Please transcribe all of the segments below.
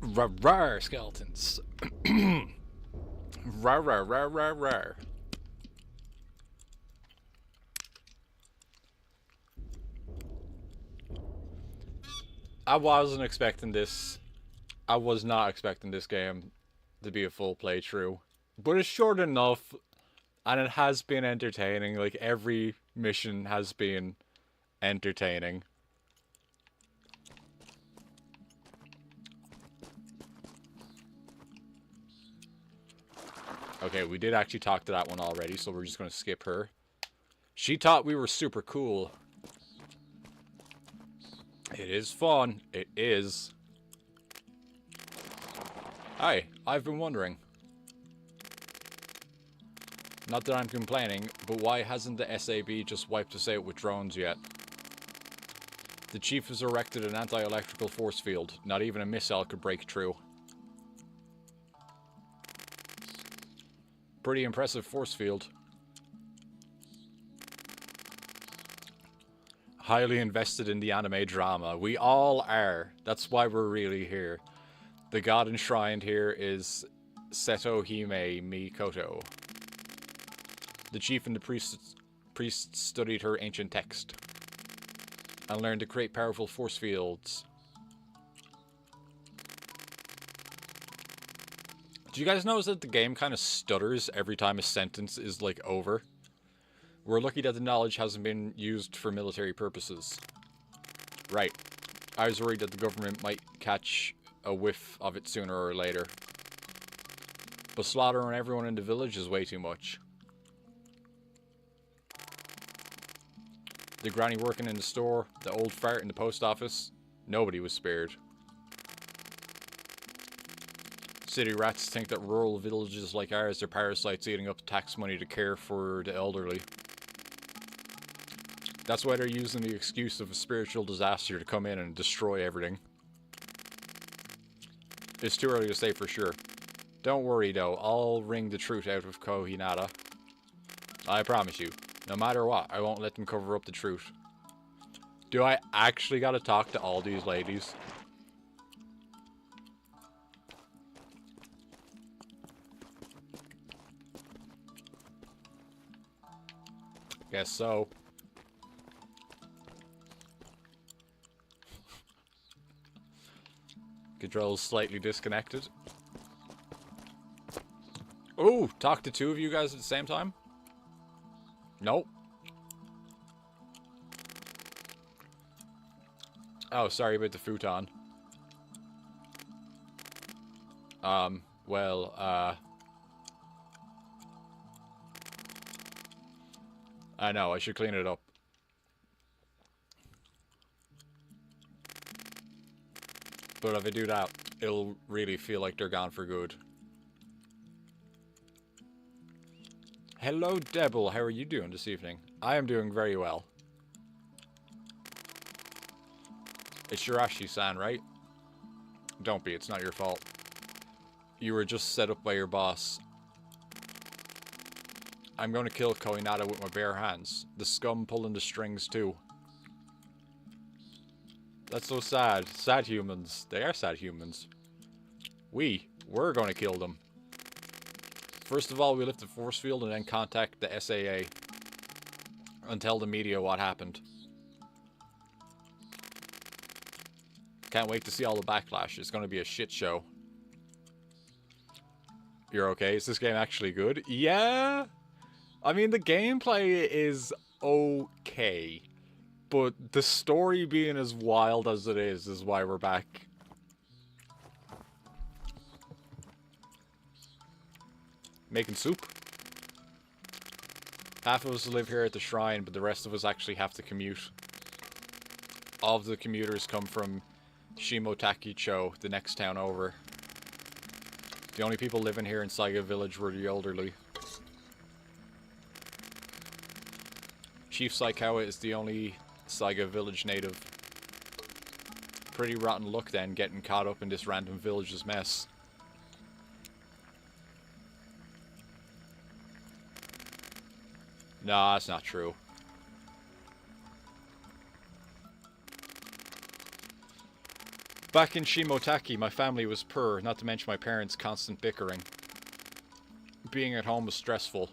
Rar skeletons. Rar. I wasn't expecting this. I was not expecting this game to be a full playthrough. But it's short enough, and it has been entertaining. Like, every mission has been entertaining. Okay, we did actually talk to that one already, so we're just going to skip her. She thought we were super cool. It is fun. It is. Hi, I've been wondering. Not that I'm complaining, but why hasn't the SAB just wiped us out with drones yet? The chief has erected an anti-electrical force field. Not even a missile could break through. Pretty impressive force field. Highly invested in the anime drama. We all are. That's why we're really here. The god enshrined here is Seto Hime Mikoto. The chief and the priest studied her ancient text and learned to create powerful force fields. Do you guys notice that the game kind of stutters every time a sentence is, like, over? We're lucky that the knowledge hasn't been used for military purposes. Right. I was worried that the government might catch a whiff of it sooner or later. But slaughtering everyone in the village is way too much. The granny working in the store, the old fart in the post office, nobody was spared. City rats think that rural villages like ours are parasites eating up tax money to care for the elderly. That's why they're using the excuse of a spiritual disaster to come in and destroy everything. It's too early to say for sure. Don't worry though, I'll wring the truth out of Kohinata. I promise you. No matter what, I won't let them cover up the truth. Do I actually gotta talk to all these ladies? Guess so. Controls slightly disconnected. Oh, talk to two of you guys at the same time? Nope. Oh, sorry about the futon. Well, I know, I should clean it up. But if I do that, it'll really feel like they're gone for good. Hello, Debble. How are you doing this evening? I am doing very well. It's Shirashi-san, right? Don't be, it's not your fault. You were just set up by your boss. I'm going to kill Koinata with my bare hands. The scum pulling the strings, too. That's so sad. Sad humans. They are sad humans. We're going to kill them. First of all, we lift the force field and then contact the SAA. And tell the media what happened. Can't wait to see all the backlash. It's going to be a shit show. You're okay? Is this game actually good? Yeah! I mean, the gameplay is okay. But the story being as wild as it is why we're back. Making soup. Half of us live here at the shrine, but the rest of us actually have to commute. All of the commuters come from Shimotaki-cho, the next town over. The only people living here in Saiga Village were the elderly. Chief Saikawa is the only Saiga Village native. Pretty rotten luck then, getting caught up in this random village's mess. Nah, that's not true. Back in Shimotaki, my family was poor, not to mention my parents' constant bickering. Being at home was stressful.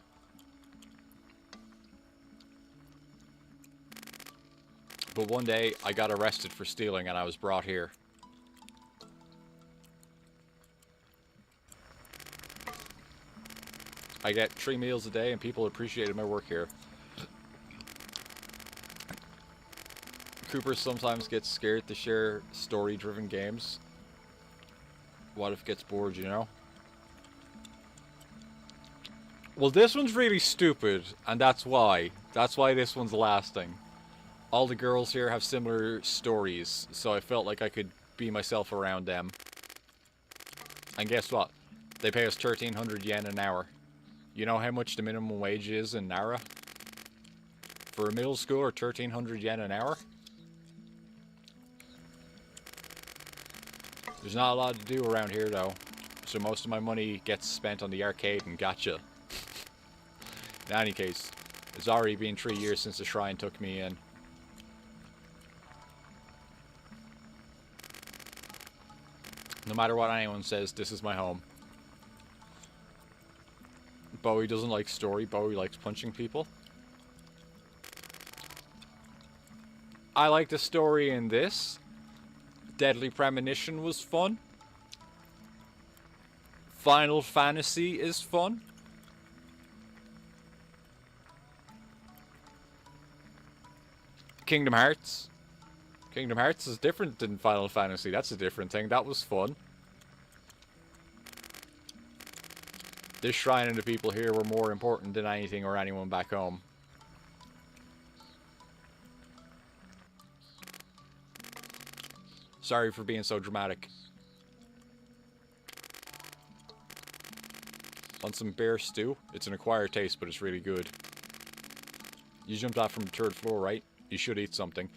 But one day, I got arrested for stealing and I was brought here. I get 3 meals a day and people appreciated my work here. Cooper sometimes gets scared to share story-driven games. What if it gets bored, you know? Well, this one's really stupid, and that's why. That's why this one's lasting. All the girls here have similar stories, so I felt like I could be myself around them. And guess what? They pay us 1,300 yen an hour. You know how much the minimum wage is in Nara? For a middle schooler, 1,300 yen an hour? There's not a lot to do around here, though. So most of my money gets spent on the arcade and gacha. In any case, it's already been 3 years since the shrine took me in. No matter what anyone says, this is my home. Bowie doesn't like story. Bowie likes punching people. I like the story in this. Deadly Premonition was fun. Final Fantasy is fun. Kingdom Hearts. Kingdom Hearts is different than Final Fantasy. That's a different thing. That was fun. This shrine and the people here were more important than anything or anyone back home. Sorry for being so dramatic. Want some bear stew? It's an acquired taste, but it's really good. You jumped off from the 3rd floor, right? You should eat something.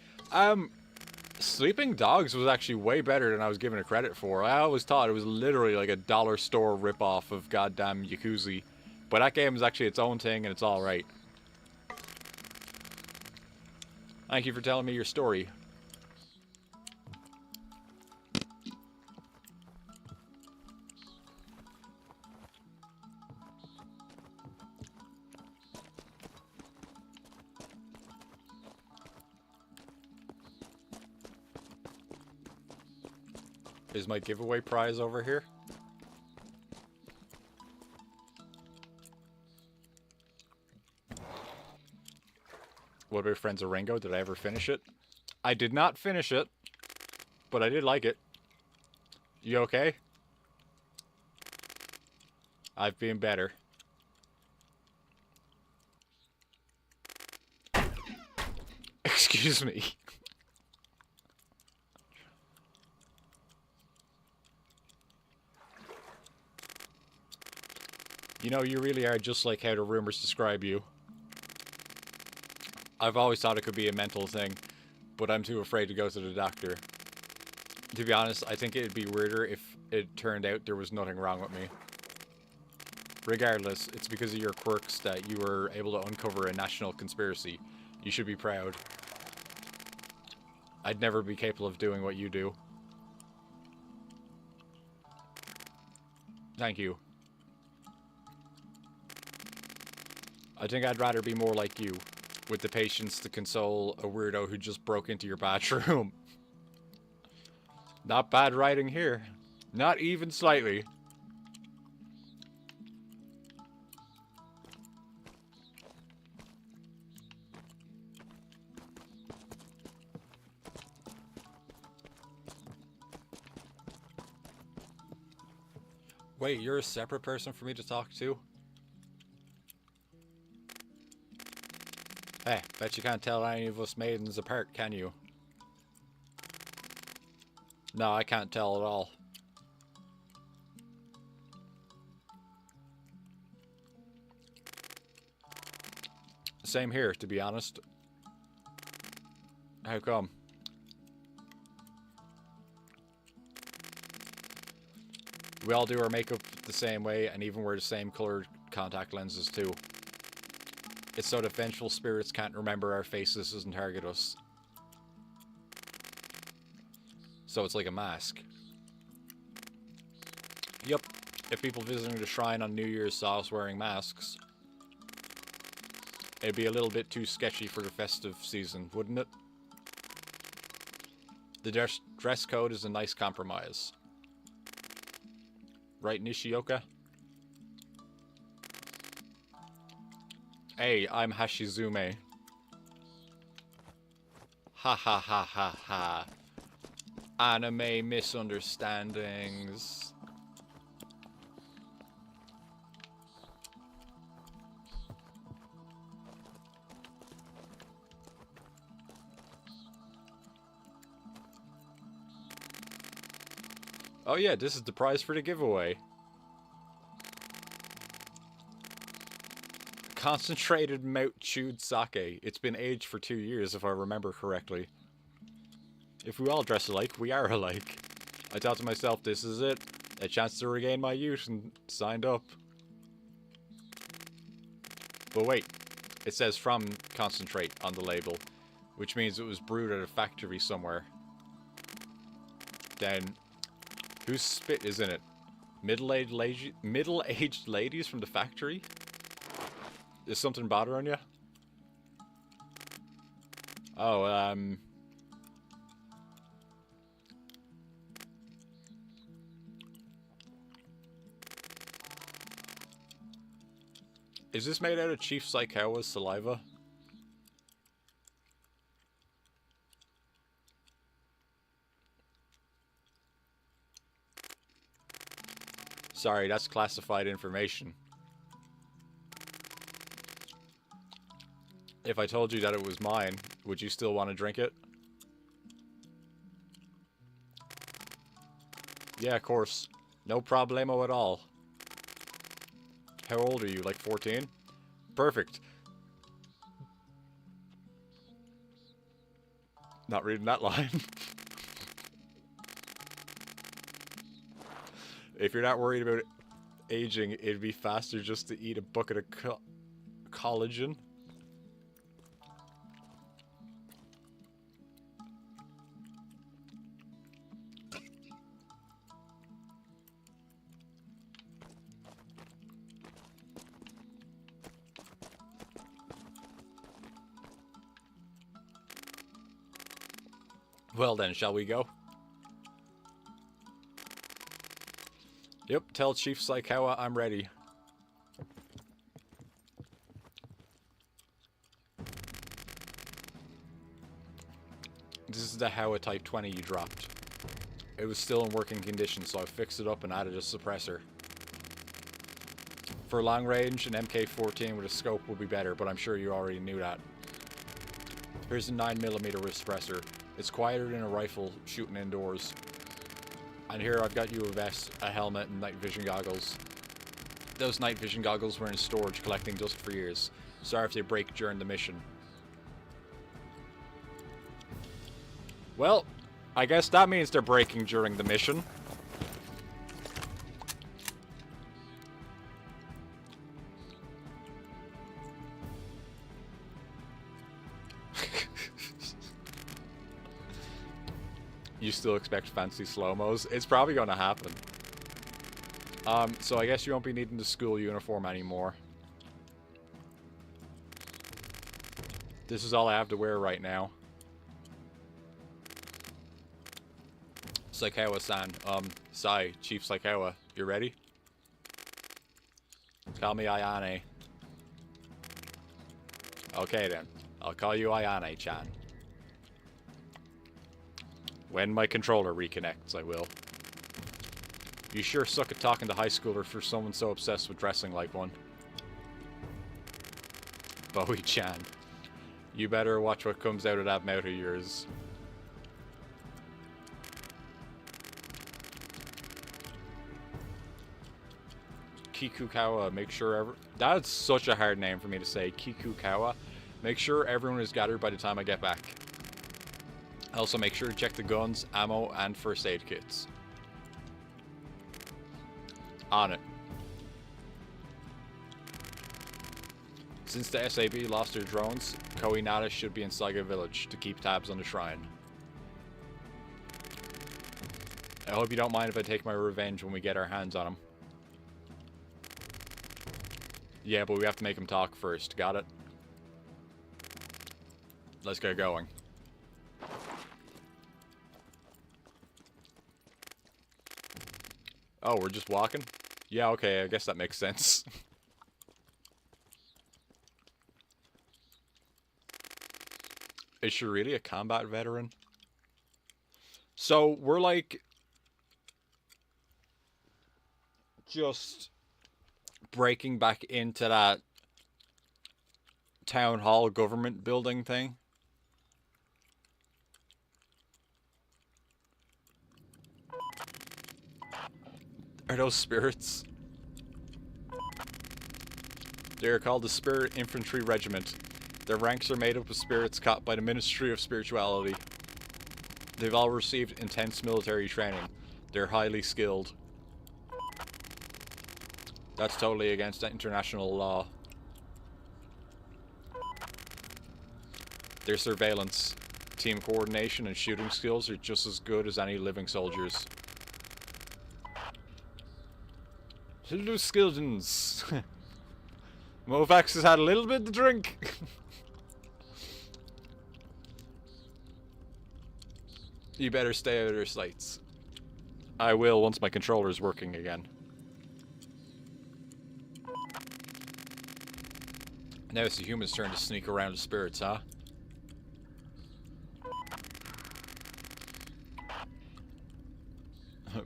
Sleeping Dogs was actually way better than I was giving it credit for. I always thought it was literally like a dollar store ripoff of goddamn Yakuza. But that game is actually its own thing and it's alright. Thank you for telling me your story. Is my giveaway prize over here? What about Friends of Ringo? Did I ever finish it? I did not finish it, but I did like it. You okay? I've been better. Excuse me. You know, you really are just like how the rumors describe you. I've always thought it could be a mental thing, but I'm too afraid to go to the doctor. To be honest, I think it'd be weirder if it turned out there was nothing wrong with me. Regardless, it's because of your quirks that you were able to uncover a national conspiracy. You should be proud. I'd never be capable of doing what you do. Thank you. I think I'd rather be more like you, with the patience to console a weirdo who just broke into your bathroom. Not bad writing here. Not even slightly. Wait, you're a separate person for me to talk to? Hey, bet you can't tell any of us maidens apart, can you? No, I can't tell at all. Same here, to be honest. How come? We all do our makeup the same way and even wear the same colored contact lenses too. It's so that vengeful spirits can't remember our faces and target us. So it's like a mask. Yep. If people visiting the shrine on New Year's saw us wearing masks, it'd be a little bit too sketchy for the festive season, wouldn't it? The dress code is a nice compromise. Right, Nishioka? Hey, I'm Hashizume. Ha ha ha ha ha. Anime misunderstandings. Oh yeah, this is the prize for the giveaway. Concentrated mouth-chewed sake. It's been aged for 2 years, if I remember correctly. If we all dress alike, we are alike. I thought to myself, this is it. A chance to regain my youth, and signed up. But wait, it says from concentrate on the label, which means it was brewed at a factory somewhere. Then, whose spit is in it? Middle-aged ladies from the factory? Is something bothering you? Oh, is this made out of Chief Saikawa's saliva? Sorry, that's classified information. If I told you that it was mine, would you still want to drink it? Yeah, of course. No problemo at all. How old are you? Like 14? Perfect. Not reading that line. If you're not worried about aging, it'd be faster just to eat a bucket of collagen. Well then, shall we go? Yep, tell Chief Saikawa I'm ready. This is the Howa Type 20 you dropped. It was still in working condition, so I fixed it up and added a suppressor. For long range, an MK14 with a scope would be better, but I'm sure you already knew that. Here's a 9mm suppressor. It's quieter than a rifle shooting indoors. And here I've got you a vest, a helmet, and night vision goggles. Those night vision goggles were in storage collecting dust for years. Sorry if they break during the mission. Well, I guess that means they're breaking during the mission. You still expect fancy slow-mos? It's probably gonna happen. So I guess you won't be needing the school uniform anymore. This is all I have to wear right now. Saikawa-san, Chief Saikawa, you ready? Call me Ayane. Okay then, I'll call you Ayane-chan. When my controller reconnects, I will. You sure suck at talking to high schoolers for someone so obsessed with dressing like one. Bowie-chan. You better watch what comes out of that mouth of yours. Kikukawa, make sure that's such a hard name for me to say. Kikukawa. Make sure everyone is gathered by the time I get back. Also, make sure to check the guns, ammo, and first aid kits. On it. Since the SAB lost their drones, Koinata should be in Saiga Village to keep tabs on the shrine. I hope you don't mind if I take my revenge when we get our hands on him. Yeah, but we have to make him talk first. Got it? Let's get going. Oh, we're just walking? Yeah, okay, I guess that makes sense. Is she really a combat veteran? So, we're like... just... breaking back into that... town hall government building thing. Are those spirits? They are called the Spirit Infantry Regiment. Their ranks are made up of spirits caught by the Ministry of Spirituality. They've all received intense military training. They're highly skilled. That's totally against international law. Their surveillance, team coordination, and shooting skills are just as good as any living soldiers. Hello, skeletons. Movax has had a little bit to drink. You better stay out of their sights. I will once my controller's working again. Now it's the humans' turn to sneak around the spirits, huh?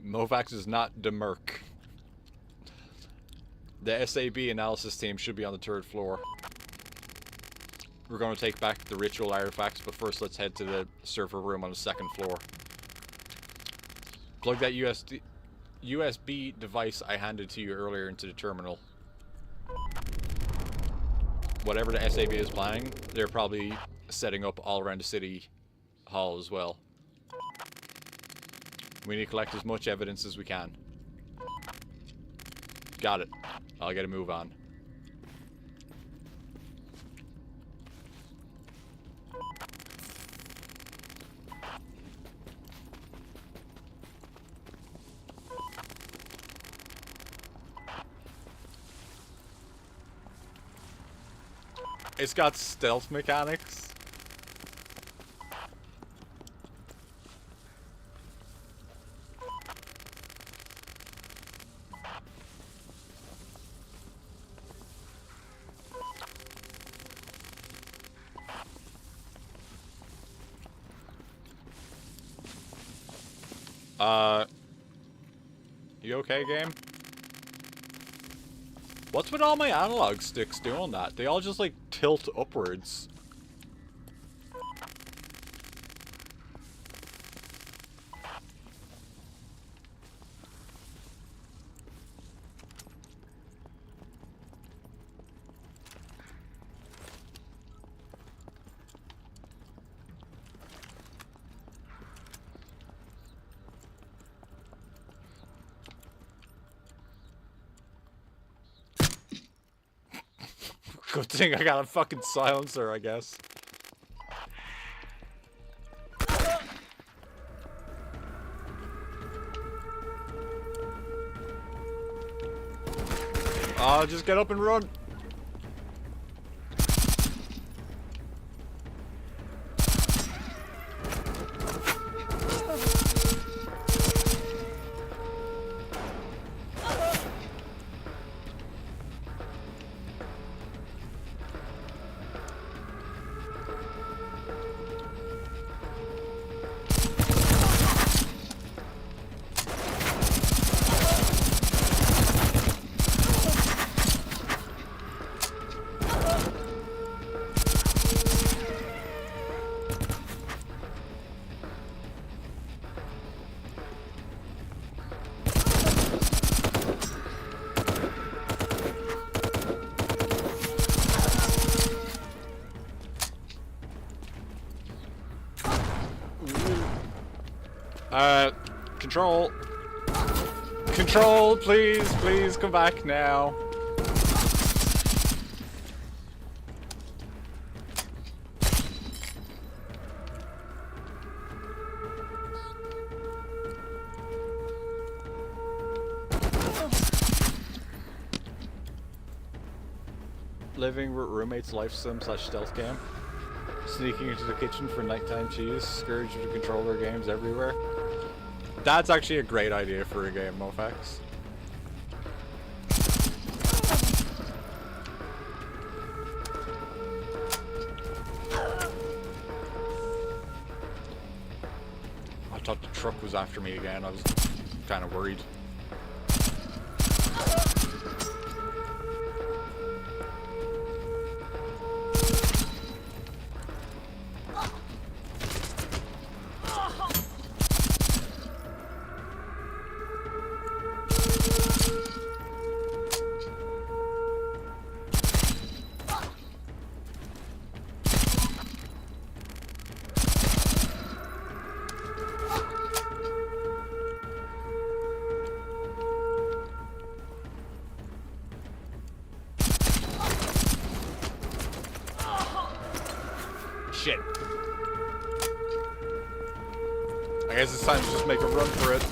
Movax is not Demerc. The SAB analysis team should be on the 3rd floor. We're going to take back the ritual artifacts, but first let's head to the server room on the 2nd floor. Plug that USB device I handed to you earlier into the terminal. Whatever the SAB is planning, they're probably setting up all around the city hall as well. We need to collect as much evidence as we can. Got it. I'll get a move on. It's got stealth mechanics. You okay, game? What's with all my analog sticks doing that? They all just, like, tilt upwards. Good thing I got a fucking silencer, I guess. Just get up and run. Control. Control, please, please come back now. living with roommates, life sim / stealth game. Sneaking into the kitchen for nighttime cheese. Scourge with the controller games everywhere. That's actually a great idea for a game, Mofax. I thought the truck was after me again. I was kind of worried. Shit. I guess it's time to just make a run for it.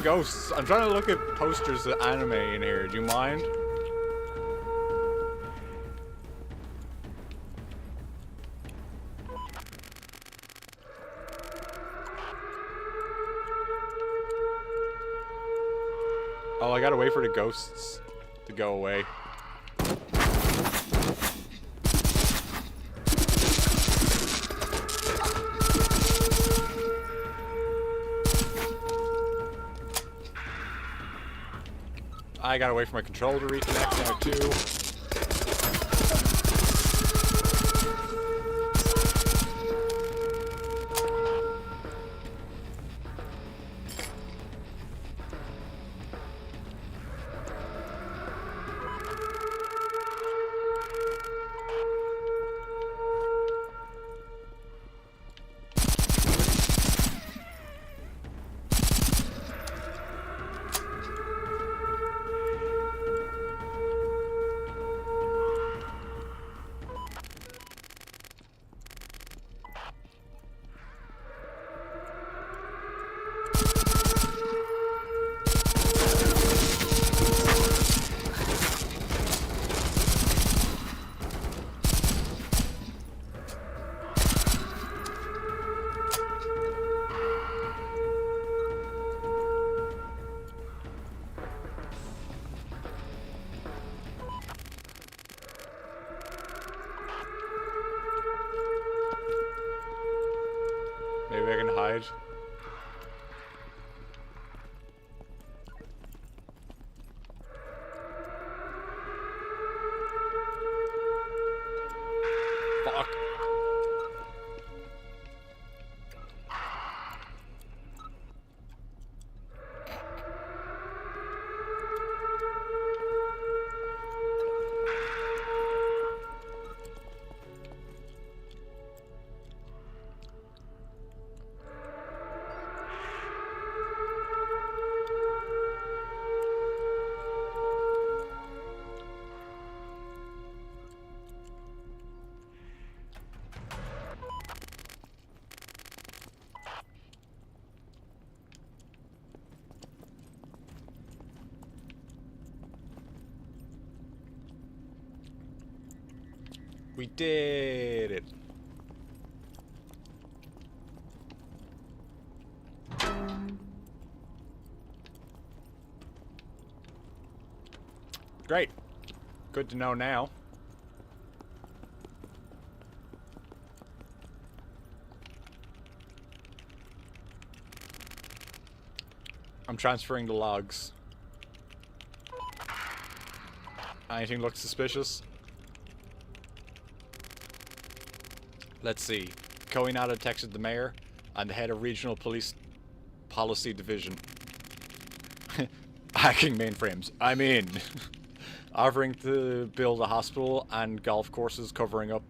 Ghosts. I'm trying to look at posters of anime in here. Do you mind? Oh, I gotta wait for the ghosts to go away. I gotta wait for my controller to reconnect now too. Maybe I can hide. Fuck. We did it. Great. Good to know now. I'm transferring the logs. Anything look suspicious? Let's see. Koinada texted the mayor and the head of regional police policy division. Hacking mainframes. I'm in. Offering to build a hospital and golf courses, covering up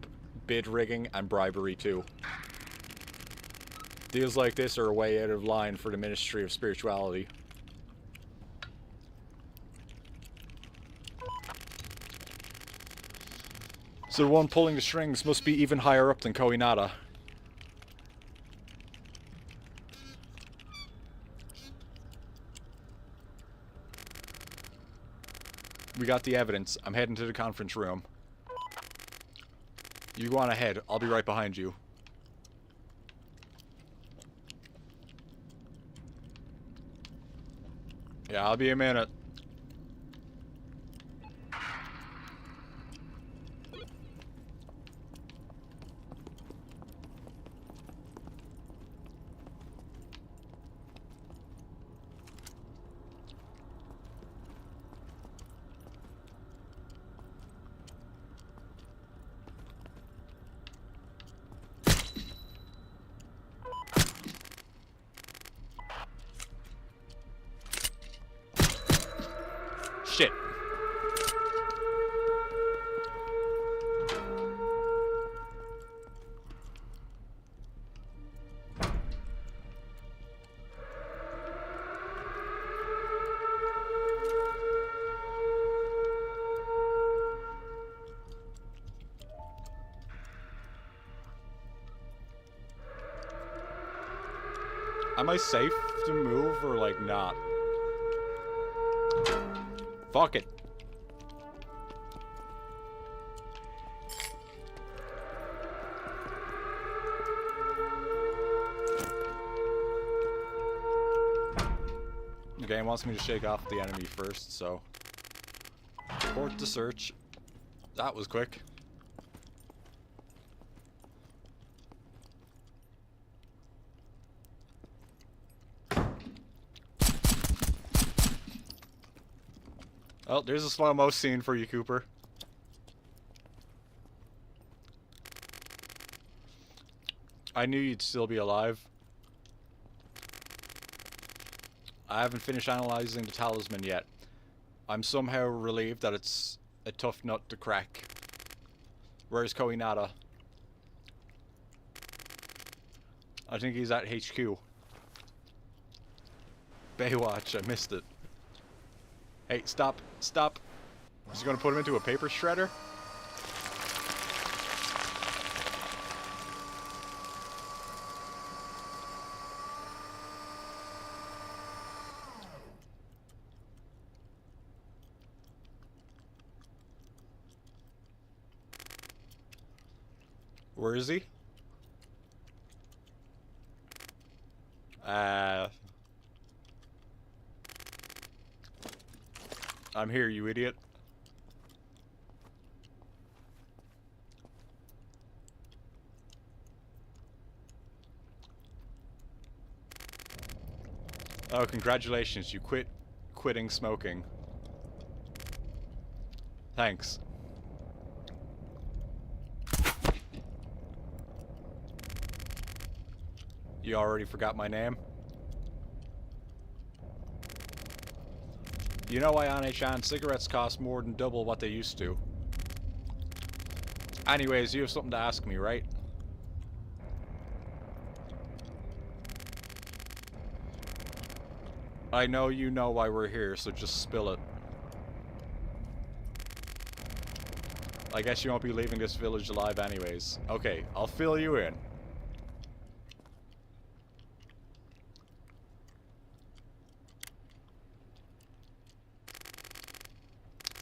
bid rigging and bribery too. Deals like this are way out of line for the Ministry of Spirituality. So the one pulling the strings must be even higher up than Koinada. We got the evidence. I'm heading to the conference room. You go on ahead. I'll be right behind you. Yeah, I'll be a minute. Shit. Am I safe to move or like not? Fuck it. The game wants me to shake off the enemy first, so... Report the search. That was quick. Oh, there's a slow-mo scene for you, Cooper. I knew you'd still be alive. I haven't finished analyzing the talisman yet. I'm somehow relieved that it's a tough nut to crack. Where's Koinada? I think he's at HQ. Baywatch, I missed it. Hey, stop, stop. Is he gonna put him into a paper shredder? Where is he? I'm here, you idiot. Oh, congratulations, you quitting smoking. Thanks. You already forgot my name? You know why on HN cigarettes cost more than double what they used to. Anyways, you have something to ask me, right? I know you know why we're here, so just spill it. I guess you won't be leaving this village alive anyways. Okay, I'll fill you in.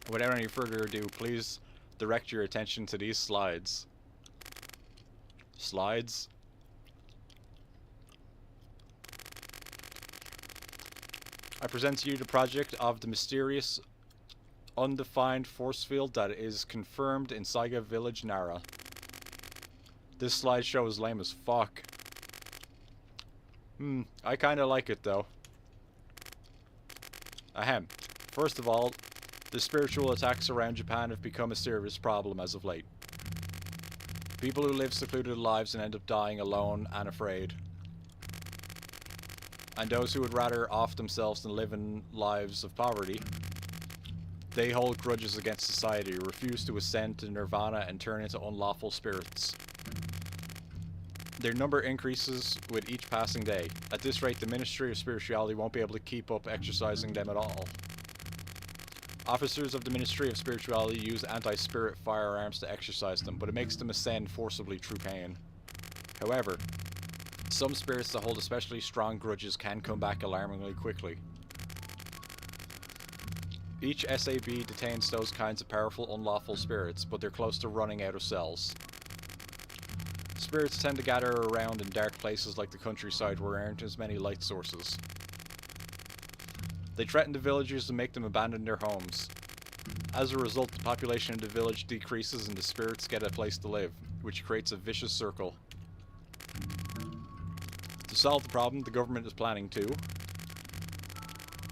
Without any further ado, please direct your attention to these slides. Slides? I present to you the project of the mysterious, undefined force field that is confirmed in Saiga Village, Nara. This slideshow is lame as fuck. I kinda like it though. Ahem. First of all, the spiritual attacks around Japan have become a serious problem as of late. People who live secluded lives and end up dying alone and afraid. And those who would rather off themselves than live in lives of poverty, they hold grudges against society, refuse to ascend to nirvana and turn into unlawful spirits. Their number increases with each passing day. At this rate, the Ministry of Spirituality won't be able to keep up exercising them at all. Officers of the Ministry of Spirituality use anti-spirit firearms to exercise them, but it makes them ascend forcibly through pain. However, some spirits that hold especially strong grudges can come back alarmingly quickly. Each SAB detains those kinds of powerful unlawful spirits, but they're close to running out of cells. Spirits tend to gather around in dark places like the countryside where there aren't as many light sources. They threaten the villagers and make them abandon their homes. As a result, the population of the village decreases and the spirits get a place to live, which creates a vicious circle. To solve the problem, the government is planning to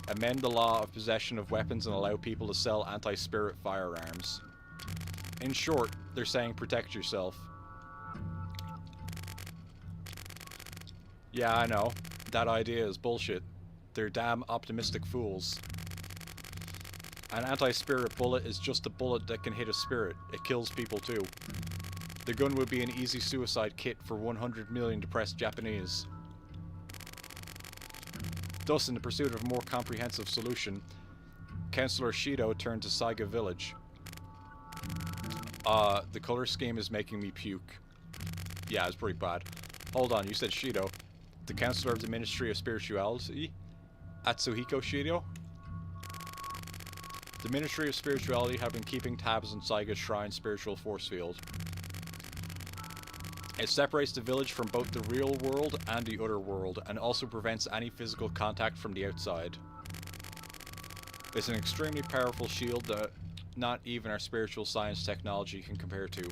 amend the law of possession of weapons and allow people to sell anti-spirit firearms. In short, they're saying protect yourself. Yeah, I know. That idea is bullshit. They're damn optimistic fools. An anti-spirit bullet is just a bullet that can hit a spirit. It kills people too. The gun would be an easy suicide kit for 100 million depressed Japanese. Thus, in the pursuit of a more comprehensive solution, Councillor Shido turned to Saiga Village. The color scheme is making me puke. Yeah, it's pretty bad. Hold on, you said Shido. The Councillor of the Ministry of Spirituality? Atsuhiko Shido? The Ministry of Spirituality have been keeping tabs on Saiga's Shrine spiritual force field. It separates the village from both the real world and the other world, and also prevents any physical contact from the outside. It's an extremely powerful shield that not even our spiritual science technology can compare to.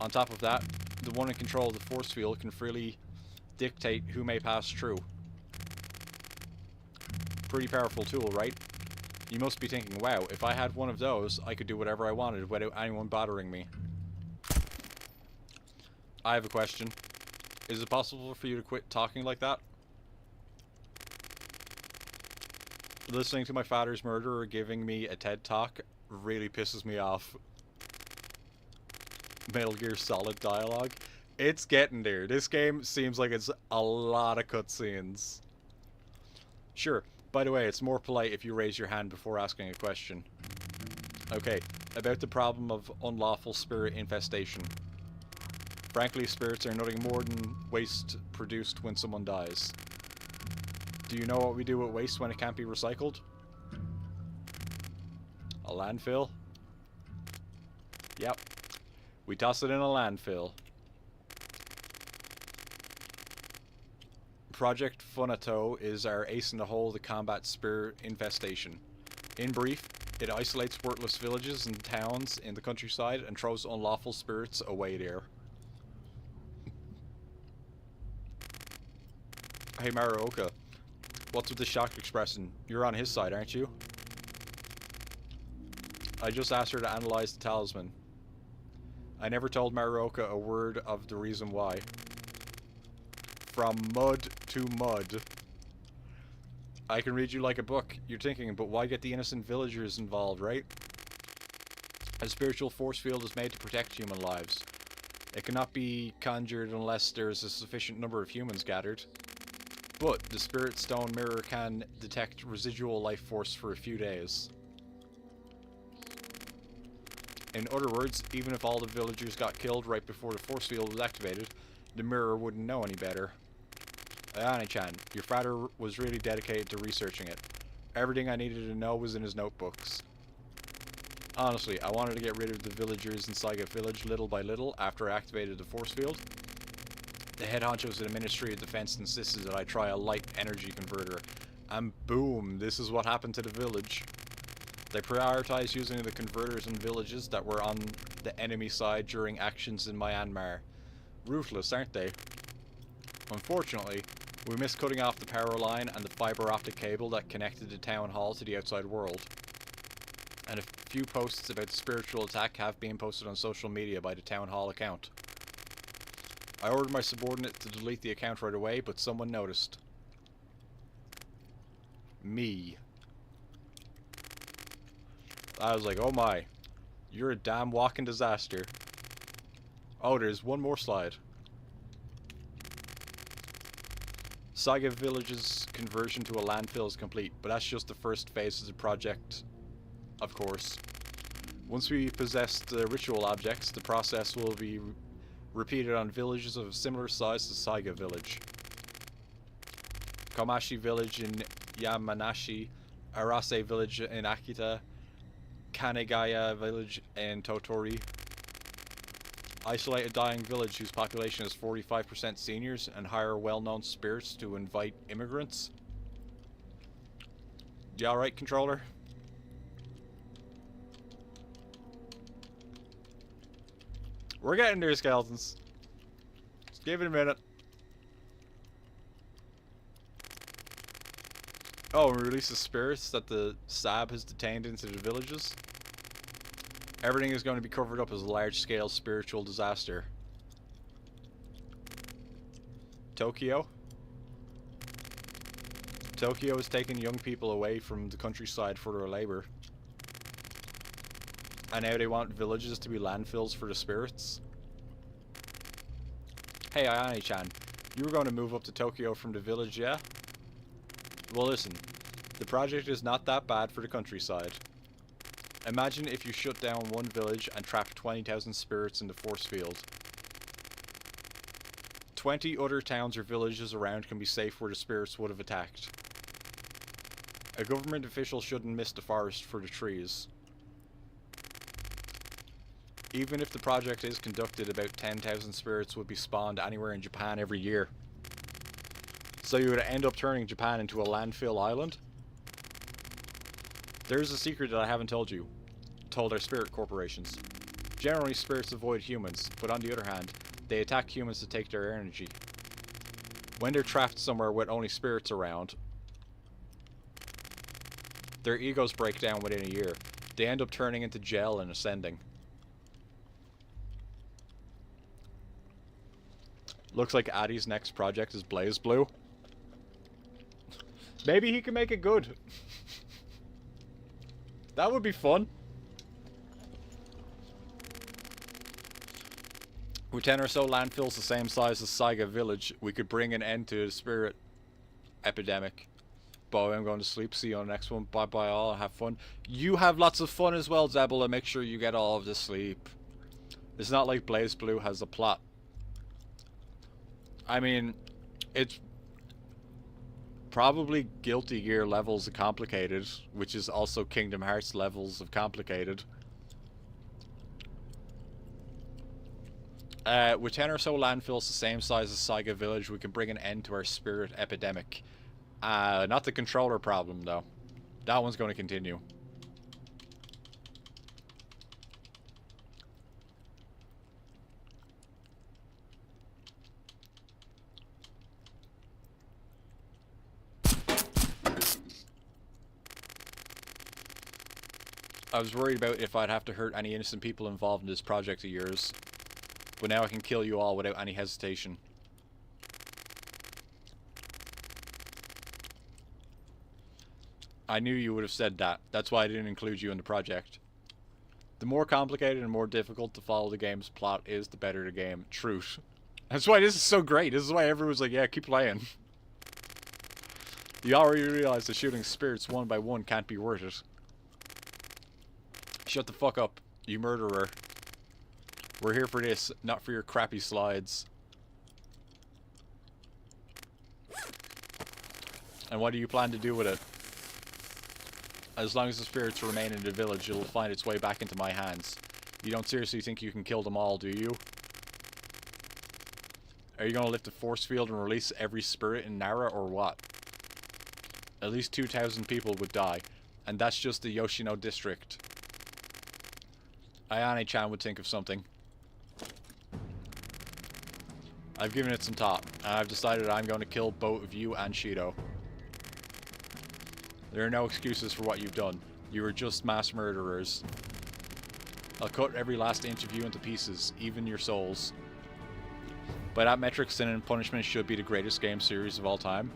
On top of that, the one in control of the force field can freely dictate who may pass through. Pretty powerful tool, right? You must be thinking, wow, if I had one of those, I could do whatever I wanted without anyone bothering me. I have a question. Is it possible for you to quit talking like that? Listening to my father's murderer giving me a TED talk really pisses me off. Metal Gear Solid dialogue. It's getting there. This game seems like it's a lot of cutscenes. Sure. By the way, it's more polite if you raise your hand before asking a question. Okay, about the problem of unlawful spirit infestation. Frankly, spirits are nothing more than waste produced when someone dies. Do you know what we do with waste when it can't be recycled? A landfill? Yep. We toss it in a landfill. Project Funato is our ace in the hole to combat spirit infestation. In brief, it isolates worthless villages and towns in the countryside and throws unlawful spirits away there. Hey Maruoka, what's with the shocked expression? You're on his side, aren't you? I just asked her to analyze the talisman. I never told Maruoka a word of the reason why. From mud to mud. I can read you like a book. You're thinking, but why get the innocent villagers involved, right? A spiritual force field is made to protect human lives. It cannot be conjured unless there is a sufficient number of humans gathered. But the Spirit Stone Mirror can detect residual life force for a few days. In other words, even if all the villagers got killed right before the force field was activated, the mirror wouldn't know any better. Ayane-chan, your father was really dedicated to researching it. Everything I needed to know was in his notebooks. Honestly, I wanted to get rid of the villagers in Saiga Village little by little after I activated the force field. The head honchos of the Ministry of Defense insisted that I try a light energy converter. And boom, this is what happened to the village. They prioritized using the converters in villages that were on the enemy side during actions in Myanmar. Ruthless, aren't they? Unfortunately, We missed cutting off the power line and the fiber optic cable that connected the town hall to the outside world. And a few posts about the spiritual attack have been posted on social media by the town hall account. I ordered my subordinate to delete the account right away, but someone noticed. Me. I was like, oh my, you're a damn walking disaster. Oh, there's one more slide. Saiga Village's conversion to a landfill is complete, but that's just the first phase of the project, of course. Once we possess the ritual objects, the process will be repeated on villages of similar size to Saiga Village. Komashi Village in Yamanashi, Arase Village in Akita, Kanegaya Village in Totori. Isolate a dying village whose population is 45% seniors and hire well-known spirits to invite immigrants. You alright, controller? We're getting there, skeletons. Just give it a minute. Oh, and release the spirits that the Sab has detained into the villages. Everything is going to be covered up as a large-scale spiritual disaster. Tokyo. Tokyo is taking young people away from the countryside for their labor. And now they want villages to be landfills for the spirits. Hey, Ayane-chan, you were going to move up to Tokyo from the village, yeah? Well, listen, the project is not that bad for the countryside. Imagine if you shut down one village and trapped 20,000 spirits in the force field. 20 other towns or villages around can be safe where the spirits would have attacked. A government official shouldn't miss the forest for the trees. Even if the project is conducted, about 10,000 spirits would be spawned anywhere in Japan every year. So you would end up turning Japan into a landfill island? There's a secret that I haven't told you. Told our spirit corporations. Generally, spirits avoid humans, but on the other hand, they attack humans to take their energy. When they're trapped somewhere with only spirits around, their egos break down within a year. They end up turning into gel and ascending. Looks like Addy's next project is Blaze Blue. Maybe he can make it good. That would be fun. With 10 or so landfills the same size as Saiga Village, we could bring an end to the spirit epidemic. Boy, I'm going to sleep. See you on the next one. Bye bye all. Have fun. You have lots of fun as well, Zebel, and make sure you get all of the sleep. It's not like Blaze Blue has a plot. I mean, it's probably Guilty Gear levels of complicated, which is also Kingdom Hearts levels of complicated. With 10 or so landfills the same size as Saiga Village, we can bring an end to our spirit epidemic. Not the controller problem, though. That one's going to continue. I was worried about if I'd have to hurt any innocent people involved in this project of yours. But now I can kill you all without any hesitation. I knew you would have said that. That's why I didn't include you in the project. The more complicated and more difficult to follow the game's plot is, the better the game. Truth. That's why this is so great. This is why everyone's like, yeah, keep playing. You already realize that shooting spirits one by one can't be worth it. Shut the fuck up, you murderer. We're here for this, not for your crappy slides. And what do you plan to do with it? As long as the spirits remain in the village, it'll find its way back into my hands. You don't seriously think you can kill them all, do you? Are you gonna lift a force field and release every spirit in Nara, or what? At least 2,000 people would die, and that's just the Yoshino district. Ayane-chan would think of something. I've given it some thought, and I've decided I'm going to kill both of you and Shido. There are no excuses for what you've done. You were just mass murderers. I'll cut every last inch of you into pieces, even your souls. By that metric, Sin and Punishment should be the greatest game series of all time.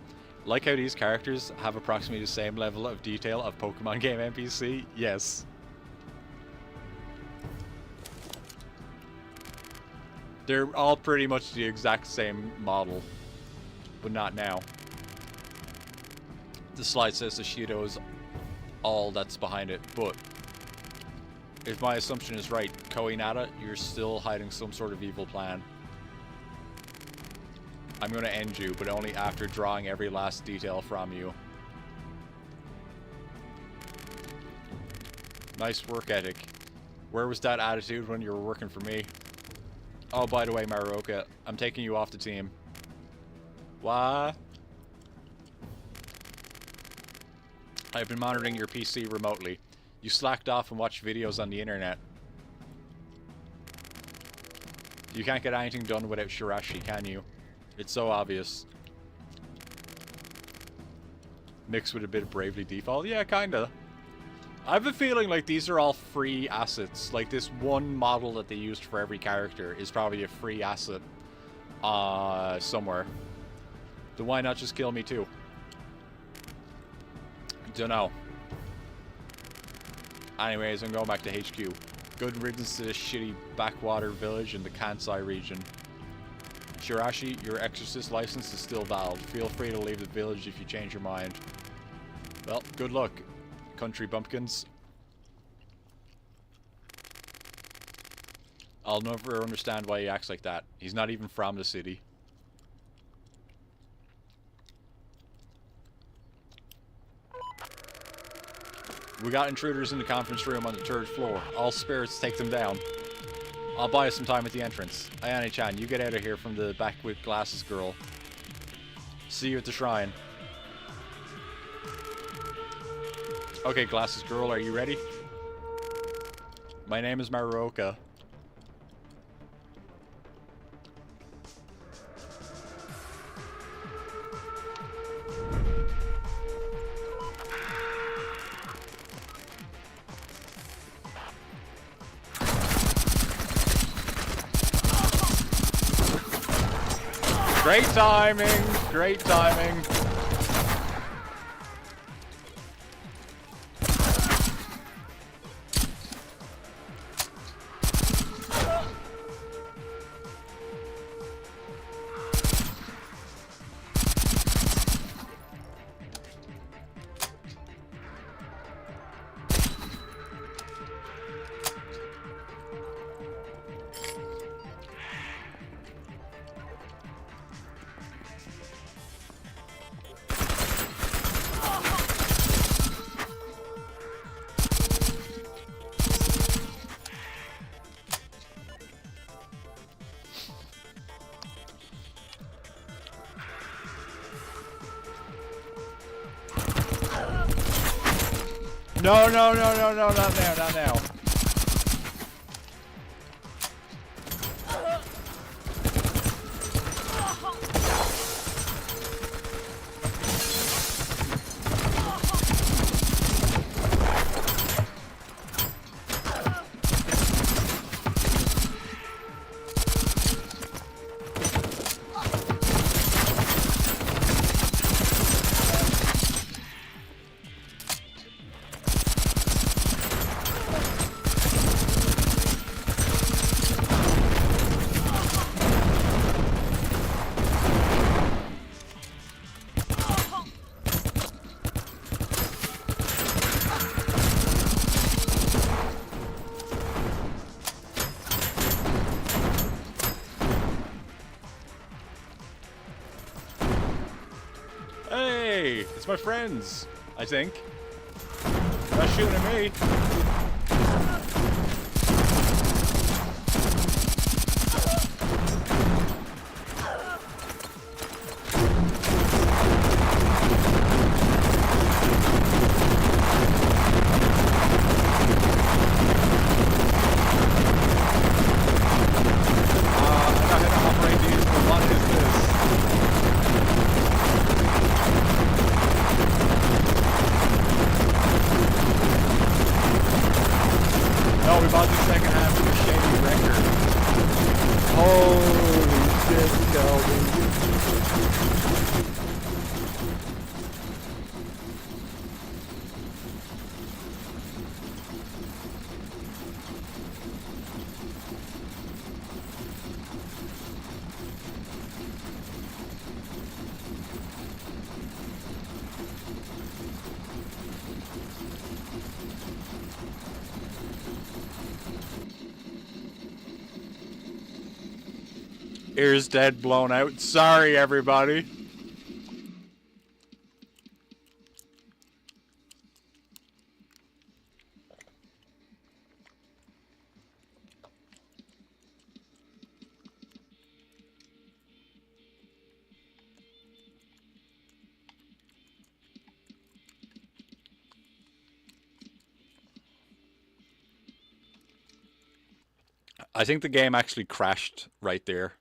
Like how these characters have approximately the same level of detail of Pokemon game NPC? Yes. They're all pretty much the exact same model, but not now. The slide says the Shido is all that's behind it, but if my assumption is right, Koinata, you're still hiding some sort of evil plan. I'm going to end you, but only after drawing every last detail from you. Nice work ethic. Where was that attitude when you were working for me? Oh, by the way, Maruoka, I'm taking you off the team. What? I've been monitoring your PC remotely. You slacked off and watched videos on the internet. You can't get anything done without Shirashi, can you? It's so obvious. Mixed with a bit of Bravely Default? Yeah, kinda. I have a feeling like these are all free assets. Like this one model that they used for every character is probably a free asset somewhere. Then why not just kill me too? Dunno. Anyways, I'm going back to HQ. Good riddance to this shitty backwater village in the Kansai region. Shirashi, your exorcist license is still valid. Feel free to leave the village if you change your mind. Well, good luck, country bumpkins. I'll never understand why he acts like that. He's not even from the city. We got intruders in the conference room on the 3rd floor. All spirits, take them down. I'll buy you some time at the entrance. Ayane-chan, you get out of here from the back with glasses girl. See you at the shrine. Okay, glasses girl, are you ready? My name is Maruoka. Great timing! Great timing! No, no, no, no, no, not now, not now. Hey, it's my friends, I think. Not shooting at me. I got hit off right these. One is Ears dead, blown out. Sorry, everybody. I think the game actually crashed right there.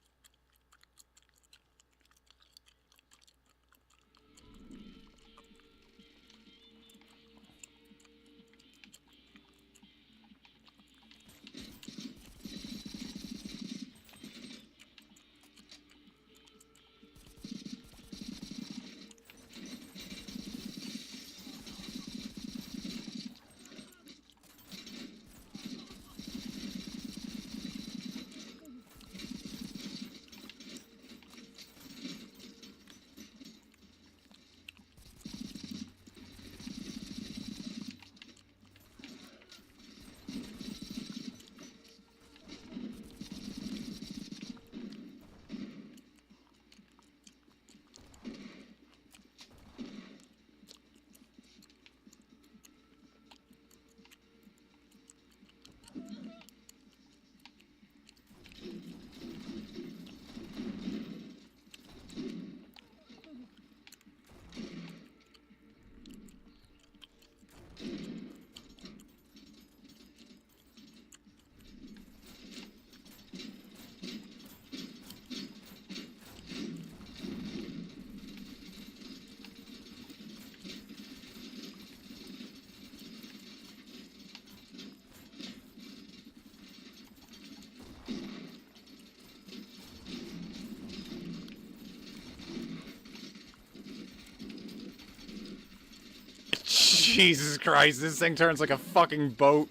Jesus Christ, this thing turns like a fucking boat.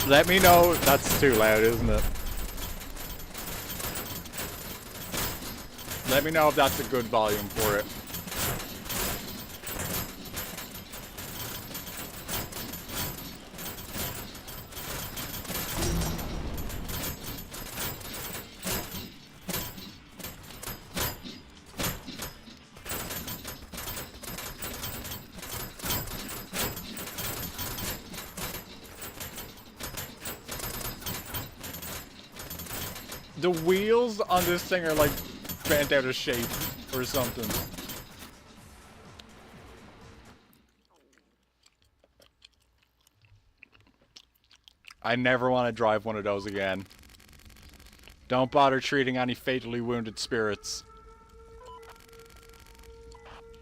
Let me know. That's too loud, isn't it? Let me know if that's a good volume for it. The wheels on this thing are like bent out of shape or something. I never want to drive one of those again. Don't bother treating any fatally wounded spirits.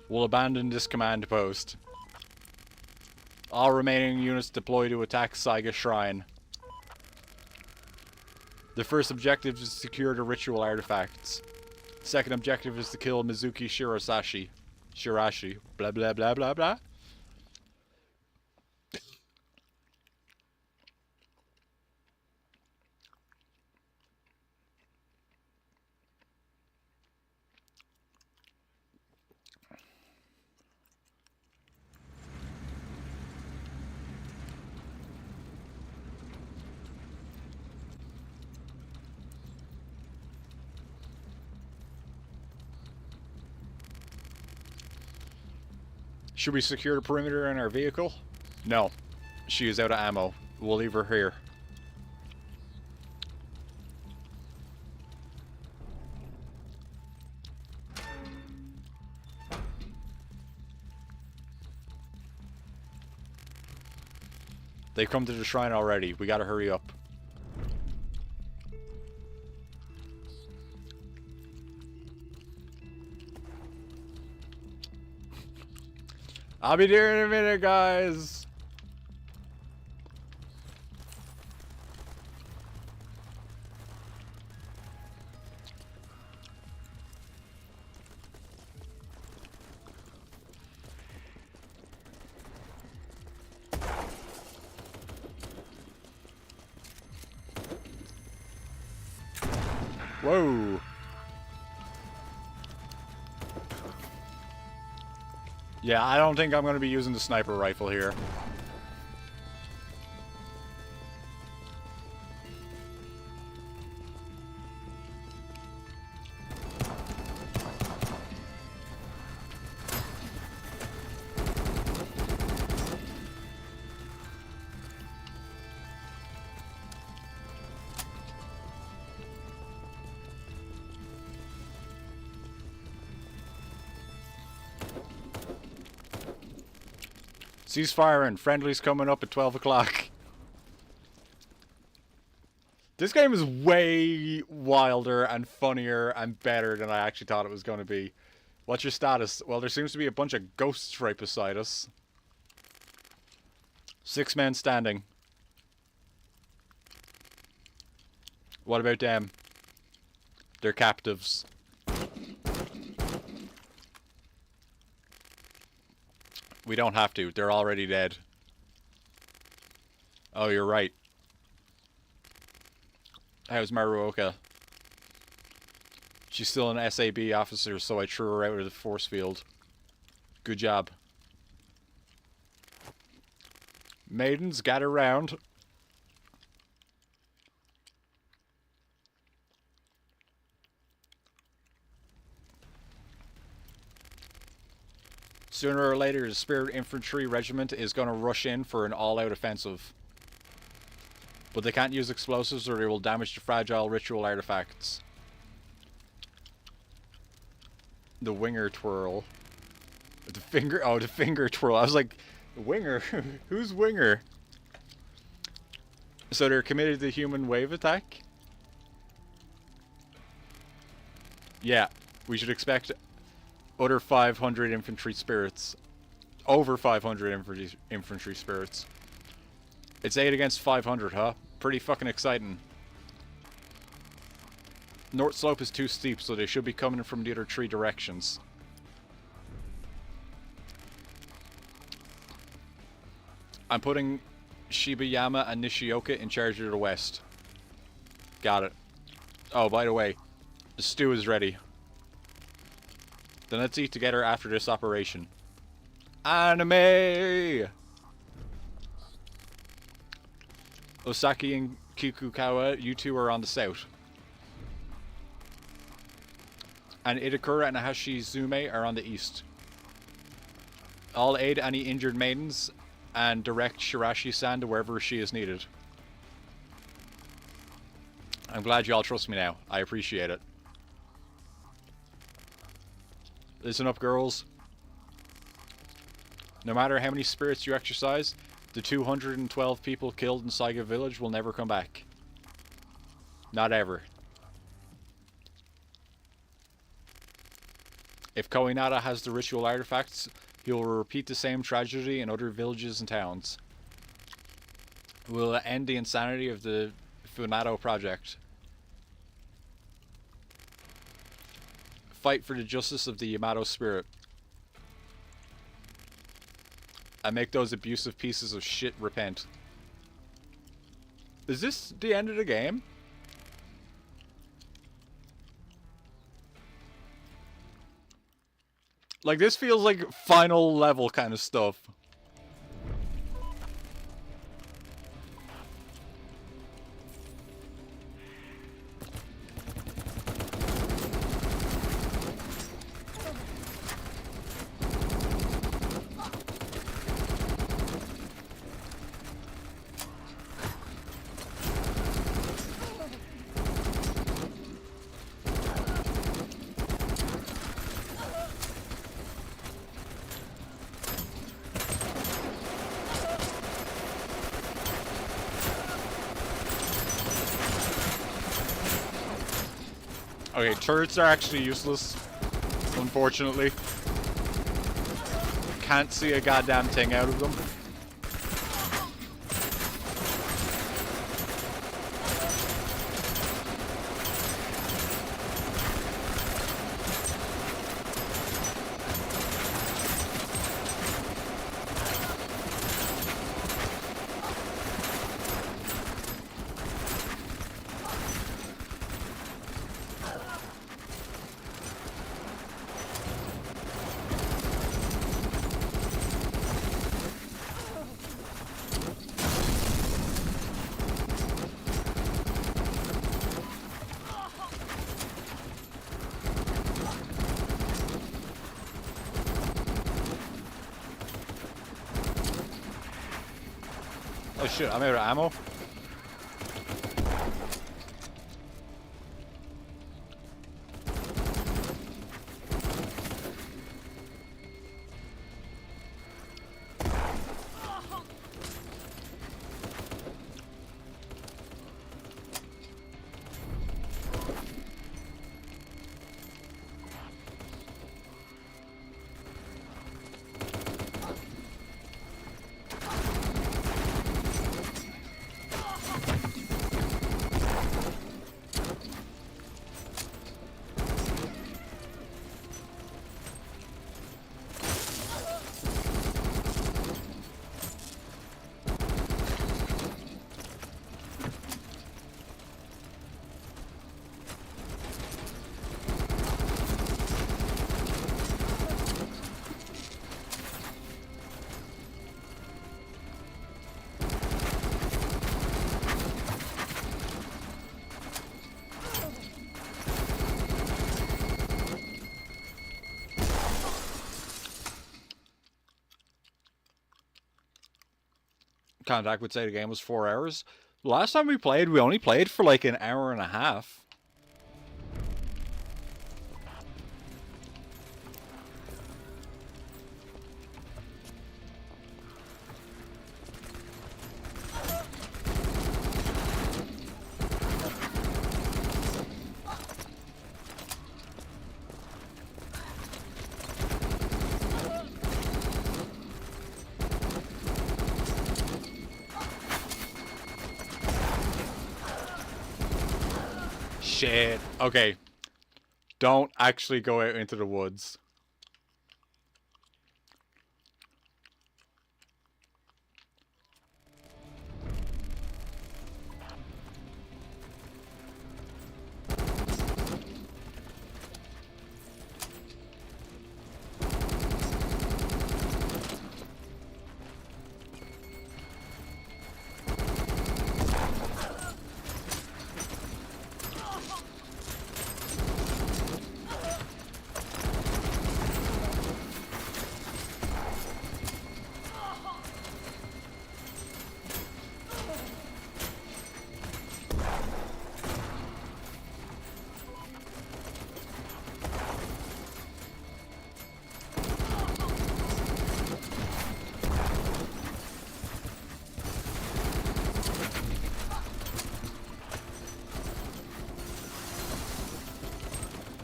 We'll abandon this command post. All remaining units deploy to attack Saiga Shrine. The first objective is to secure the ritual artifacts. The second objective is to kill Mizuki Shirashi. Blah blah blah blah blah. Should we secure the perimeter in our vehicle? No. She is out of ammo. We'll leave her here. They've come to the shrine already. We gotta hurry up. I'll be there in a minute, guys. Whoa. Yeah, I don't think I'm going to be using the sniper rifle here. Ceasefire and friendly's coming up at 12 o'clock. This game is way wilder and funnier and better than I actually thought it was going to be. What's your status? Well, there seems to be a bunch of ghosts right beside us. 6 men standing. What about them? They're captives. We don't have to. They're already dead. Oh, you're right. How's Maruoka? She's still an SAB officer, so I threw her out of the force field. Good job. Maidens, gather round. Sooner or later, the Spirit Infantry Regiment is going to rush in for an all-out offensive. But they can't use explosives or they will damage the fragile ritual artifacts. The winger twirl. The finger... Oh, the finger twirl. I was like, winger? Who's winger? So they're committed to human wave attack? Yeah, we should expect other 500 infantry spirits. Over 500 infantry spirits. It's 8 against 500, huh? Pretty fucking exciting. North slope is too steep, so they should be coming from the other 3 directions. I'm putting Shibayama and Nishioka in charge of the west. Got it. Oh, by the way, the stew is ready. Then let's eat together after this operation. Anime! Osaki and Kikukawa, you two are on the south. And Itakura and Hashizume are on the east. I'll aid any injured maidens and direct Shirashi-san to wherever she is needed. I'm glad you all trust me now. I appreciate it. Listen up, girls. No matter how many spirits you exercise, the 212 people killed in Saiga Village will never come back. Not ever. If Koinata has the ritual artifacts, he will repeat the same tragedy in other villages and towns. We'll end the insanity of the Funato project. Fight for the justice of the Yamato spirit. And make those abusive pieces of shit repent. Is this the end of the game? Like, this feels like final level kind of stuff. Okay, turrets are actually useless, unfortunately. can't see a goddamn thing out of them. Oh shit, I'm out of ammo. Contact would say the game was 4 hours. Last time we played, we only played for like an hour and a half. Shit. Okay. Don't actually go out into the woods.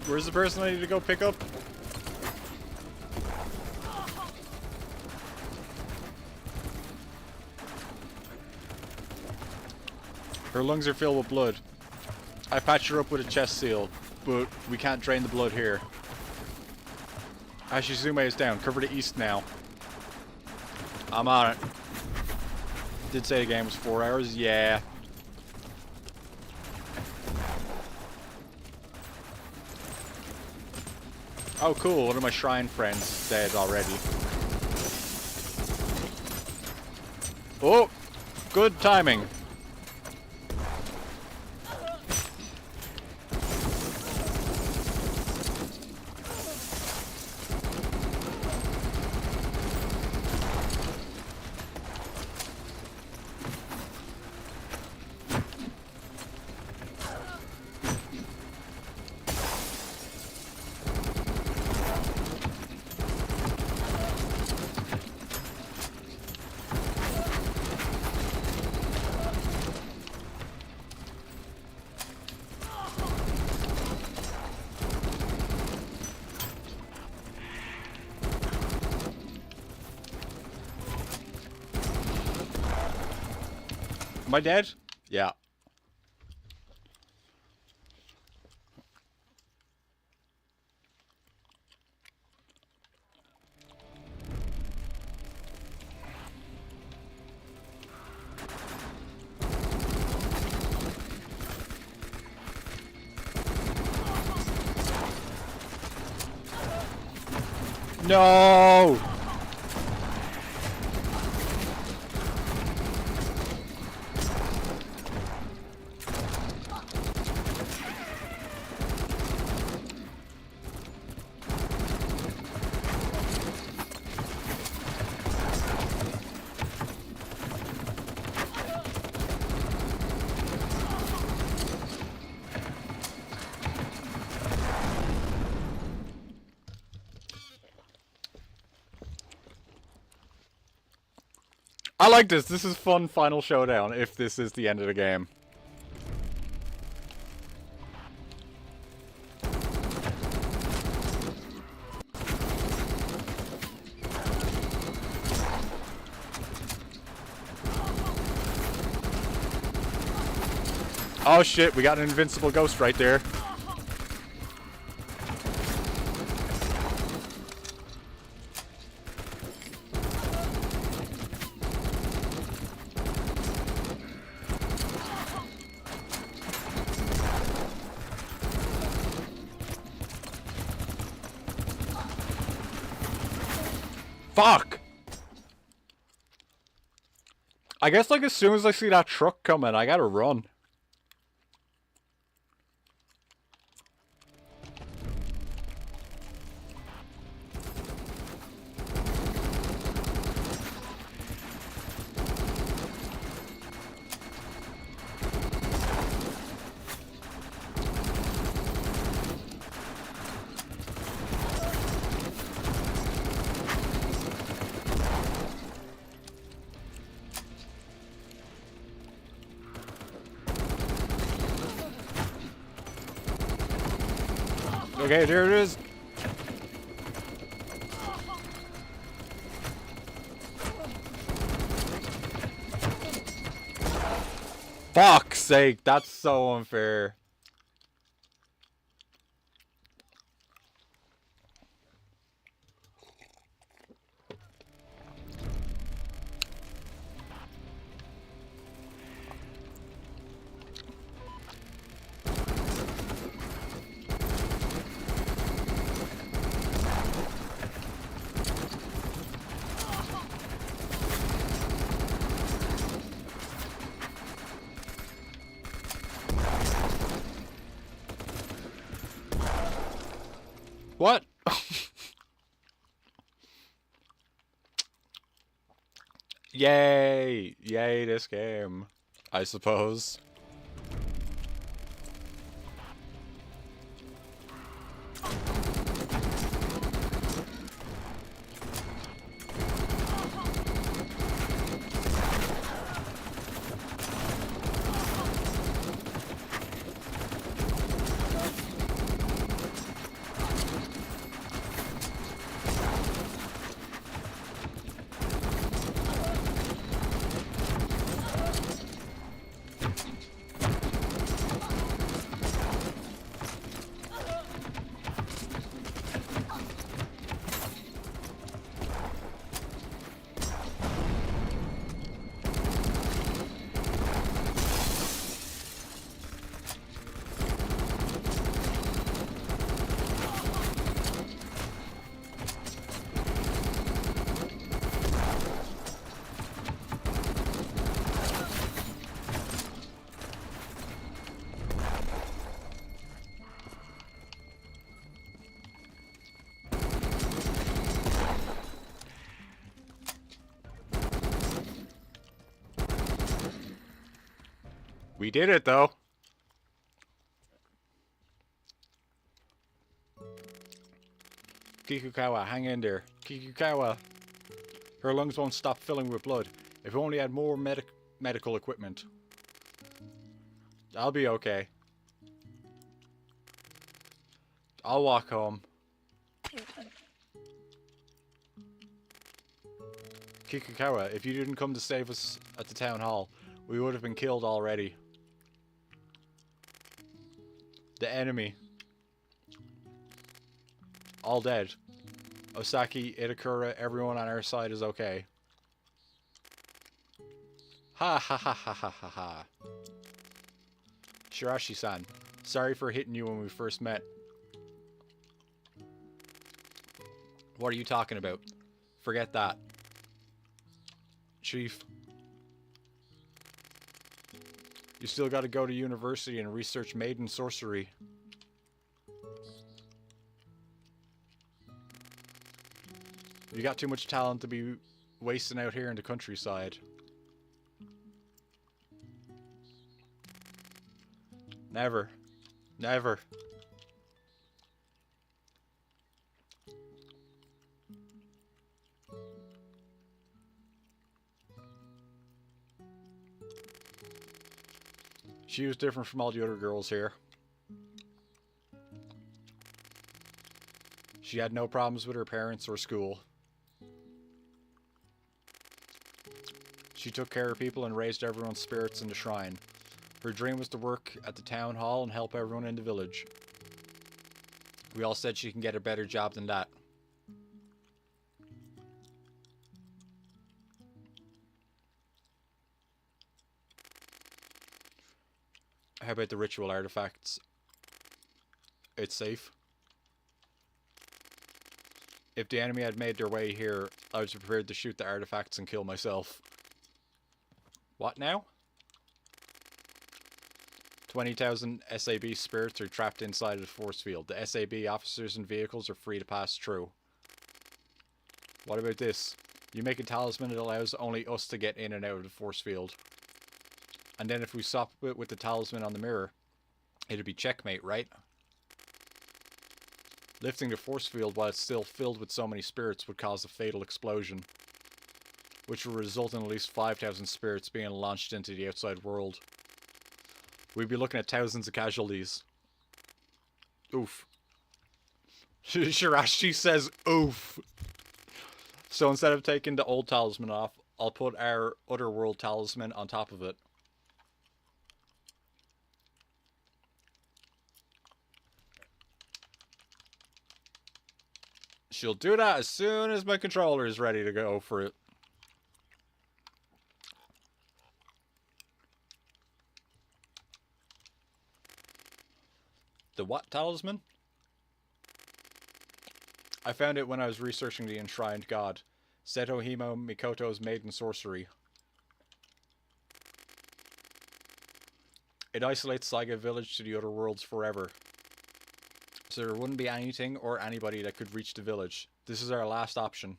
Where's the person I need to go pick up? Her lungs are filled with blood. I patched her up with a chest seal, but we can't drain the blood here. Ashizume is down. Cover the east now. I'm on it. Did say the game was 4 hours? Yeah. Oh cool, one of my shrine friends dead already. Oh! Good timing. Am I dead? Yeah. No! I like this. This is fun final showdown if this is the end of the game. Oh shit, we got an invincible ghost right there. Fuck! I guess like as soon as I see that truck coming, I gotta run. Okay, there it is. Fuck's sake, that's so unfair. What? Yay! Yay, this game. I suppose. We did it, though. Kikukawa, hang in there. Kikukawa. Her lungs won't stop filling with blood. If we only had more medical equipment. I'll be okay. I'll walk home. Kikukawa, if you didn't come to save us at the town hall, we would have been killed already. The enemy. All dead. Osaki, Itakura, everyone on our side is okay. Ha ha ha ha ha ha ha. Shirashi-san, sorry for hitting you when we first met. What are you talking about? Forget that. Chief. You still gotta go to university and research maiden sorcery. You got too much talent to be wasting out here in the countryside. Never. Never. She was different from all the other girls here. She had no problems with her parents or school. She took care of people and raised everyone's spirits in the shrine. Her dream was to work at the town hall and help everyone in the village. We all said she can get a better job than that. How about the ritual artifacts? It's safe. If the enemy had made their way here, I was prepared to shoot the artifacts and kill myself. What now? 20,000 SAB spirits are trapped inside of the force field. The SAB officers and vehicles are free to pass through. What about this? You make a talisman that allows only us to get in and out of the force field. And then if we swap it with the talisman on the mirror, it'd be checkmate, right? Lifting the force field while it's still filled with so many spirits would cause a fatal explosion, which would result in at least 5,000 spirits being launched into the outside world. We'd be looking at thousands of casualties. Oof. Shirashi says oof. So instead of taking the old talisman off, I'll put our other world talisman on top of it. She'll do that as soon as my controller is ready to go for it. The what talisman? I found it when I was researching the enshrined god. Seto Himo Mikoto's maiden sorcery. It isolates Saiga village to the other worlds forever. So there wouldn't be anything or anybody that could reach the village. This is our last option.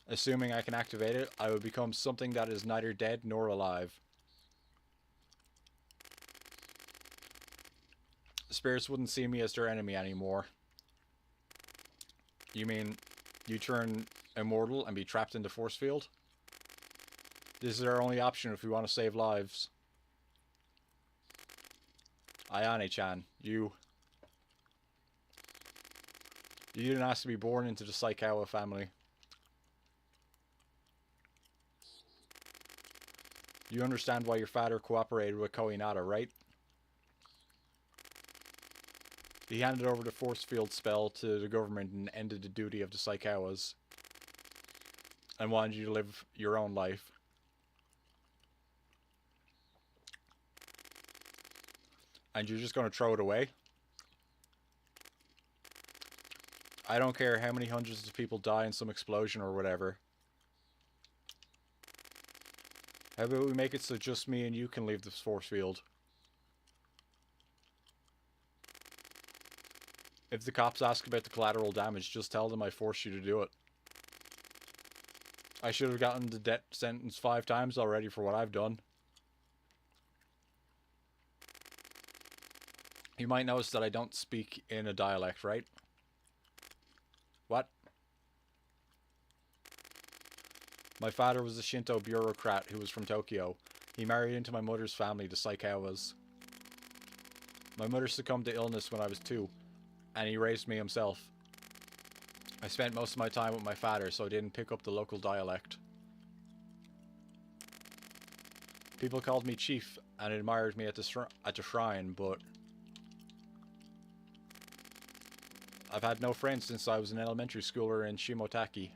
Assuming I can activate it, I would become something that is neither dead nor alive. Spirits wouldn't see me as their enemy anymore. You mean you turn immortal and be trapped in the force field? This is our only option if we want to save lives. Ayane-chan, you didn't ask to be born into the Saikawa family. You understand why your father cooperated with Koinata, right? He handed over the force field spell to the government and ended the duty of the Saikawas. And wanted you to live your own life. And you're just going to throw it away? I don't care how many hundreds of people die in some explosion or whatever. How about we make it so just me and you can leave this force field? If the cops ask about the collateral damage, just tell them I forced you to do it. I should have gotten the death sentence 5 times already for what I've done. You might notice that I don't speak in a dialect, right? What? My father was a Shinto bureaucrat who was from Tokyo. He married into my mother's family, the Saikawas. My mother succumbed to illness when I was 2, and he raised me himself. I spent most of my time with my father, so I didn't pick up the local dialect. People called me chief and admired me at the shrine, but I've had no friends since I was an elementary schooler in Shimotaki.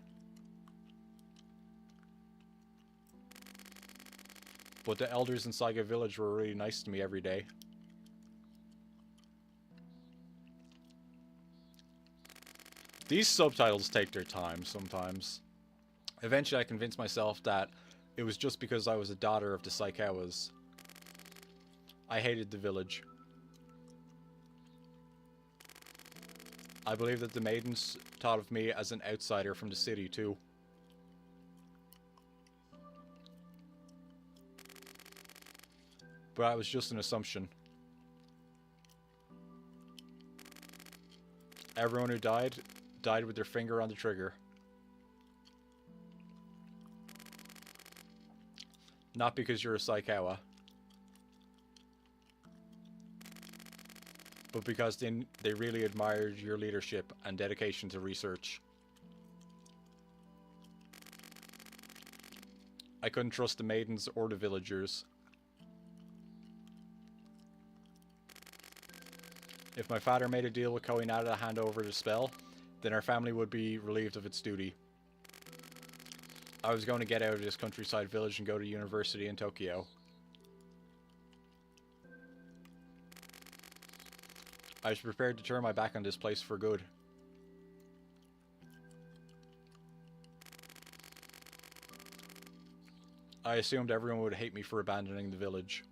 But the elders in Saiga Village were really nice to me every day. These subtitles take their time sometimes. Eventually I convinced myself that it was just because I was a daughter of the Saikawas. I hated the village. I believe that the maidens thought of me as an outsider from the city too. But that was just an assumption. Everyone who died with their finger on the trigger. Not because you're a Saikawa, but because they really admired your leadership and dedication to research. I couldn't trust the maidens or the villagers. If my father made a deal with Koinada to hand over the spell, then our family would be relieved of its duty. I was going to get out of this countryside village and go to university in Tokyo. I was prepared to turn my back on this place for good. I assumed everyone would hate me for abandoning the village.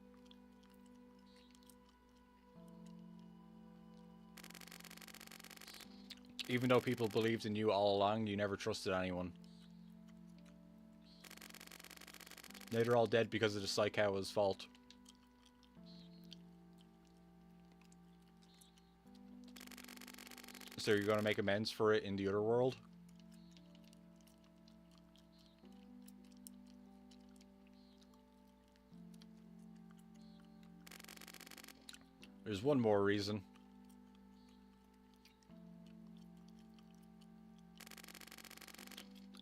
Even though people believed in you all along, you never trusted anyone. They're all dead because of the Saikawa's fault. So you're gonna make amends for it in the other world? There's one more reason.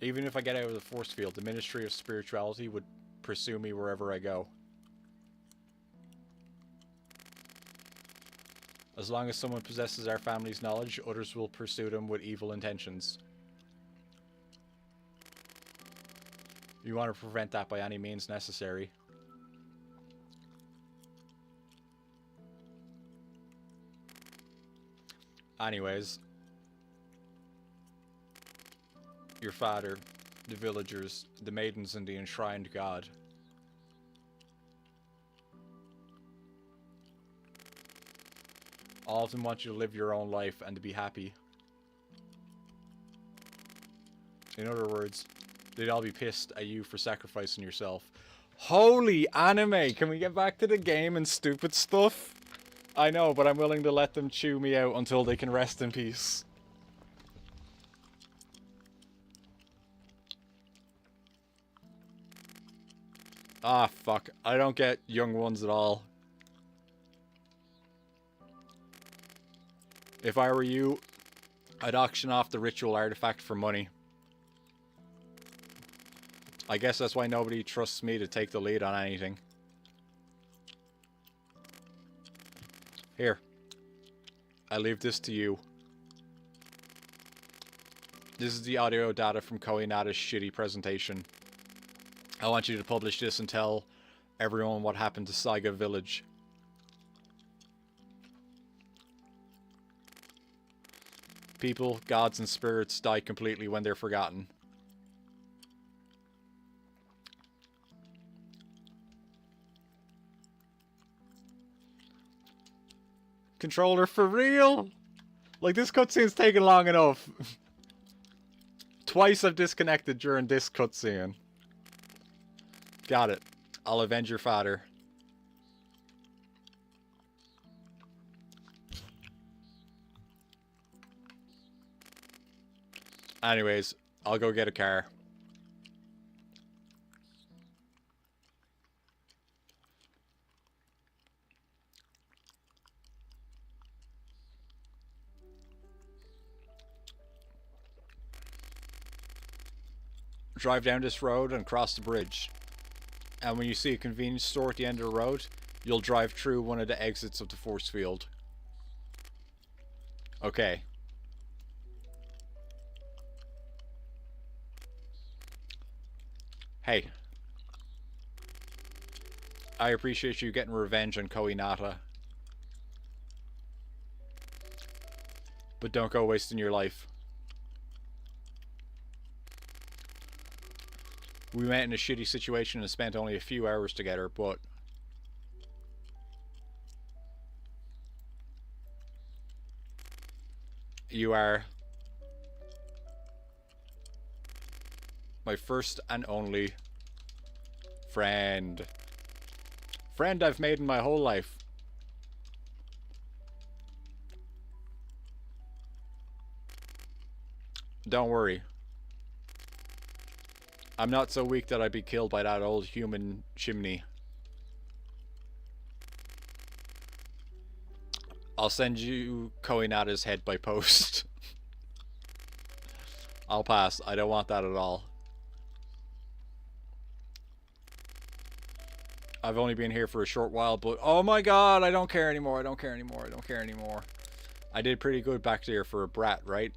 Even if I get out of the force field, the Ministry of Spirituality would pursue me wherever I go. As long as someone possesses our family's knowledge, others will pursue them with evil intentions. You want to prevent that by any means necessary. Anyways, your father, the villagers, the maidens, and the enshrined god. All of them want you to live your own life and to be happy. In other words, they'd all be pissed at you for sacrificing yourself. Holy anime! Can we get back to the game and stupid stuff? I know, but I'm willing to let them chew me out until they can rest in peace. Ah, fuck. I don't get young ones at all. If I were you, I'd auction off the ritual artifact for money. I guess that's why nobody trusts me to take the lead on anything. Here. I leave this to you. This is the audio data from Koinada's shitty presentation. I want you to publish this and tell everyone what happened to Saiga Village. People, gods, and spirits die completely when they're forgotten. Controller for real? Like, this cutscene's taking long enough. Twice I've disconnected during this cutscene. Got it. I'll avenge your father. Anyways, I'll go get a car. Drive down this road and cross the bridge. And when you see a convenience store at the end of the road, you'll drive through one of the exits of the force field. Okay. Hey. I appreciate you getting revenge on Koinata. But don't go wasting your life. We met in a shitty situation and spent only a few hours together, but... You are... my first and only... friend. Friend I've made in my whole life. Don't worry. I'm not so weak that I'd be killed by that old human chimney. I'll send you Koinata's head by post. I'll pass. I don't want that at all. I've only been here for a short while, but oh my god, I don't care anymore. I don't care anymore. I don't care anymore. I did pretty good back there for a brat, right?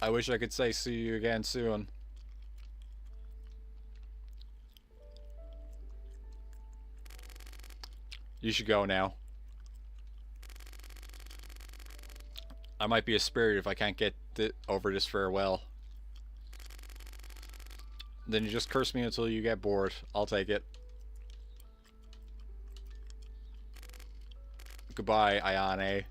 I wish I could say see you again soon. You should go now. I might be a spirit if I can't get over this farewell. Then you just curse me until you get bored. I'll take it. Goodbye, Ayane.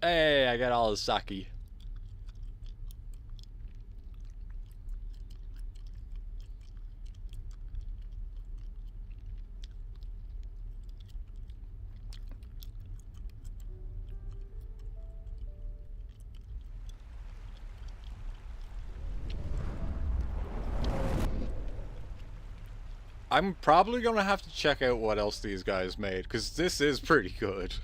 Hey, I got all the sake. I'm probably gonna have to check out what else these guys made, because this is pretty good.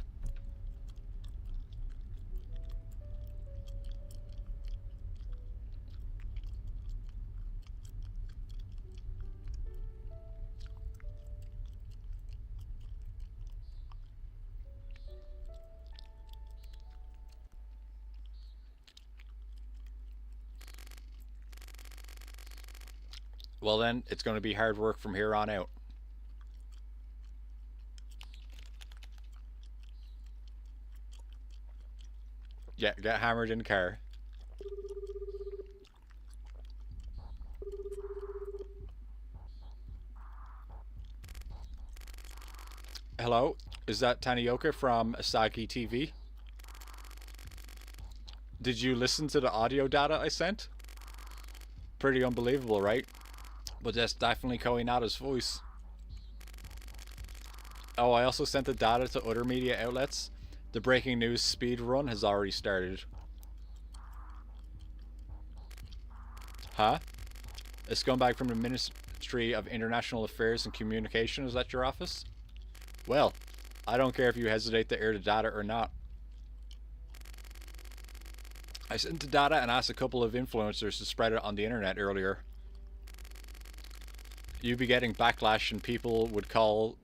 Well then, it's going to be hard work from here on out. Yeah, get hammered in the car. Hello? Is that Tanioka from Asagi TV? Did you listen to the audio data I sent? Pretty unbelievable, right? But that's definitely Koinata's voice. Oh, I also sent the data to other media outlets. The breaking news speed run has already started. Huh? A scumbag from the Ministry of International Affairs and Communication is at your office? Well, I don't care if you hesitate to air the data or not. I sent the data and asked a couple of influencers to spread it on the internet earlier. You'd be getting backlash and people would call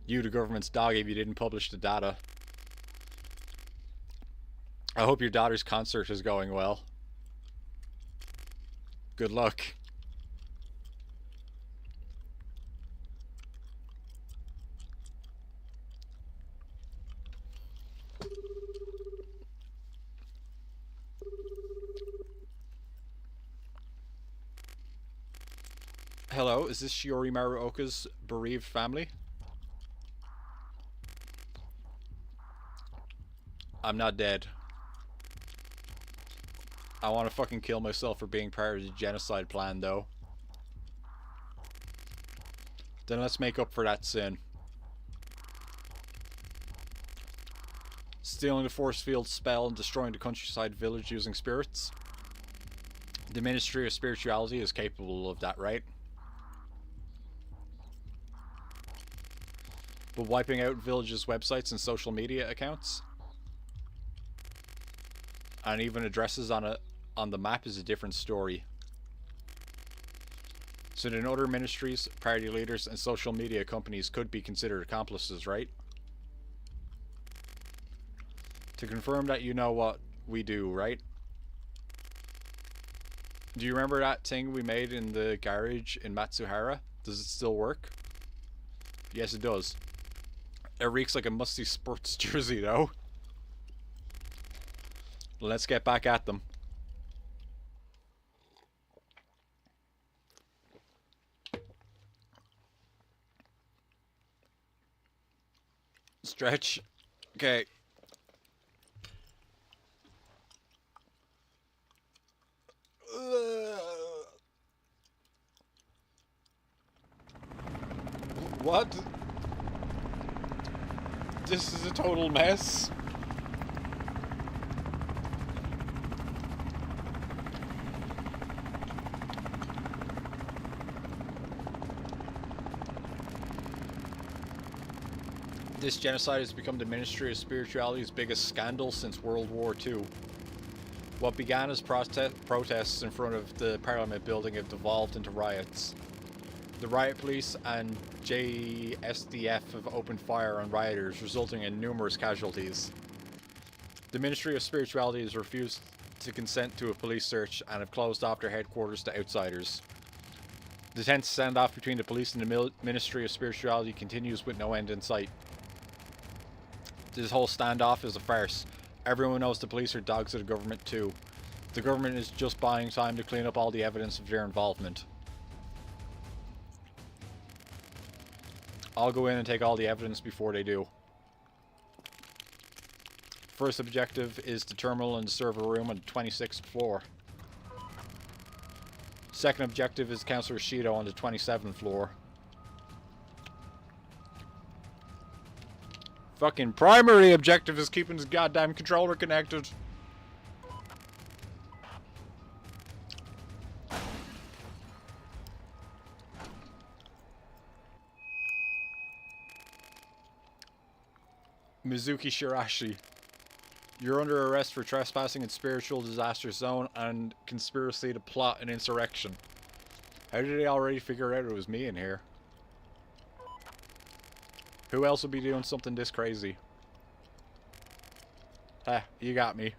you the government's dog if you didn't publish the data. I hope your daughter's concert is going well. Good luck. Hello, is this Shiori Maruoka's bereaved family? I'm not dead. I want to fucking kill myself for being part of the genocide plan, though. Then let's make up for that sin. Stealing the force field spell and destroying the countryside village using spirits. The Ministry of Spirituality is capable of that, right? But wiping out villages' websites and social media accounts, and even addresses on the map, is a different story. So then other ministries, party leaders, and social media companies could be considered accomplices, right? To confirm that you know what we do, right? Do you remember that thing we made in the garage in Matsuhara? Does it still work? Yes, it does. It reeks like a musty sports jersey, though. Let's get back at them. Stretch. Okay. What? This is a total mess. This genocide has become the Ministry of Spirituality's biggest scandal since World War II. What began as protests in front of the Parliament building have devolved into riots. The riot police and JSDF have opened fire on rioters, resulting in numerous casualties. The Ministry of Spirituality has refused to consent to a police search and have closed off their headquarters to outsiders. The tense standoff between the police and the Ministry of Spirituality continues with no end in sight. This whole standoff is a farce. Everyone knows the police are dogs of the government too. The government is just buying time to clean up all the evidence of their involvement. I'll go in and take all the evidence before they do. First objective is the terminal and the server room on the 26th floor. Second objective is Councillor Shido on the 27th floor. Fucking primary objective is keeping his goddamn controller connected. Mizuki Shirashi. You're under arrest for trespassing in Spiritual Disaster Zone and conspiracy to plot an insurrection. How did they already figure out it was me in here? Who else would be doing something this crazy? Ah, you got me.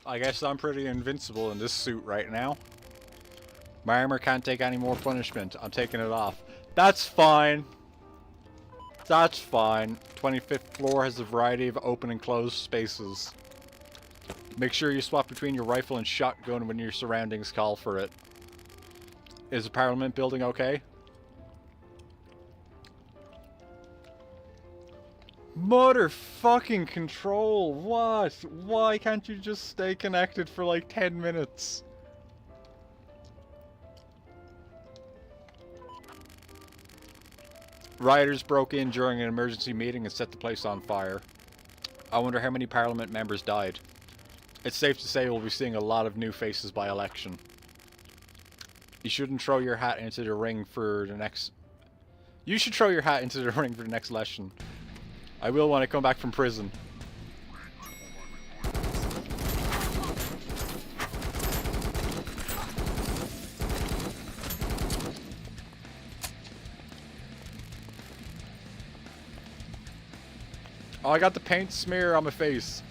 I guess I'm pretty invincible in this suit right now. My armor can't take any more punishment. I'm taking it off. That's fine. That's fine. 25th floor has a variety of open and closed spaces. Make sure you swap between your rifle and shotgun when your surroundings call for it. Is the Parliament building okay? Motherfucking control, what? Why can't you just stay connected for like 10 minutes? Rioters broke in during an emergency meeting and set the place on fire. I wonder how many Parliament members died. It's safe to say we'll be seeing a lot of new faces by election. You shouldn't throw your hat into the ring for the next... You should throw your hat into the ring for the next election. I will when I come back from prison. Oh, I got the paint smear on my face.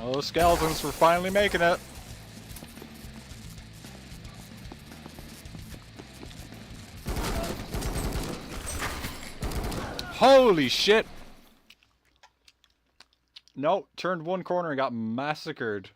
Oh, those skeletons were finally making it. Holy shit! No, turned one corner and got massacred.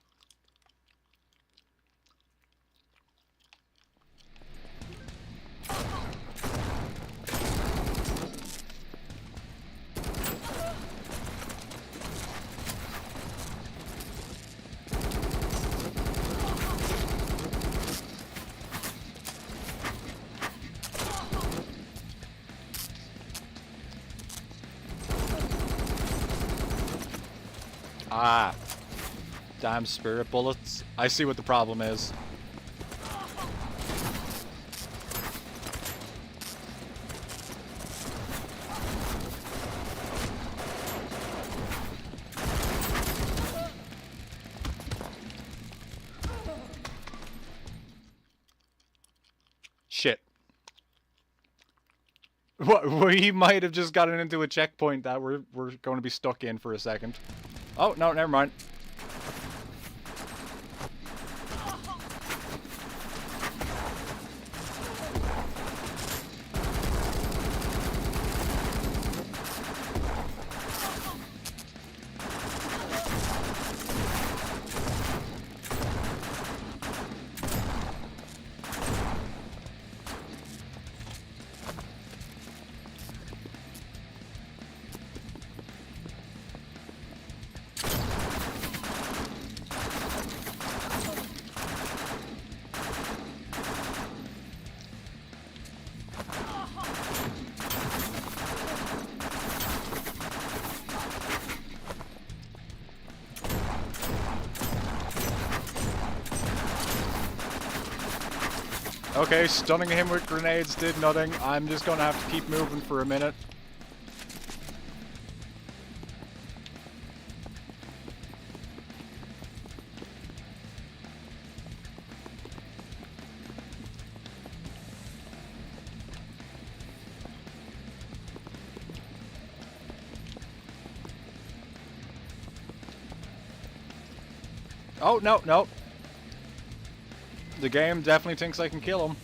Ah. Damn spirit bullets. I see what the problem is. Shit. What? We might have just gotten into a checkpoint that we're going to be stuck in for a second. Oh, no, never mind. Okay, stunning him with grenades did nothing. I'm just gonna have to keep moving for a minute. Oh, no, no. The game definitely thinks I can kill him.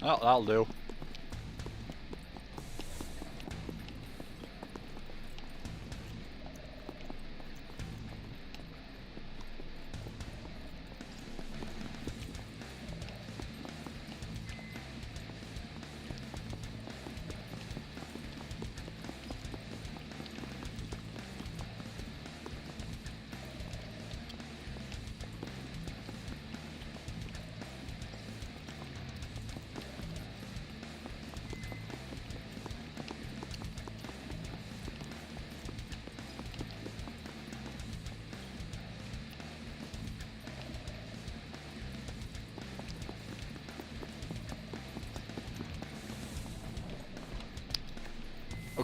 Oh, that'll do.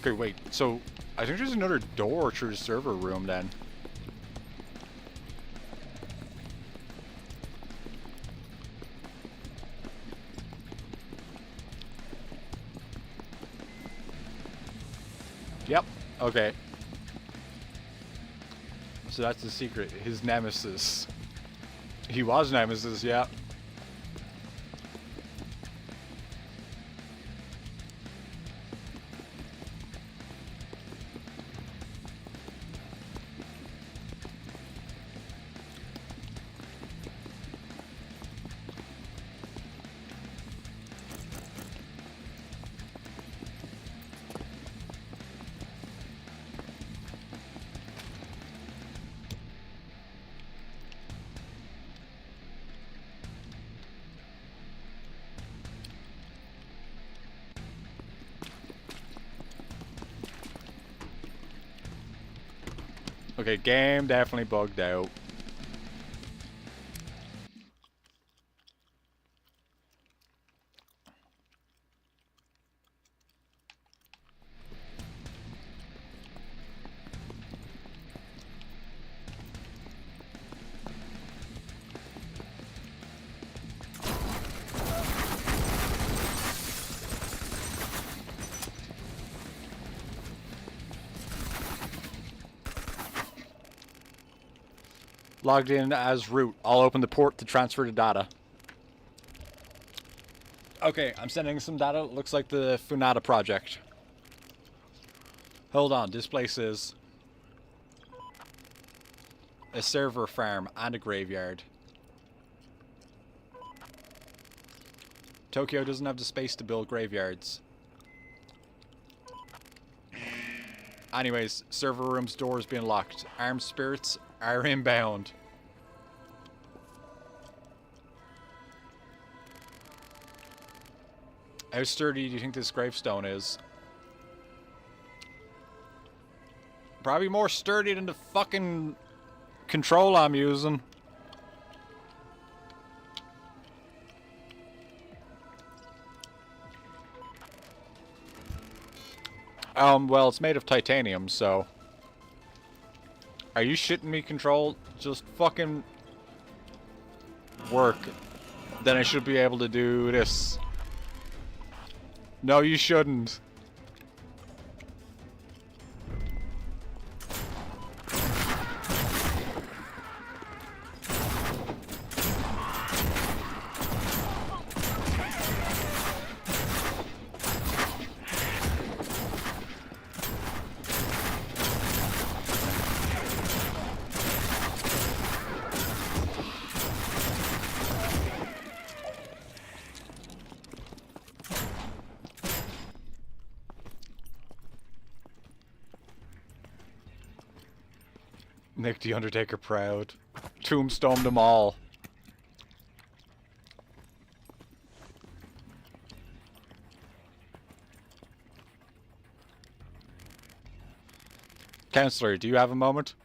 Okay, wait. So, I think there's another door through the server room then. Yep. Okay. So that's the secret. His nemesis. He was nemesis, yeah. Okay, game definitely bugged out. Logged in as root. I'll open the port to transfer the data. Okay, I'm sending some data. Looks like the Funata project. Hold on, this place is a server farm and a graveyard. Tokyo doesn't have the space to build graveyards. Anyways, server room's door is being locked. Armed spirits are inbound. How sturdy do you think this gravestone is? Probably more sturdy than the fucking control I'm using. Well, it's made of titanium, so... Are you shitting me, control? Just fucking... work. Then I should be able to do this. No, you shouldn't. Make the Undertaker proud. Tombstone them all. Counselor, do you have a moment?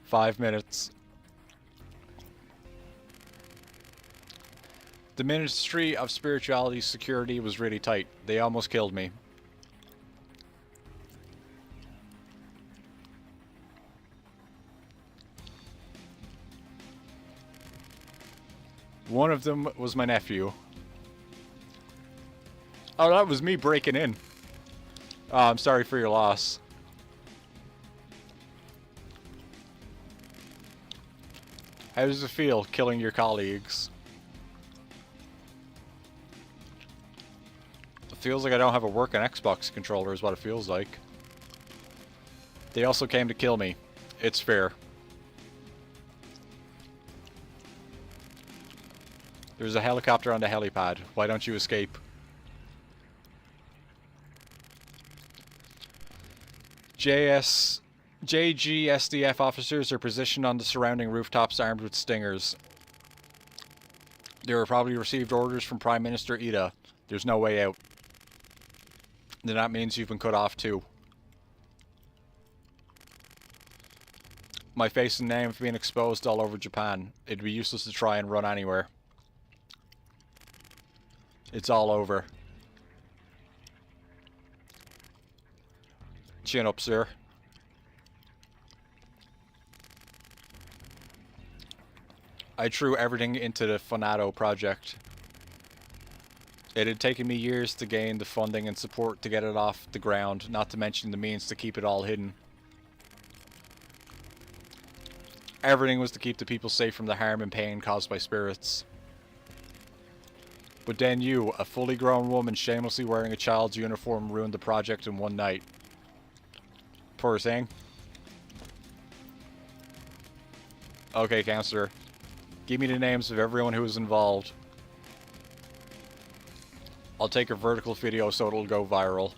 5 minutes. The Ministry of Spirituality security was really tight. They almost killed me. One of them was my nephew. Oh, that was me breaking in. Oh, I'm sorry for your loss. How does it feel, killing your colleagues? It feels like I don't have a working Xbox controller is what it feels like. They also came to kill me. It's fair. There's a helicopter on the helipad. Why don't you escape? JGSDF officers are positioned on the surrounding rooftops armed with stingers. They were probably received orders from Prime Minister Ida. There's no way out. Then that means you've been cut off too. My face and name have been exposed all over Japan. It'd be useless to try and run anywhere. It's all over. Chin up, sir. I threw everything into the Fonato project. It had taken me years to gain the funding and support to get it off the ground, not to mention the means to keep it all hidden. Everything was to keep the people safe from the harm and pain caused by spirits. But then you, a fully grown woman shamelessly wearing a child's uniform, ruined the project in one night. Poor thing. Okay, Counselor. Give me the names of everyone who was involved. I'll take a vertical video so it'll go viral.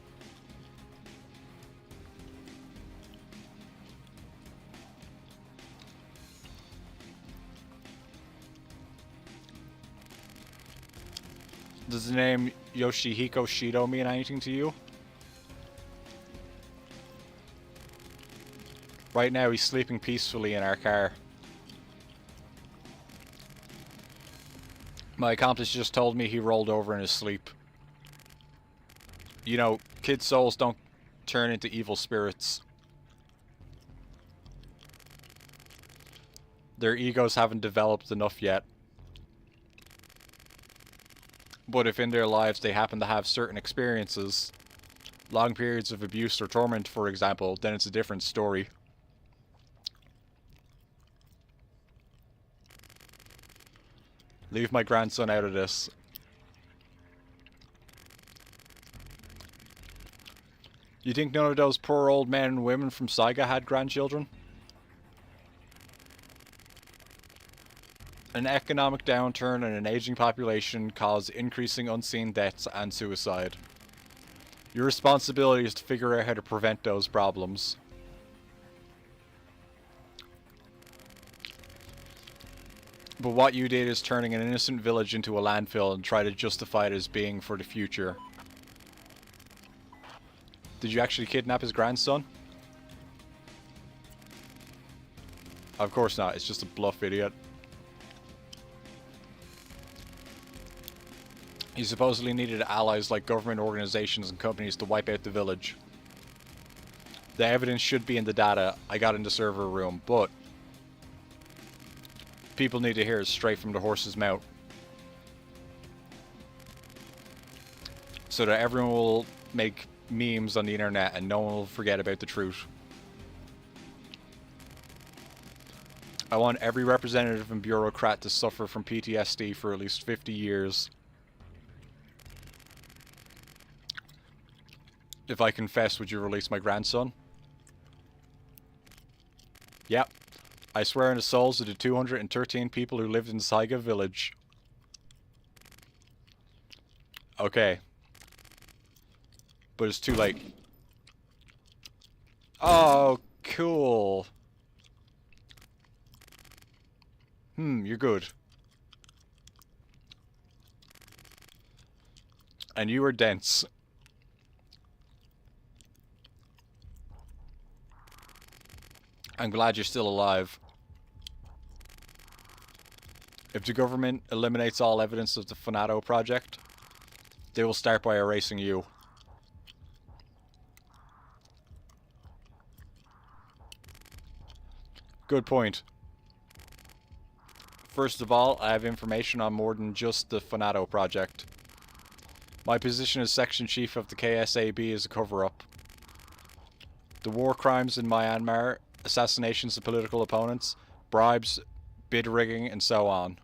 Does the name Yoshihiko Shido mean anything to you? Right now he's sleeping peacefully in our car. My accomplice just told me he rolled over in his sleep. You know, kids' souls don't turn into evil spirits. Their egos haven't developed enough yet. But if in their lives they happen to have certain experiences, long periods of abuse or torment, for example, then it's a different story. Leave my grandson out of this. You think none of those poor old men and women from Saiga had grandchildren? An economic downturn and an aging population cause increasing unseen deaths and suicide. Your responsibility is to figure out how to prevent those problems. But what you did is turning an innocent village into a landfill and try to justify it as being for the future. Did you actually kidnap his grandson? Of course not, it's just a bluff, idiot. He supposedly needed allies like government organizations and companies to wipe out the village. The evidence should be in the data I got in the server room, but people need to hear it straight from the horse's mouth. So that everyone will make memes on the internet and no one will forget about the truth. I want every representative and bureaucrat to suffer from PTSD for at least 50 years. If I confess, would you release my grandson? Yep. I swear on the souls of the 213 people who lived in Saiga village. Okay. But it's too late. Oh, cool. You're good. And you are dense. I'm glad you're still alive. If the government eliminates all evidence of the Fonato project, they will start by erasing you. Good point. First of all, I have information on more than just the Fonato project. My position as section chief of the KSAB is a cover-up. The war crimes in Myanmar, assassinations of political opponents, bribes, bid rigging, and so on.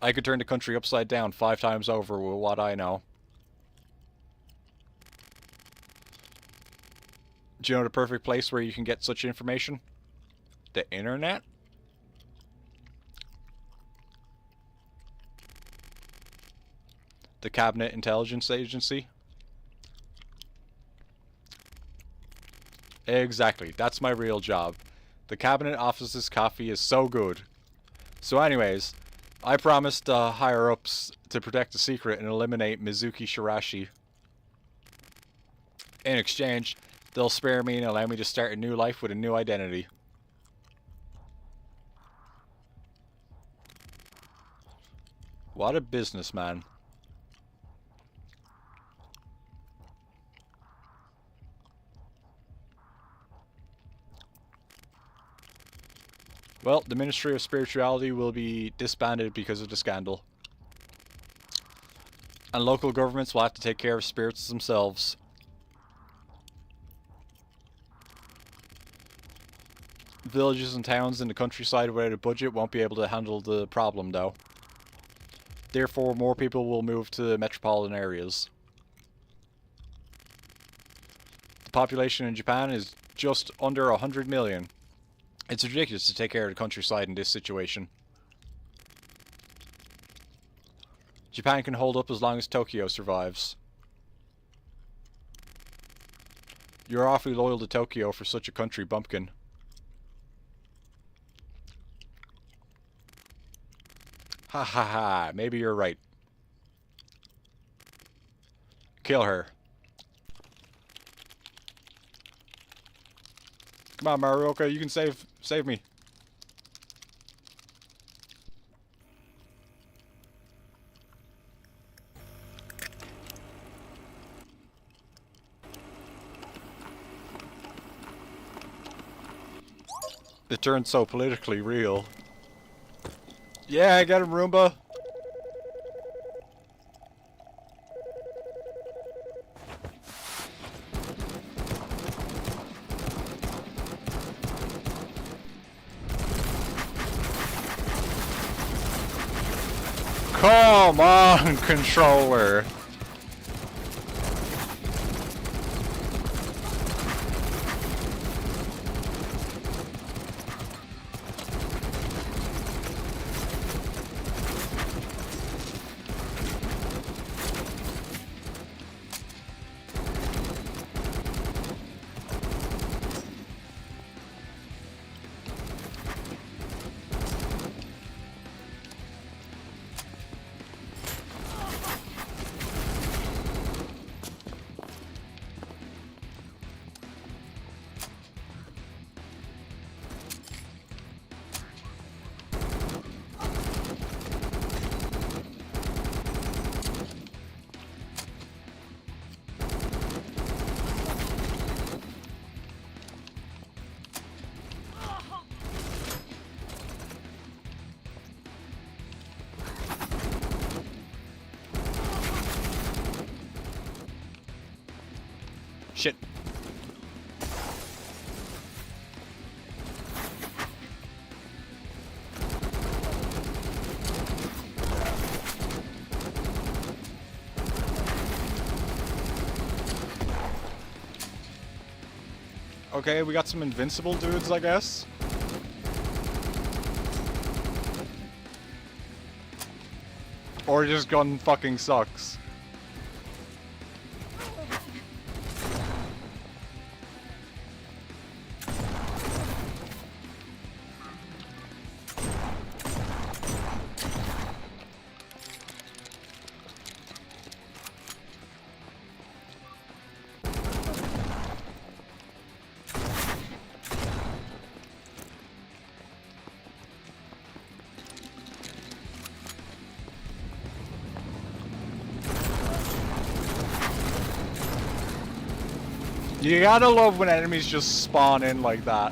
I could turn the country upside down 5 times over with what I know. Do you know the perfect place where you can get such information? The internet? The Cabinet Intelligence Agency? Exactly, that's my real job. The Cabinet Office's coffee is so good. So anyways, I promised higher-ups to protect the secret and eliminate Mizuki Shirashi. In exchange, they'll spare me and allow me to start a new life with a new identity. What a businessman. Well, the Ministry of Spirituality will be disbanded because of the scandal. And local governments will have to take care of spirits themselves. Villages and towns in the countryside without a budget won't be able to handle the problem, though. Therefore, more people will move to metropolitan areas. The population in Japan is just under 100 million. It's ridiculous to take care of the countryside in this situation. Japan can hold up as long as Tokyo survives. You're awfully loyal to Tokyo for such a country bumpkin. Ha ha ha, maybe you're right. Kill her. Come on, Marioka, you can save me. It turned so politically real. Yeah, I got him, Roomba. Come on, controller. Shit. Okay, we got some invincible dudes, I guess. Or this gun fucking sucks. You gotta love when enemies just spawn in like that.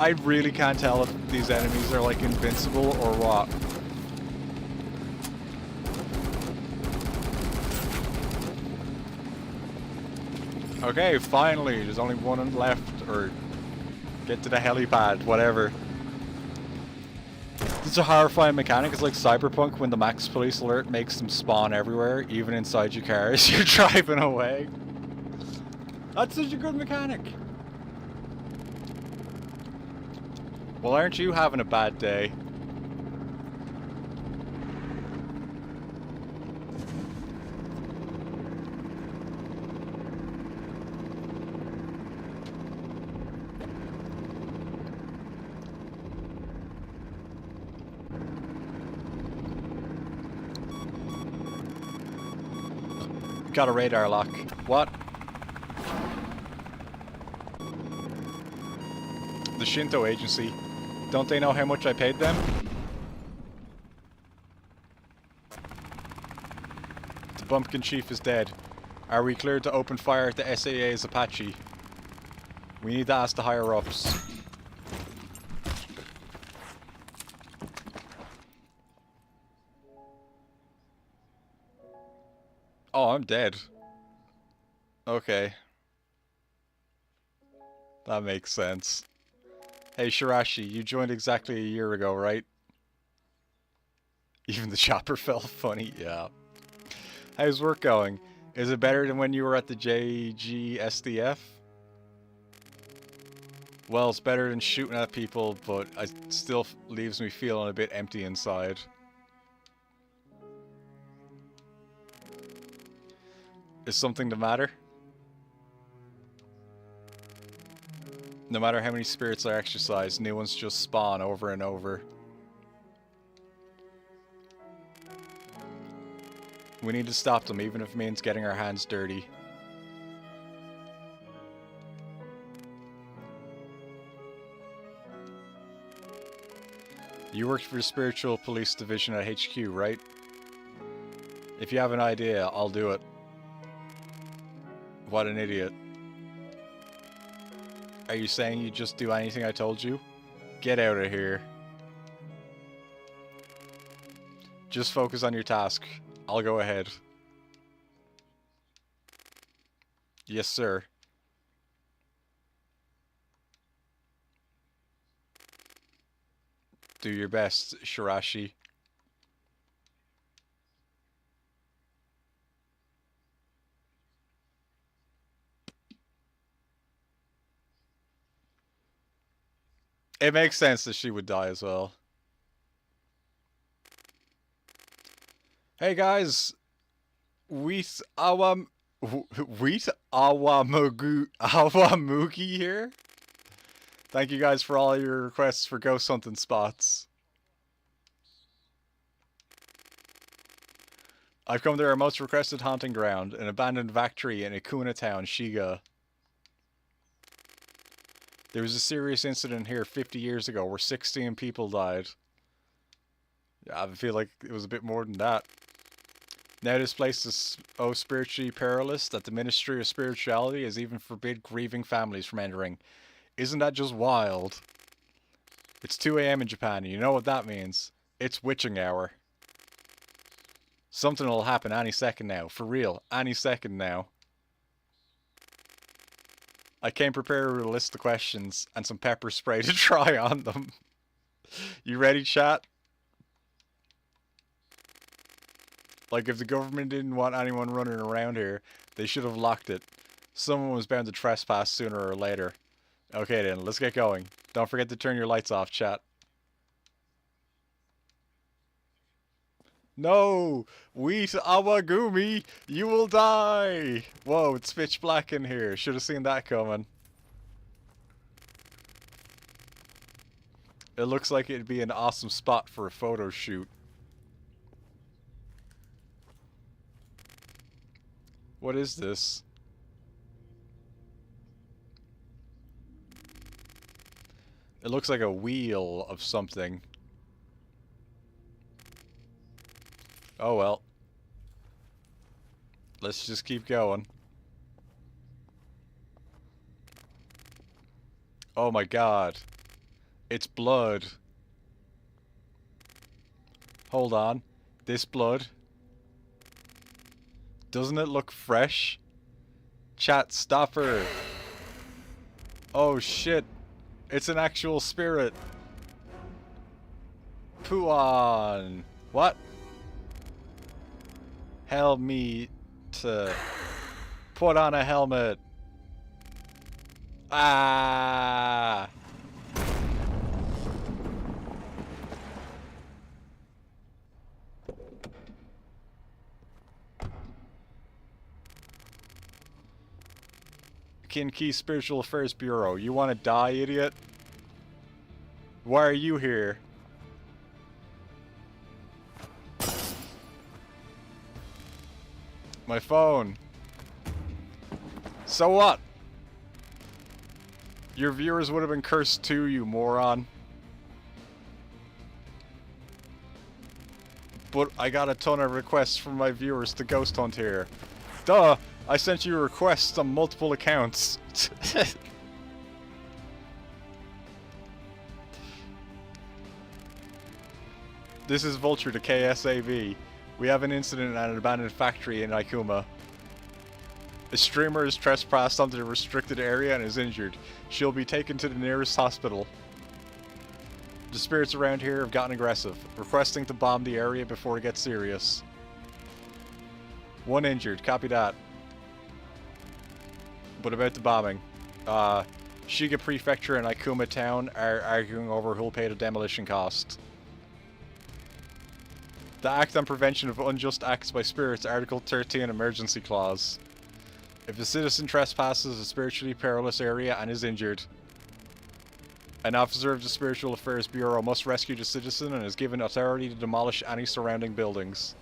I really can't tell if these enemies are like invincible or what. Okay, finally, there's only one left, or get to the helipad, whatever. It's a horrifying mechanic. It's like Cyberpunk when the max police alert makes them spawn everywhere, even inside your car as you're driving away. That's such a good mechanic. Well, aren't you having a bad day? Got a radar lock. What? The Shinto agency. Don't they know how much I paid them? The Bumpkin Chief is dead. Are we cleared to open fire at the SAA's Apache? We need to ask the higher-ups. Oh, I'm dead. Okay. That makes sense. Hey, Shirashi, you joined exactly a year ago, right? Even the chopper felt funny, yeah. How's work going? Is it better than when you were at the JGSDF? Well, it's better than shooting at people, but it still leaves me feeling a bit empty inside. Is something the matter? No matter how many spirits I exercise, new ones just spawn over and over. We need to stop them, even if it means getting our hands dirty. You worked for the Spiritual Police Division at HQ, right? If you have an idea, I'll do it. What an idiot. Are you saying you just do anything I told you? Get out of here. Just focus on your task. I'll go ahead. Yes, sir. Do your best, Shirashi. It makes sense that she would die as well. Hey guys, Wheat Awamugi here. Thank you guys for all your requests for ghost hunting spots. I've come to our most requested haunting ground, an abandoned factory in Ikuna Town, Shiga. There was a serious incident here 50 years ago where 16 people died. Yeah, I feel like it was a bit more than that. Now this place is so spiritually perilous that the Ministry of Spirituality has even forbid grieving families from entering. Isn't that just wild? It's 2 AM in Japan, and you know what that means. It's witching hour. Something will happen any second now. For real, any second now. I came prepared with a list of questions and some pepper spray to try on them. You ready, chat? Like, if the government didn't want anyone running around here, they should have locked it. Someone was bound to trespass sooner or later. Okay then, let's get going. Don't forget to turn your lights off, chat. No! Wheat Awagumi! You will die! Whoa, it's pitch black in here. Should have seen that coming. It looks like it'd be an awesome spot for a photo shoot. What is this? It looks like a wheel of something. Oh well. Let's just keep going. Oh my god. It's blood. Hold on. This blood. Doesn't it look fresh? Chat, stop her. Oh shit. It's an actual spirit. Puan. What? Help me to put on a helmet. Ah. Kinki Spiritual Affairs Bureau. You want to die, idiot? Why are you here? My phone. So what? Your viewers would have been cursed too, you moron. But I got a ton of requests from my viewers to ghost hunt here. Duh! I sent you requests on multiple accounts. This is Vulture to KSAV. We have an incident at an abandoned factory in Ikuma. A streamer has trespassed onto the restricted area and is injured. She'll be taken to the nearest hospital. The spirits around here have gotten aggressive, requesting to bomb the area before it gets serious. One injured, copy that. But about the bombing. Shiga Prefecture and Ikuma Town are arguing over who'll pay the demolition cost. The Act on Prevention of Unjust Acts by Spirits, Article 13, Emergency Clause. If a citizen trespasses a spiritually perilous area and is injured, an officer of the Spiritual Affairs Bureau must rescue the citizen and is given authority to demolish any surrounding buildings.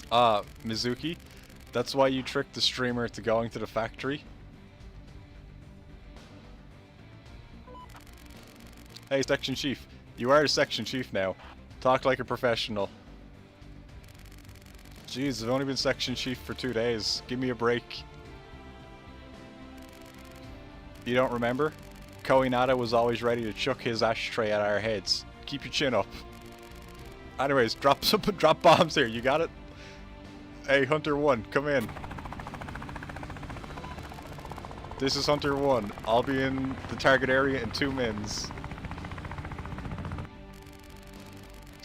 Mizuki, that's why you tricked the streamer into going to the factory? Hey, Section Chief. You are the Section Chief now. Talk like a professional. Jeez, I've only been Section Chief for 2 days. Give me a break. You don't remember? Koinada was always ready to chuck his ashtray at our heads. Keep your chin up. Anyways, drop bombs here. You got it? Hey, Hunter 1, come in. This is Hunter 1. I'll be in the target area in 2 mins.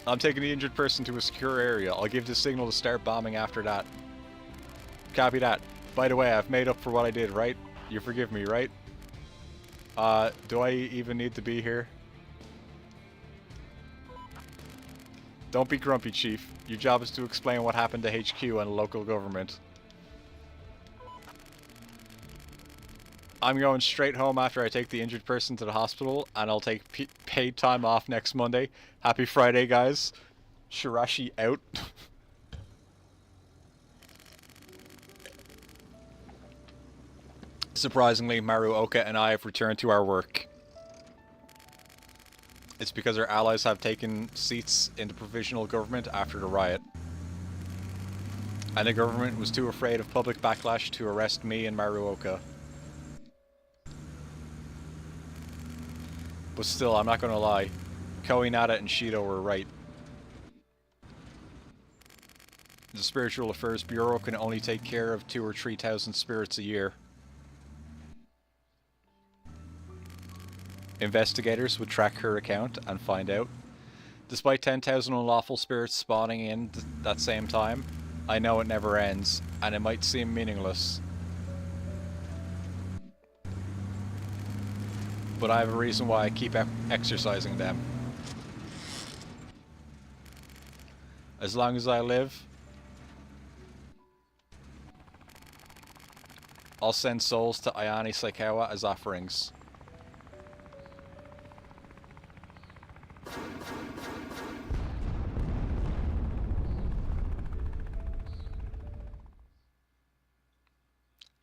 I'm taking the injured person to a secure area. I'll give the signal to start bombing after that. Copy that. By the way, I've made up for what I did, right? You forgive me, right? Do I even need to be here? Don't be grumpy, Chief. Your job is to explain what happened to HQ and local government. I'm going straight home after I take the injured person to the hospital, and I'll take paid time off next Monday. Happy Friday, guys. Shirashi out. Surprisingly, Maruoka and I have returned to our work. It's because our allies have taken seats in the provisional government after the riot. And the government was too afraid of public backlash to arrest me and Maruoka. But still, I'm not gonna lie. Koinada and Shido were right. The Spiritual Affairs Bureau can only take care of 2,000 or 3,000 spirits a year. Investigators would track her account and find out. Despite 10,000 unlawful spirits spawning in that same time, I know it never ends, and it might seem meaningless. But I have a reason why I keep exercising them. As long as I live, I'll send souls to Ayane Saikawa as offerings.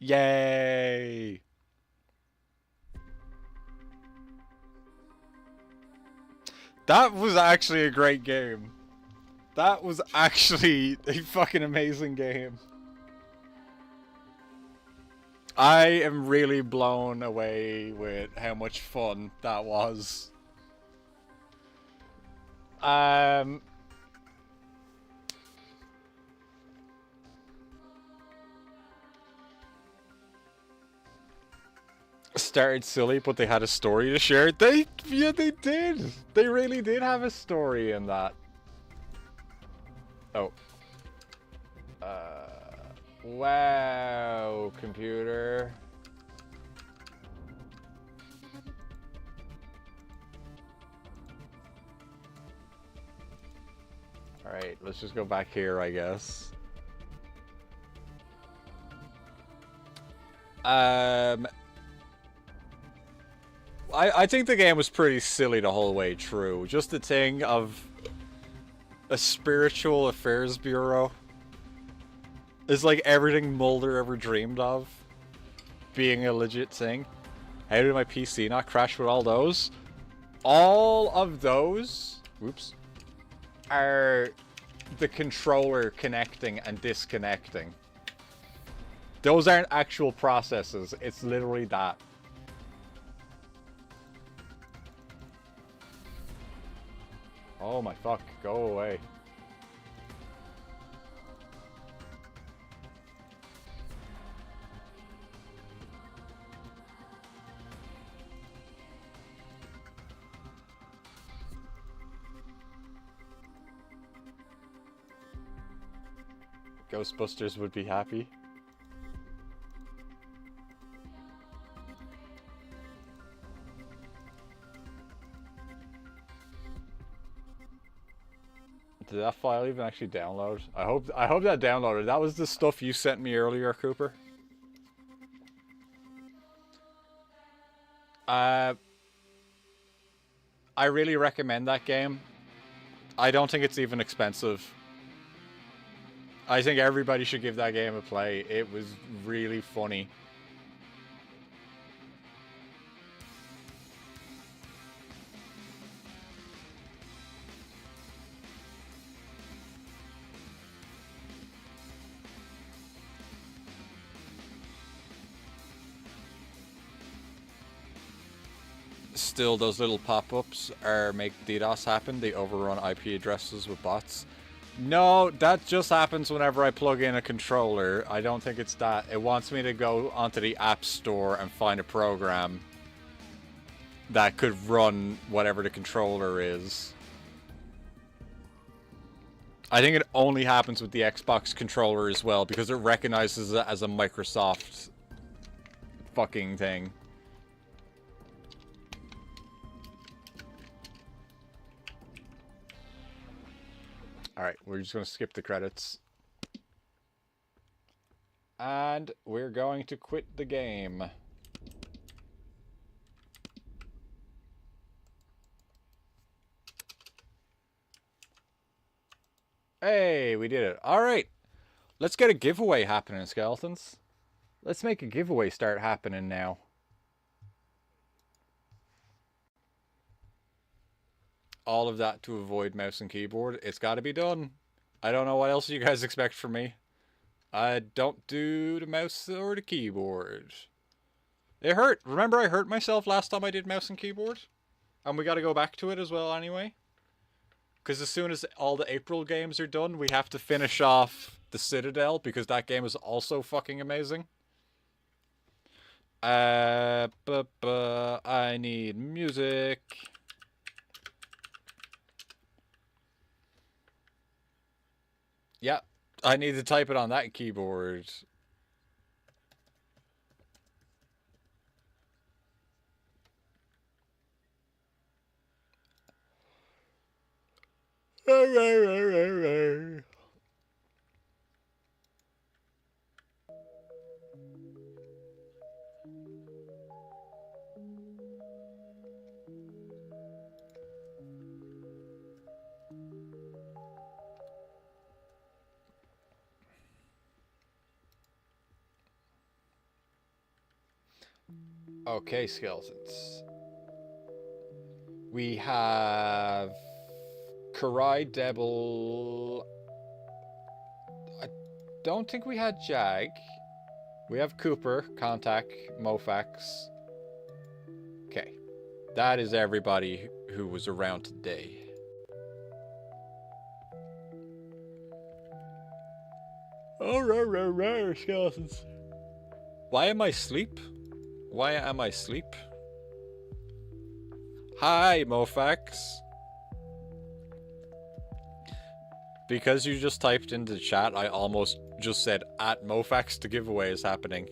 Yay! That was actually a great game. That was actually a fucking amazing game. I am really blown away with how much fun that was. Started silly, but they had a story to share. Yeah, they did. They really did have a story in that. Oh. Wow, computer. Alright, let's just go back here, I guess. I think the game was pretty silly the whole way through. Just the thing of a spiritual affairs bureau is like everything Mulder ever dreamed of being a legit thing. How did my PC not crash with all those? All of those, whoops, are the controller connecting and disconnecting. Those aren't actual processes, it's literally that. Oh my fuck, go away. Ghostbusters would be happy. Did that file even actually download? I hope that downloaded. That was the stuff you sent me earlier, Cooper. I really recommend that game. I don't think it's even expensive. I think everybody should give that game a play. It was really funny. Still, those little pop-ups make DDoS happen. They overrun IP addresses with bots. No, that just happens whenever I plug in a controller. I don't think it's that. It wants me to go onto the App Store and find a program that could run whatever the controller is. I think it only happens with the Xbox controller as well, because it recognizes it as a Microsoft fucking thing. Alright, we're just going to skip the credits. And we're going to quit the game. Hey, we did it. Alright, let's get a giveaway happening, Skeletons. Let's make a giveaway start happening now. All of that to avoid mouse and keyboard. It's got to be done. I don't know what else you guys expect from me. I don't do the mouse or the keyboard. It hurt. Remember I hurt myself last time I did mouse and keyboard? And we got to go back to it as well anyway. Because as soon as all the April games are done, we have to finish off the Citadel, because that game is also fucking amazing. I need music. Yeah, I need to type it on that keyboard. Okay, Skeletons. We have Karai Devil. I don't think we had Jag. We have Cooper, Contact, Mofax. Okay. That is everybody who was around today. Oh, skeletons. Why am I asleep? Why am I asleep? Hi, Mofax. Because you just typed into the chat, I almost just said at Mofax the giveaway is happening.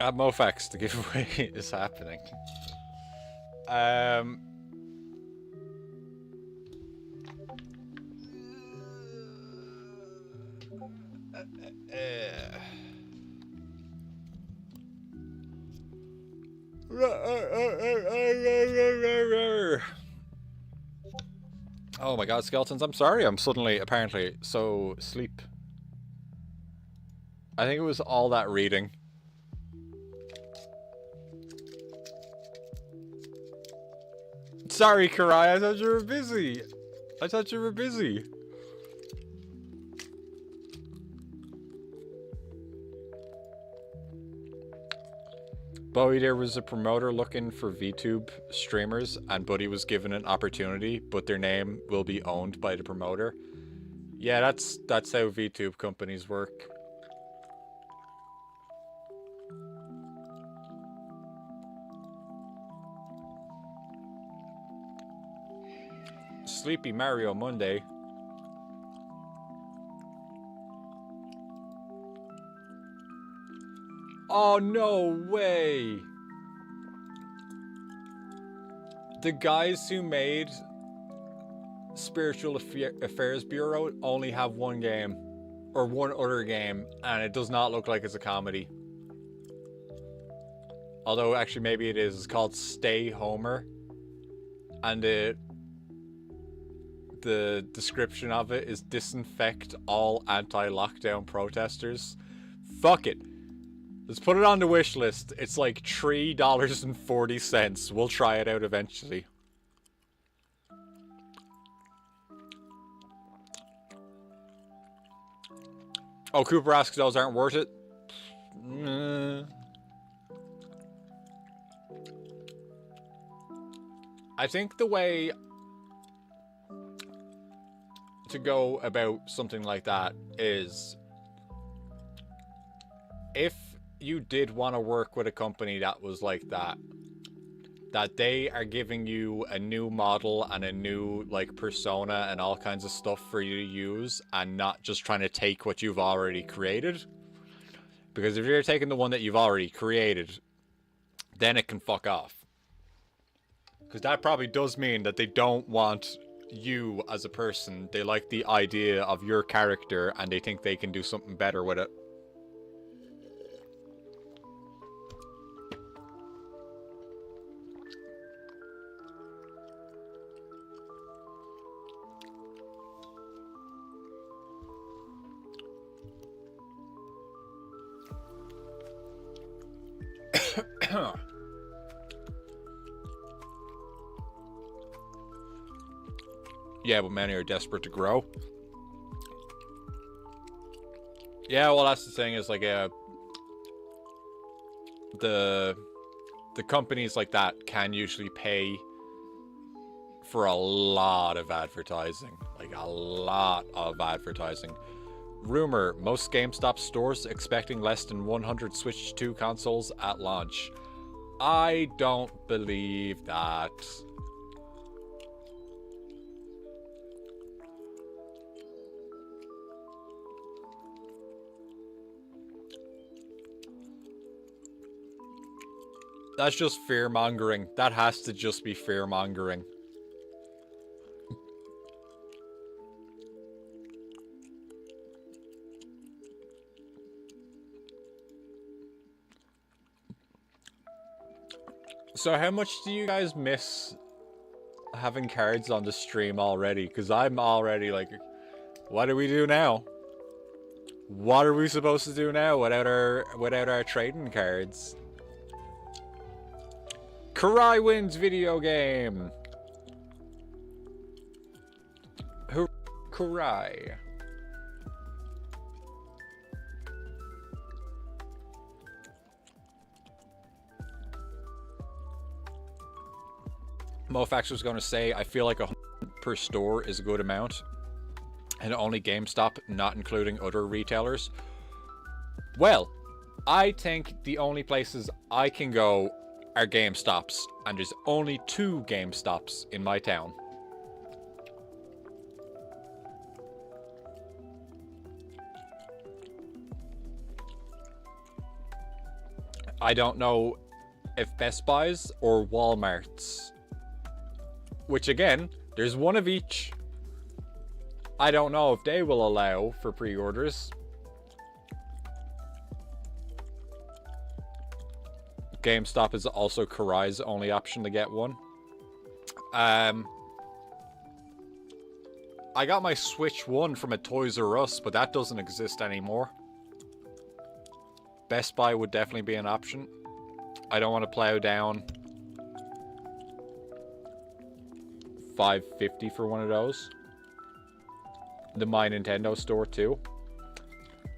At Mofax the giveaway is happening. Oh my god, skeletons, I'm sorry I'm suddenly, apparently, so sleep. I think it was all that reading. Sorry, Karai, I thought you were busy. I thought you were busy. Bowie, there was a promoter looking for VTube streamers, and Buddy was given an opportunity, but their name will be owned by the promoter. Yeah, that's how VTube companies work. Sleepy Mario Monday. Oh, no way! The guys who made Spiritual Affairs Bureau only have one game. Or one other game, and it does not look like it's a comedy. Although, actually, maybe it is. It's called Stay Homer. And the description of it is disinfect all anti-lockdown protesters. Fuck it. Let's put it on the wish list. It's like $3.40. We'll try it out eventually. Oh, Cooper asks those aren't worth it. I think the way to go about something like that is if you did want to work with a company that was like that they are giving you a new model and a new like persona and all kinds of stuff for you to use and not just trying to take what you've already created. Because if you're taking the one that you've already created, then it can fuck off. Because that probably does mean that they don't want you as a person. They like the idea of your character and they think they can do something better with it. Yeah, but many are desperate to grow. Yeah, well, that's the thing is like the companies like that can usually pay for a lot of advertising, like a lot of advertising. Rumor: most GameStop stores expecting less than 100 Switch 2 consoles at launch. I don't believe that. That's just fear-mongering. That has to just be fear-mongering. So how much do you guys miss having cards on the stream already? Because I'm already like, what do we do now? What are we supposed to do now without our trading cards? Karai wins video game. Karai. Mofax was going to say, I feel like 100 per store is a good amount. And only GameStop, not including other retailers. Well, I think the only places I can go are GameStops. And there's only 2 GameStops in my town. I don't know if Best Buys or Walmart's. Which again, there's one of each. I don't know if they will allow for pre-orders. GameStop is also Karai's only option to get one. I got my Switch 1 from a Toys R Us, but that doesn't exist anymore. Best Buy would definitely be an option. I don't want to plow down $5.50 for one of those. The My Nintendo store too.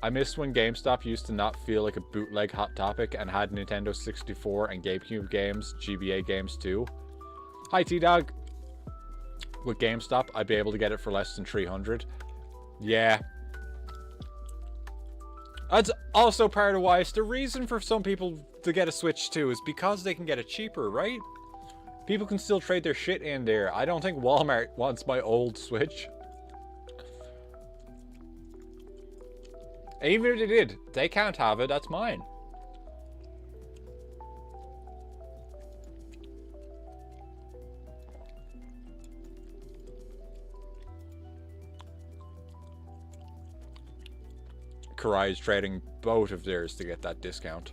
I missed when GameStop used to not feel like a bootleg Hot Topic and had Nintendo 64 and GameCube games, GBA games too. Hi T-Dog. With GameStop, I'd be able to get it for less than 300. Yeah. That's also part of why it's the reason for some people to get a Switch too, is because they can get it cheaper, right? People can still trade their shit in there. I don't think Walmart wants my old Switch. Even if they did, they can't have it. That's mine. Karai is trading both of theirs to get that discount.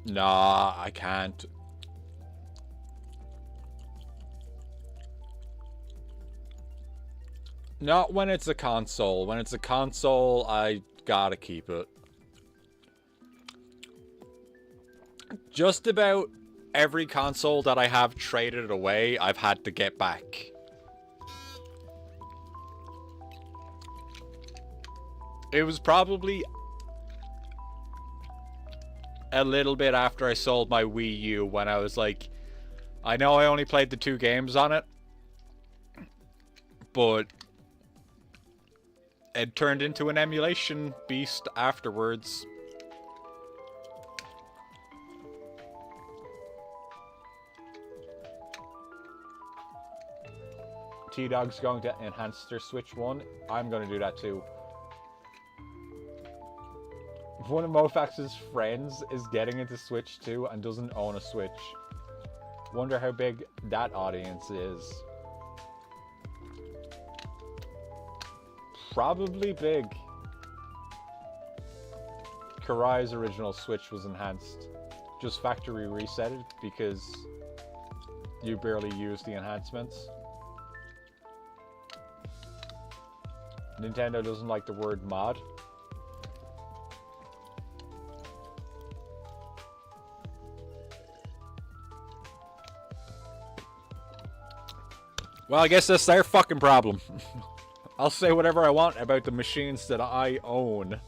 Nah, I can't. Not when it's a console. When it's a console, I gotta keep it. Just about every console that I have traded away, I've had to get back. It was probably a little bit after I sold my Wii U when I was like, I know I only played the 2 games on it, but it turned into an emulation beast afterwards. T-Dog's going to enhance their Switch 1. I'm going to do that too. One of Mofax's friends is getting into Switch 2 and doesn't own a Switch. Wonder how big that audience is. Probably big. Karai's original Switch was enhanced. Just factory reset it because you barely use the enhancements. Nintendo doesn't like the word mod. Well, I guess that's their fucking problem. I'll say whatever I want about the machines that I own.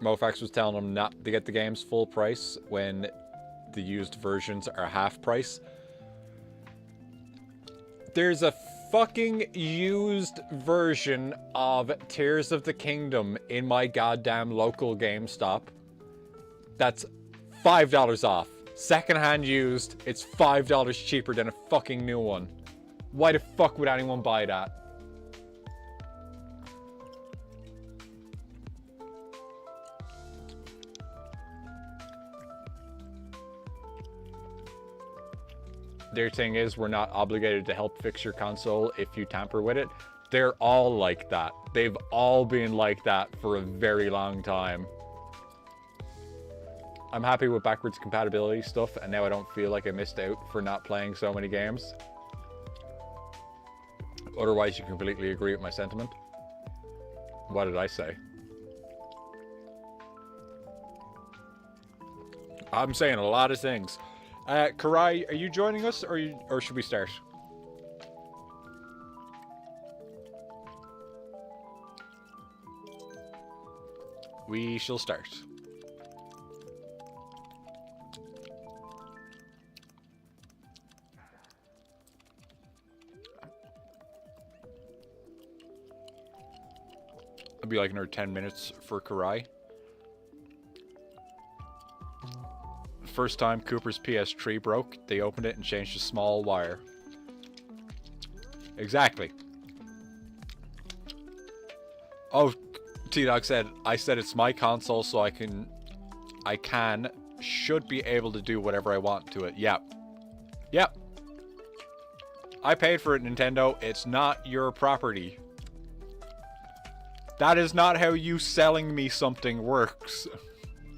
Mofax was telling them not to get the games full price when the used versions are half price. There's a fucking used version of Tears of the Kingdom in my goddamn local GameStop. That's $5 off. Secondhand used, it's $5 cheaper than a fucking new one. Why the fuck would anyone buy that? Their thing is, we're not obligated to help fix your console if you tamper with it. They're all like that. They've all been like that for a very long time. I'm happy with backwards compatibility stuff, and now I don't feel like I missed out for not playing so many games. Otherwise, you completely agree with my sentiment. What did I say? I'm saying a lot of things. Karai, are you joining us, or should we start? We shall start. It'll be like another 10 minutes for Karai. First time Cooper's PS3 broke, they opened it and changed a small wire. Exactly. Oh, T-Dog said, I said it's my console, so should be able to do whatever I want to it. Yep. Yep. I paid for it, Nintendo. It's not your property. That is not how you selling me something works.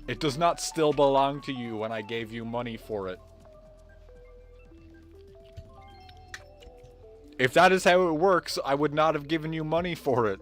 It does not still belong to you when I gave you money for it. If that is how it works, I would not have given you money for it.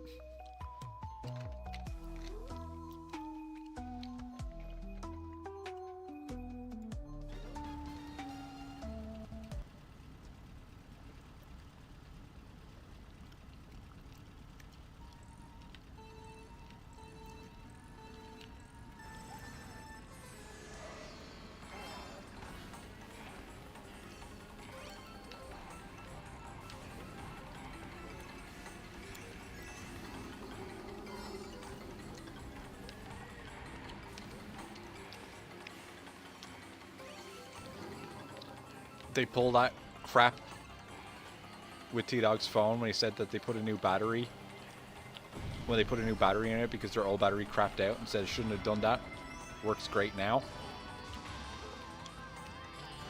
They pulled that crap with T-Dog's phone when he said that they put a new battery. When they put a new battery in it because their old battery crapped out and said it shouldn't have done that. Works great now.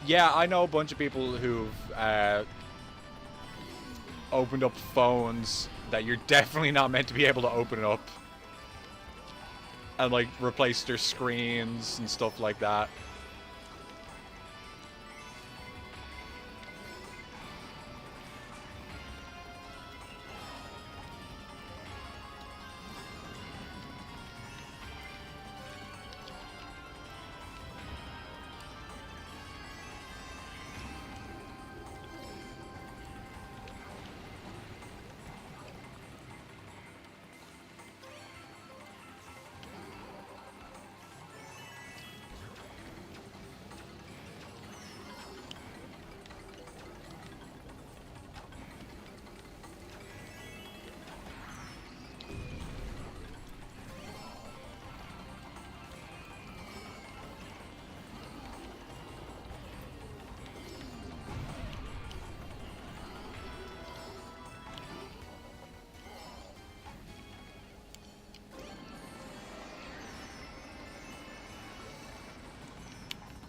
Yeah, I know a bunch of people who've opened up phones that you're definitely not meant to be able to open up. And like replace their screens and stuff like that.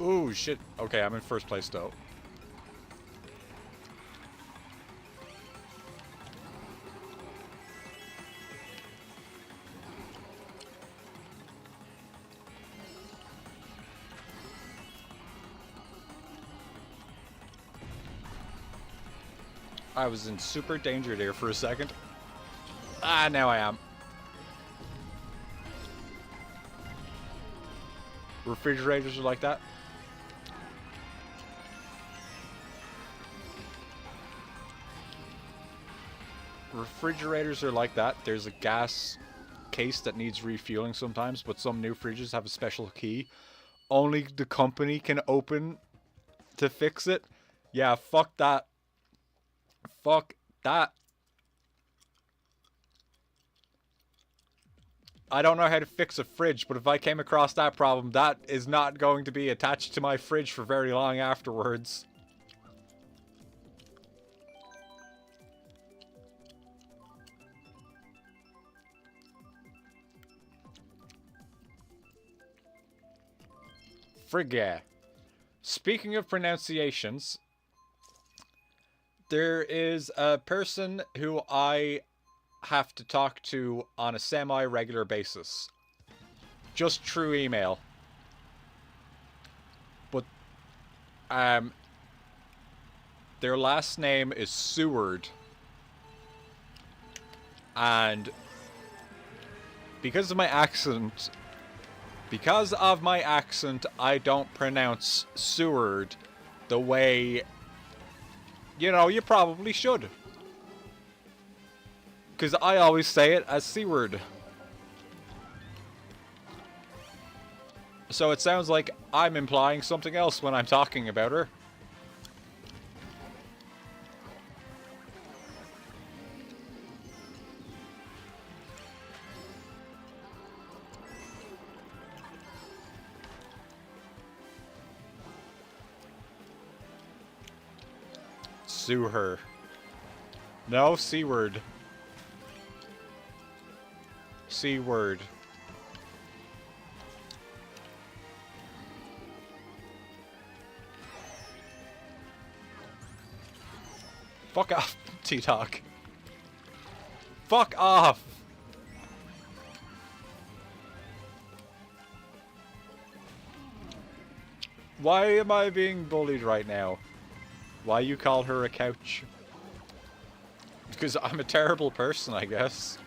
Ooh, shit. Okay, I'm in first place, though. I was in super danger there for a second. Ah, now I am. Refrigerators are like that. Refrigerators are like that. There's a gas case that needs refueling sometimes, but some new fridges have a special key. Only the company can open to fix it. Yeah, fuck that. Fuck that. I don't know how to fix a fridge, but if I came across that problem, that is not going to be attached to my fridge for very long afterwards. Frig yeah. Speaking of pronunciations, there is a person who I have to talk to on a semi-regular basis. Just through email. But, their last name is Seward. And because of my accent, I don't pronounce Seward the way, you know, you probably should. Because I always say it as Seward. So it sounds like I'm implying something else when I'm talking about her. Sue her. No, C-word. C-word. Fuck off, T-Talk. Fuck off! Why am I being bullied right now? Why you call her a couch? Because I'm a terrible person, I guess.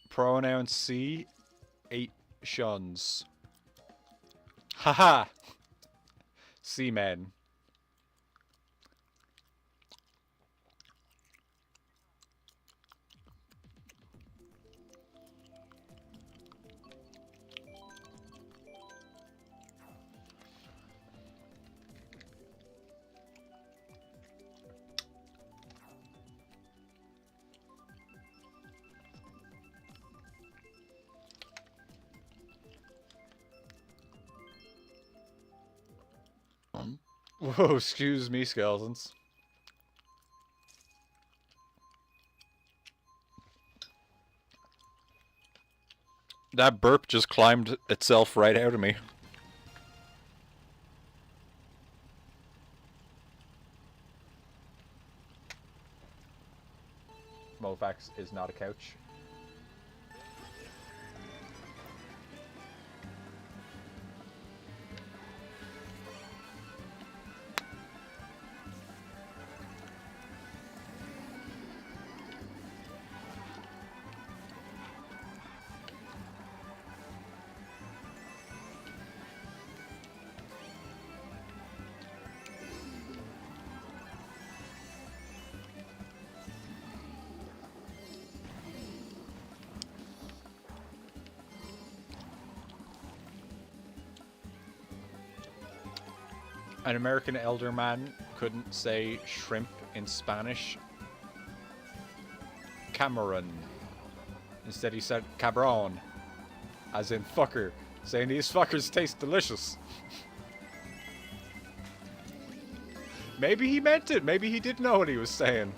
Pronoun C, 8 shuns. Haha! Seamen. Whoa, excuse me, skeletons. That burp just climbed itself right out of me. Mofax is not a couch. An American elder man couldn't say shrimp in Spanish. Cameron. Instead he said cabron. As in fucker. Saying these fuckers taste delicious. Maybe he meant it. Maybe he did know what he was saying.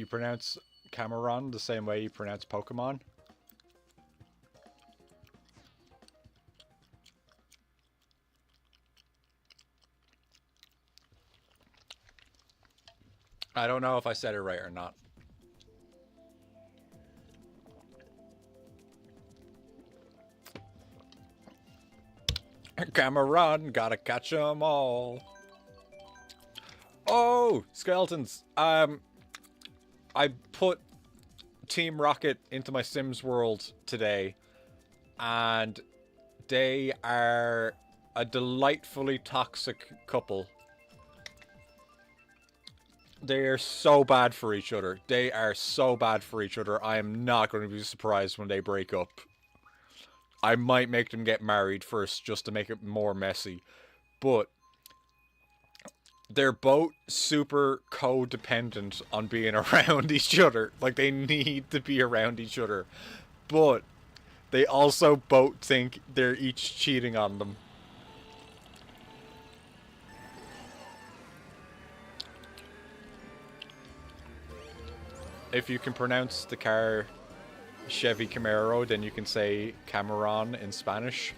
You pronounce Cameron the same way you pronounce Pokemon? I don't know if I said it right or not. Cameron, gotta catch 'em all. Oh, skeletons. I put Team Rocket into my Sims world today, and they are a delightfully toxic couple. They are so bad for each other. They are so bad for each other. I am not going to be surprised when they break up. I might make them get married first just to make it more messy. But they're both super codependent on being around each other. Like, they need to be around each other. But they also both think they're each cheating on them. If you can pronounce the car Chevy Camaro, then you can say Cameron in Spanish.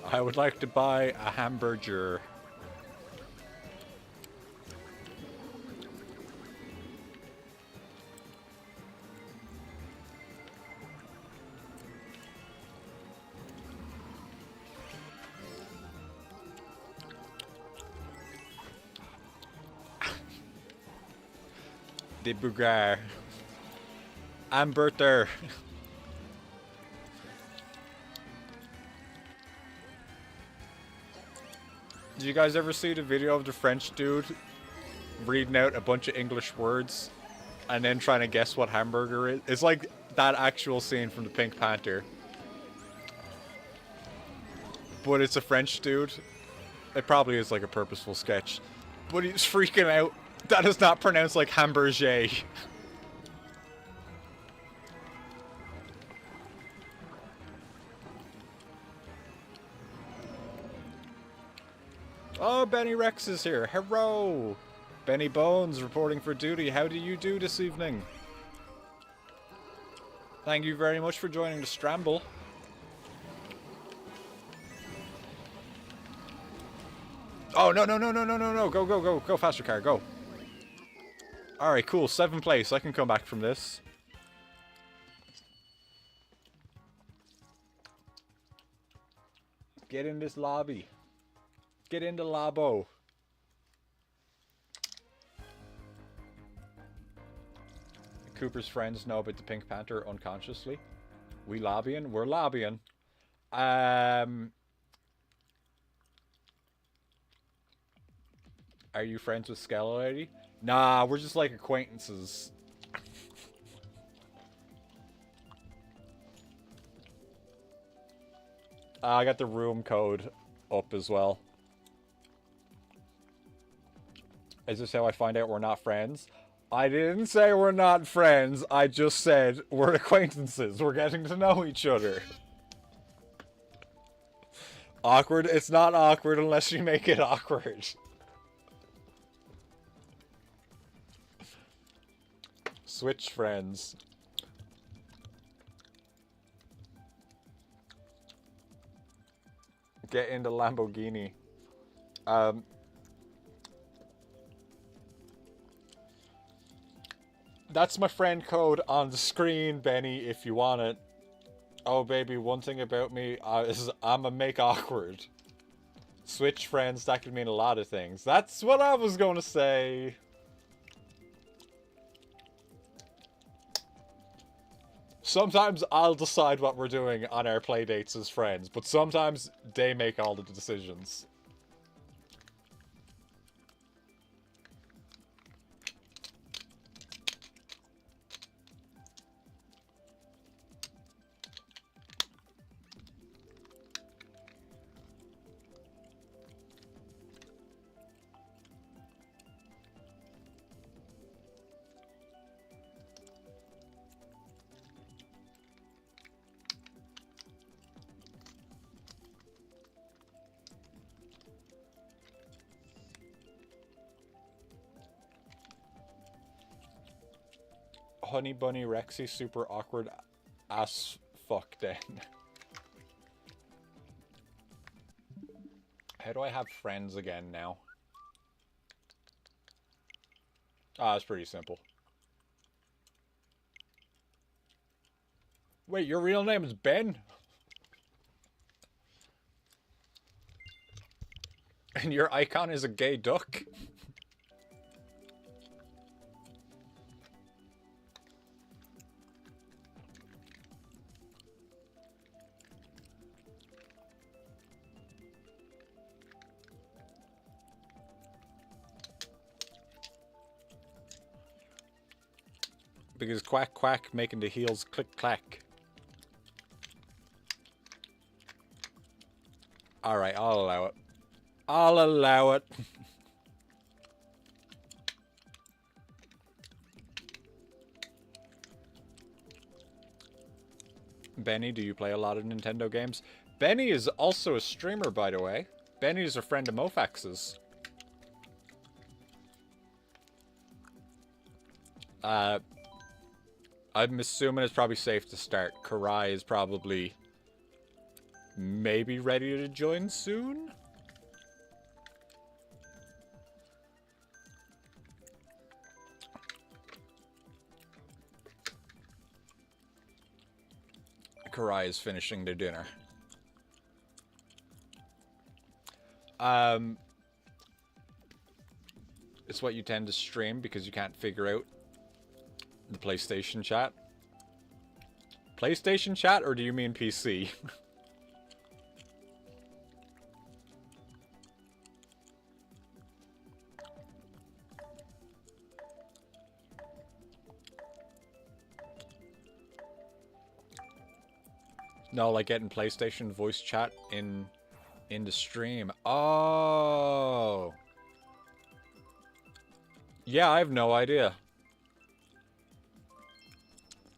I would like to buy a hamburger. De Bougar. Amberter. Did you guys ever see the video of the French dude reading out a bunch of English words and then trying to guess what hamburger is? It's like that actual scene from the Pink Panther. But it's a French dude. It probably is like a purposeful sketch. But he's freaking out. That is not pronounced like hamburger. Oh, Benny Rex is here. Hello! Benny Bones reporting for duty. How do you do this evening? Thank you very much for joining the Stramble. Oh, no, no, no, no, no, no, no. Go, go, go. Go faster, car. Go. Alright, cool. 7th place. I can come back from this. Get in this lobby. Get into Labo. Cooper's friends know about the Pink Panther unconsciously. We lobbying? We're lobbying. Are you friends with Skella Lady? Nah, we're just like acquaintances. I got the room code up as well. Is this how I find out we're not friends? I didn't say we're not friends. I just said we're acquaintances. We're getting to know each other. Awkward? It's not awkward unless you make it awkward. Switch friends. Get into Lamborghini. That's my friend code on the screen, Benny, if you want it. Oh, baby, one thing about me is I'm a make awkward. Switch friends, that could mean a lot of things. That's what I was going to say. Sometimes I'll decide what we're doing on our playdates as friends, but sometimes they make all the decisions. Honey Bunny Rexy super awkward as fuck then. How do I have friends again now? Ah, it's pretty simple. Wait, your real name is Ben? And your icon is a gay duck? Because quack quack making the heels click clack. Alright, I'll allow it. I'll allow it. Benny, do you play a lot of Nintendo games? Benny is also a streamer, by the way. Benny is a friend of Mofax's. I'm assuming it's probably safe to start. Karai is probably maybe ready to join soon? Karai is finishing their dinner. It's what you tend to stream because you can't figure out the PlayStation chat. PlayStation chat, or do you mean PC? No, like getting PlayStation voice chat in the stream. Oh. Yeah, I have no idea.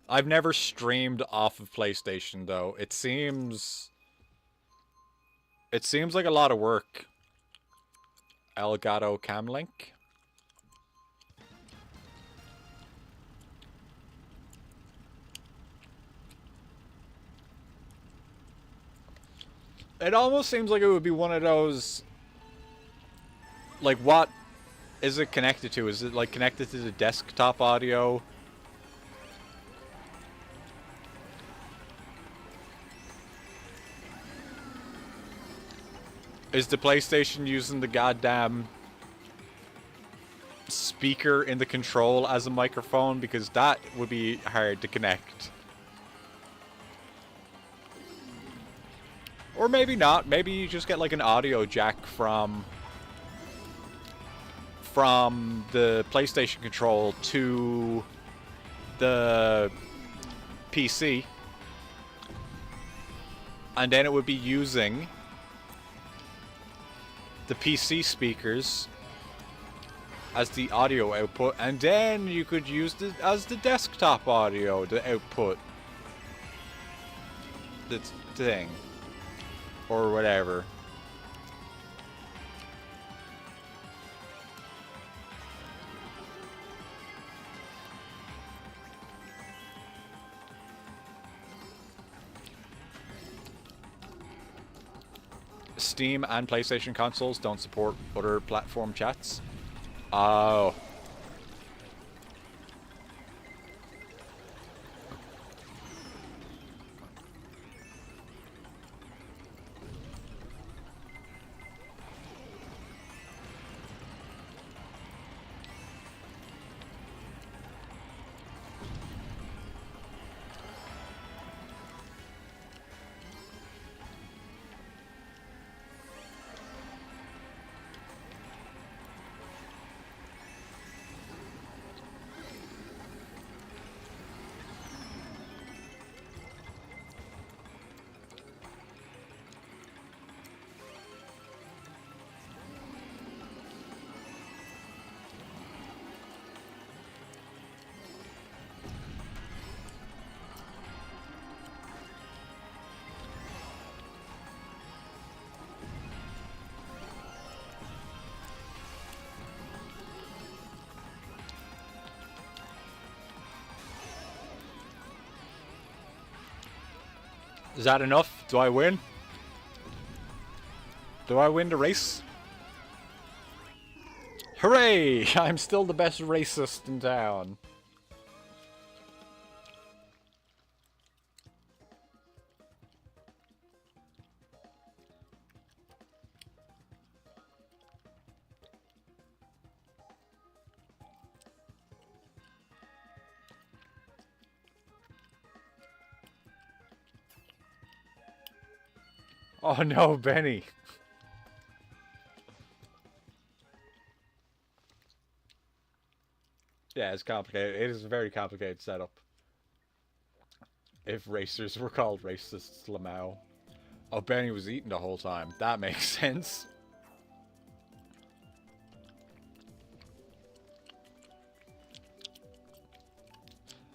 I've never streamed off of PlayStation though. It seems like a lot of work. Elgato Camlink. It almost seems like it would be one of those... Like, what is it connected to? Is it, like, connected to the desktop audio? Is the PlayStation using the goddamn speaker in the control as a microphone? Because that would be hard to connect. Or maybe not. Maybe you just get like an audio jack from the PlayStation control to the PC. And then it would be using the PC speakers as the audio output, and then you could use it as the desktop audio, the output. The thing. Or whatever. Steam and PlayStation consoles don't support other platform chats. Oh. Is that enough? Do I win? Do I win the race? Hooray! I'm still the best racist in town. Oh no, Benny. Yeah, it's complicated. It is a very complicated setup. If racers were called racists, Lamau. Oh, Benny was eating the whole time. That makes sense.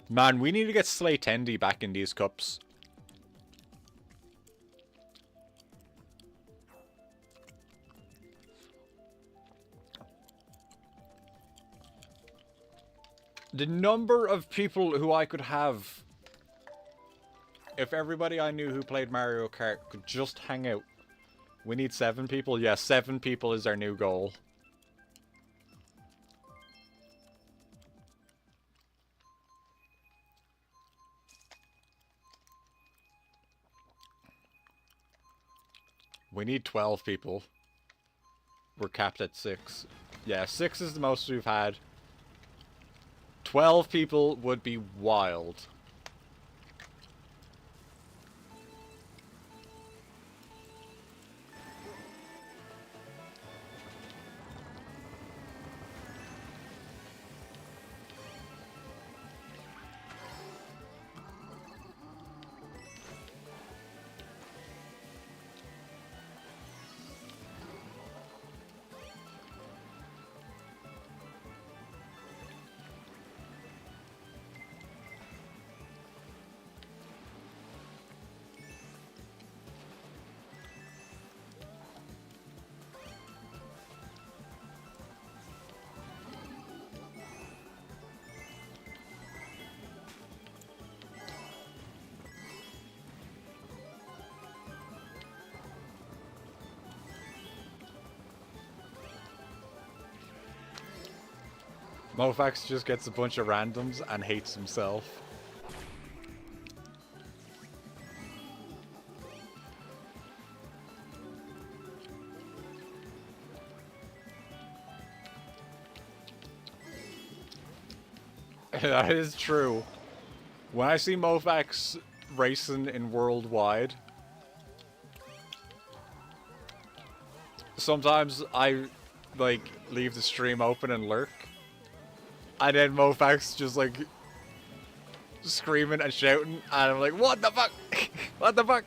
Man, we need to get Slay Tendy back in these cups. The number of people who I could have if everybody I knew who played Mario Kart could just hang out. We need 7 people? Yeah, 7 people is our new goal. We need 12 people. We're capped at 6. Yeah, 6 is the most we've had. 12 people would be wild. Mofax just gets a bunch of randoms and hates himself. That is true. When I see Mofax racing in Worldwide, sometimes I, like, leave the stream open and lurk. And then Mofax just, like, screaming and shouting, and I'm like, what the fuck? What the fuck?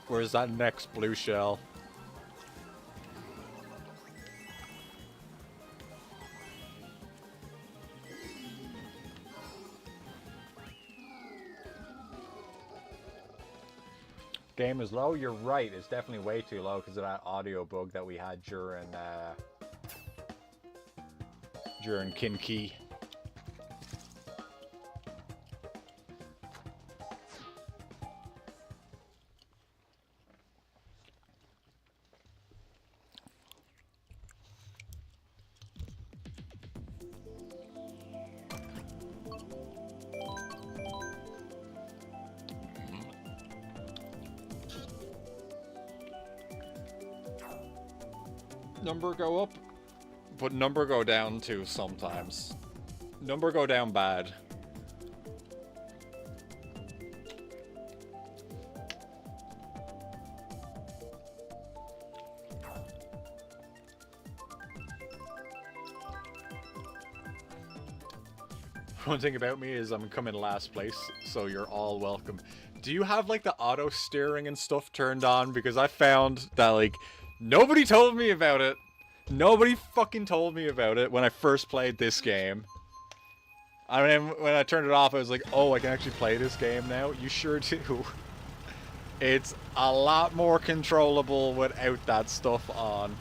Where's that next blue shell? Game is low? You're right, it's definitely way too low because of that audio bug that we had during Kinki. Number go up, but number go down too sometimes. Number go down bad. one thing about me is I'm coming last place, so you're all welcome. Do you have, like, the auto steering and stuff turned on? Because I found that, like, nobody told me about it. Nobody fucking told me about it when I first played this game. I mean, when I turned it off, I was like, oh, I can actually play this game now? You sure do. It's a lot more controllable without that stuff on.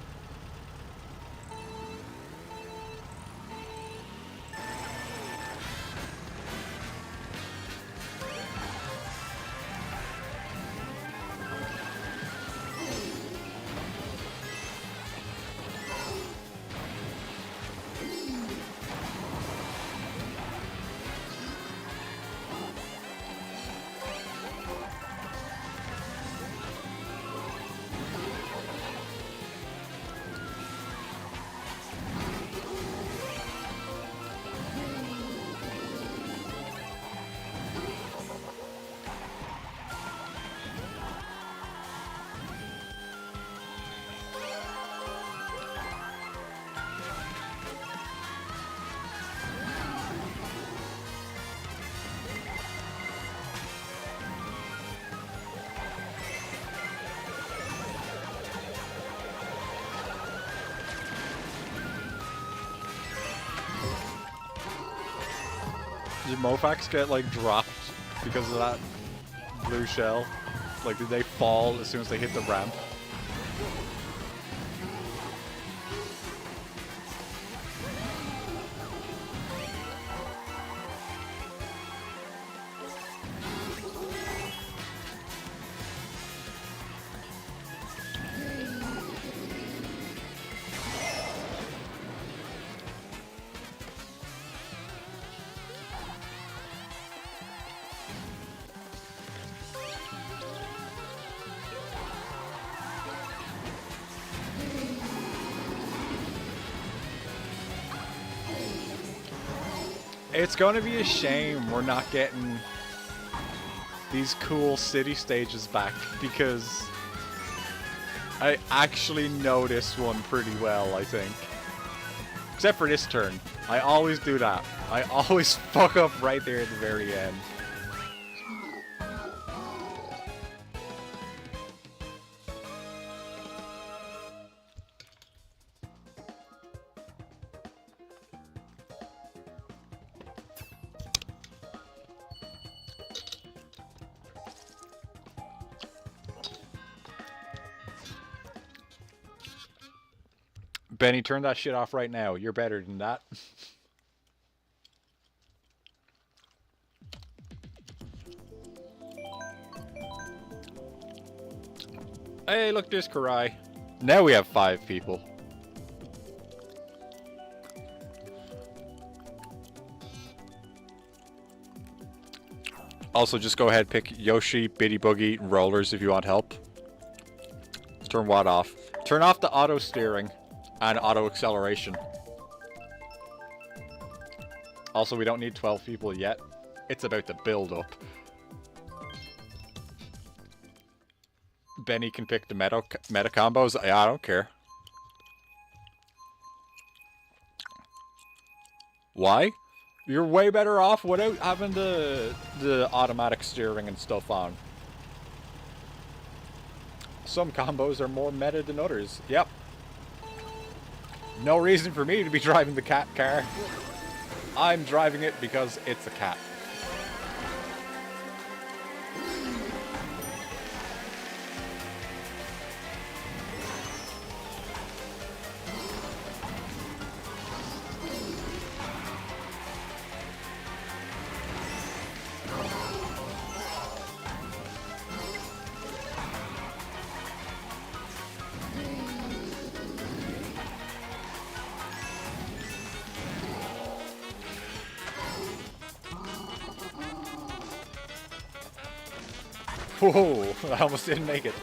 Did Mofax get, like, dropped because of that blue shell? Like, did they fall as soon as they hit the ramp? It's gonna be a shame we're not getting these cool city stages back, because I actually know this one pretty well, I think. Except for this turn. I always do that. I always fuck up right there at the very end. Benny, turn that shit off right now. You're better than that. Hey, look, there's Karai. Now we have 5 people. Also, just go ahead, pick Yoshi, Bitty Boogie, and Rollers if you want help. Let's turn what off? Turn off the auto steering and auto acceleration. Also, we don't need 12 people yet. It's about to build up. Benny can pick the meta combos. I don't care. Why? You're way better off without having the automatic steering and stuff on. Some combos are more meta than others. Yep. No reason for me to be driving the cat car. I'm driving it because it's a cat. Whoa, I almost didn't make it.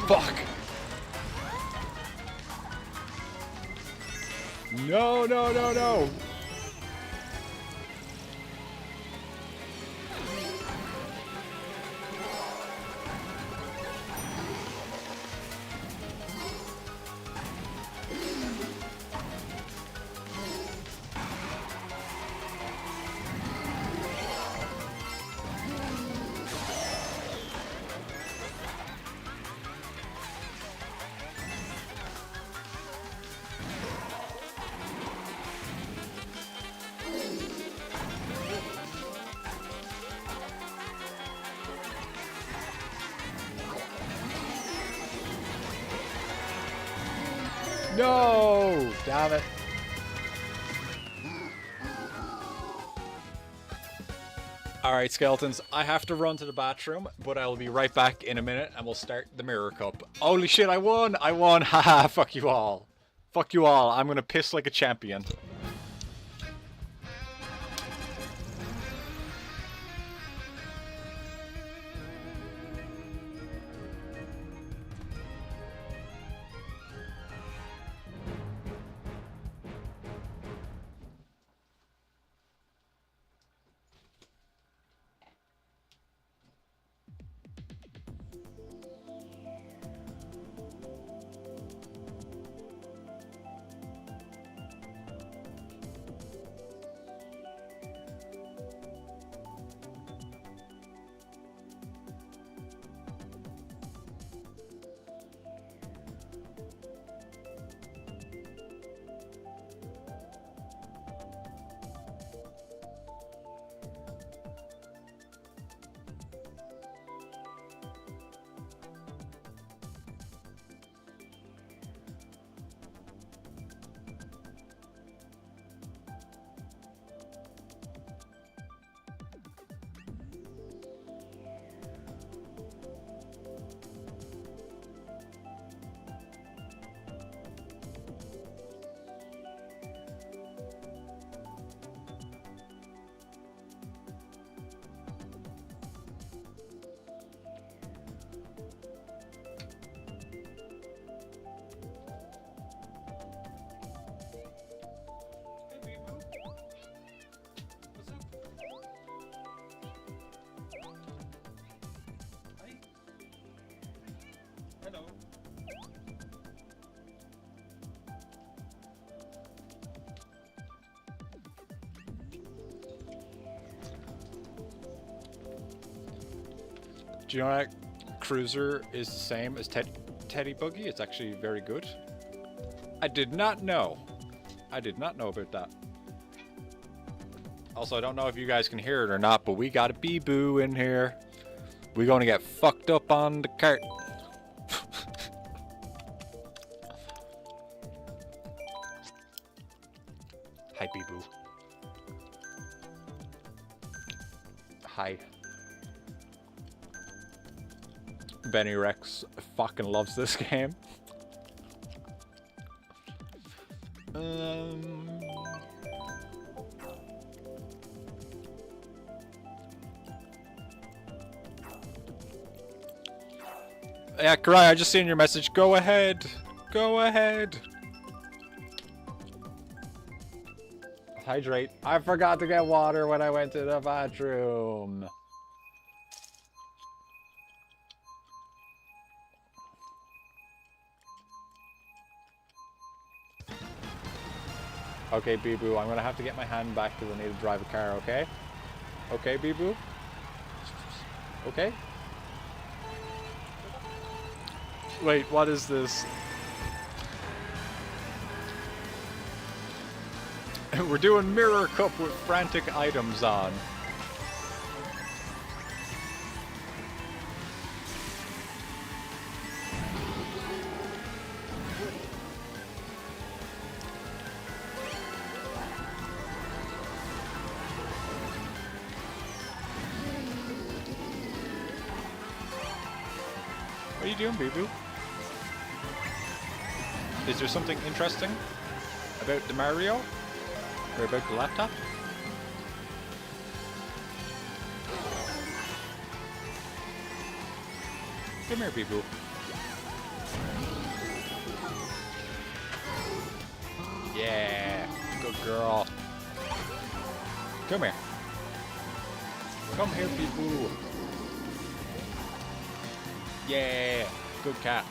Fuck! No, no, no, no! No! Damn it. Alright, skeletons, I have to run to the bathroom, but I'll be right back in a minute and we'll start the Mirror Cup. Holy shit, I won! I won! Haha, fuck you all. Fuck you all, I'm gonna piss like a champion. Do you know that Cruiser is the same as Teddy Buggy? It's actually very good. I did not know. I did not know about that. Also, I don't know if you guys can hear it or not, but we got a bee-boo in here. We're gonna get fucked up on the cart. Hi, bee-boo. Hi. Benny Rex fucking loves this game. Yeah, Karai, I just seen your message. Go ahead. Go ahead. Hydrate. I forgot to get water when I went to the bathroom. Okay, Bee-Boo, I'm gonna have to get my hand back because I need to drive a car, okay? Okay, Bee-Boo? Okay? Wait, what is this? We're doing Mirror Cup with frantic items on. What are you doing, Bee-Boo? Is there something interesting about the Mario? Or about the laptop? Come here, Bee-Boo. Yeah, good girl. Come here. Come here, people. Yeah, good cat.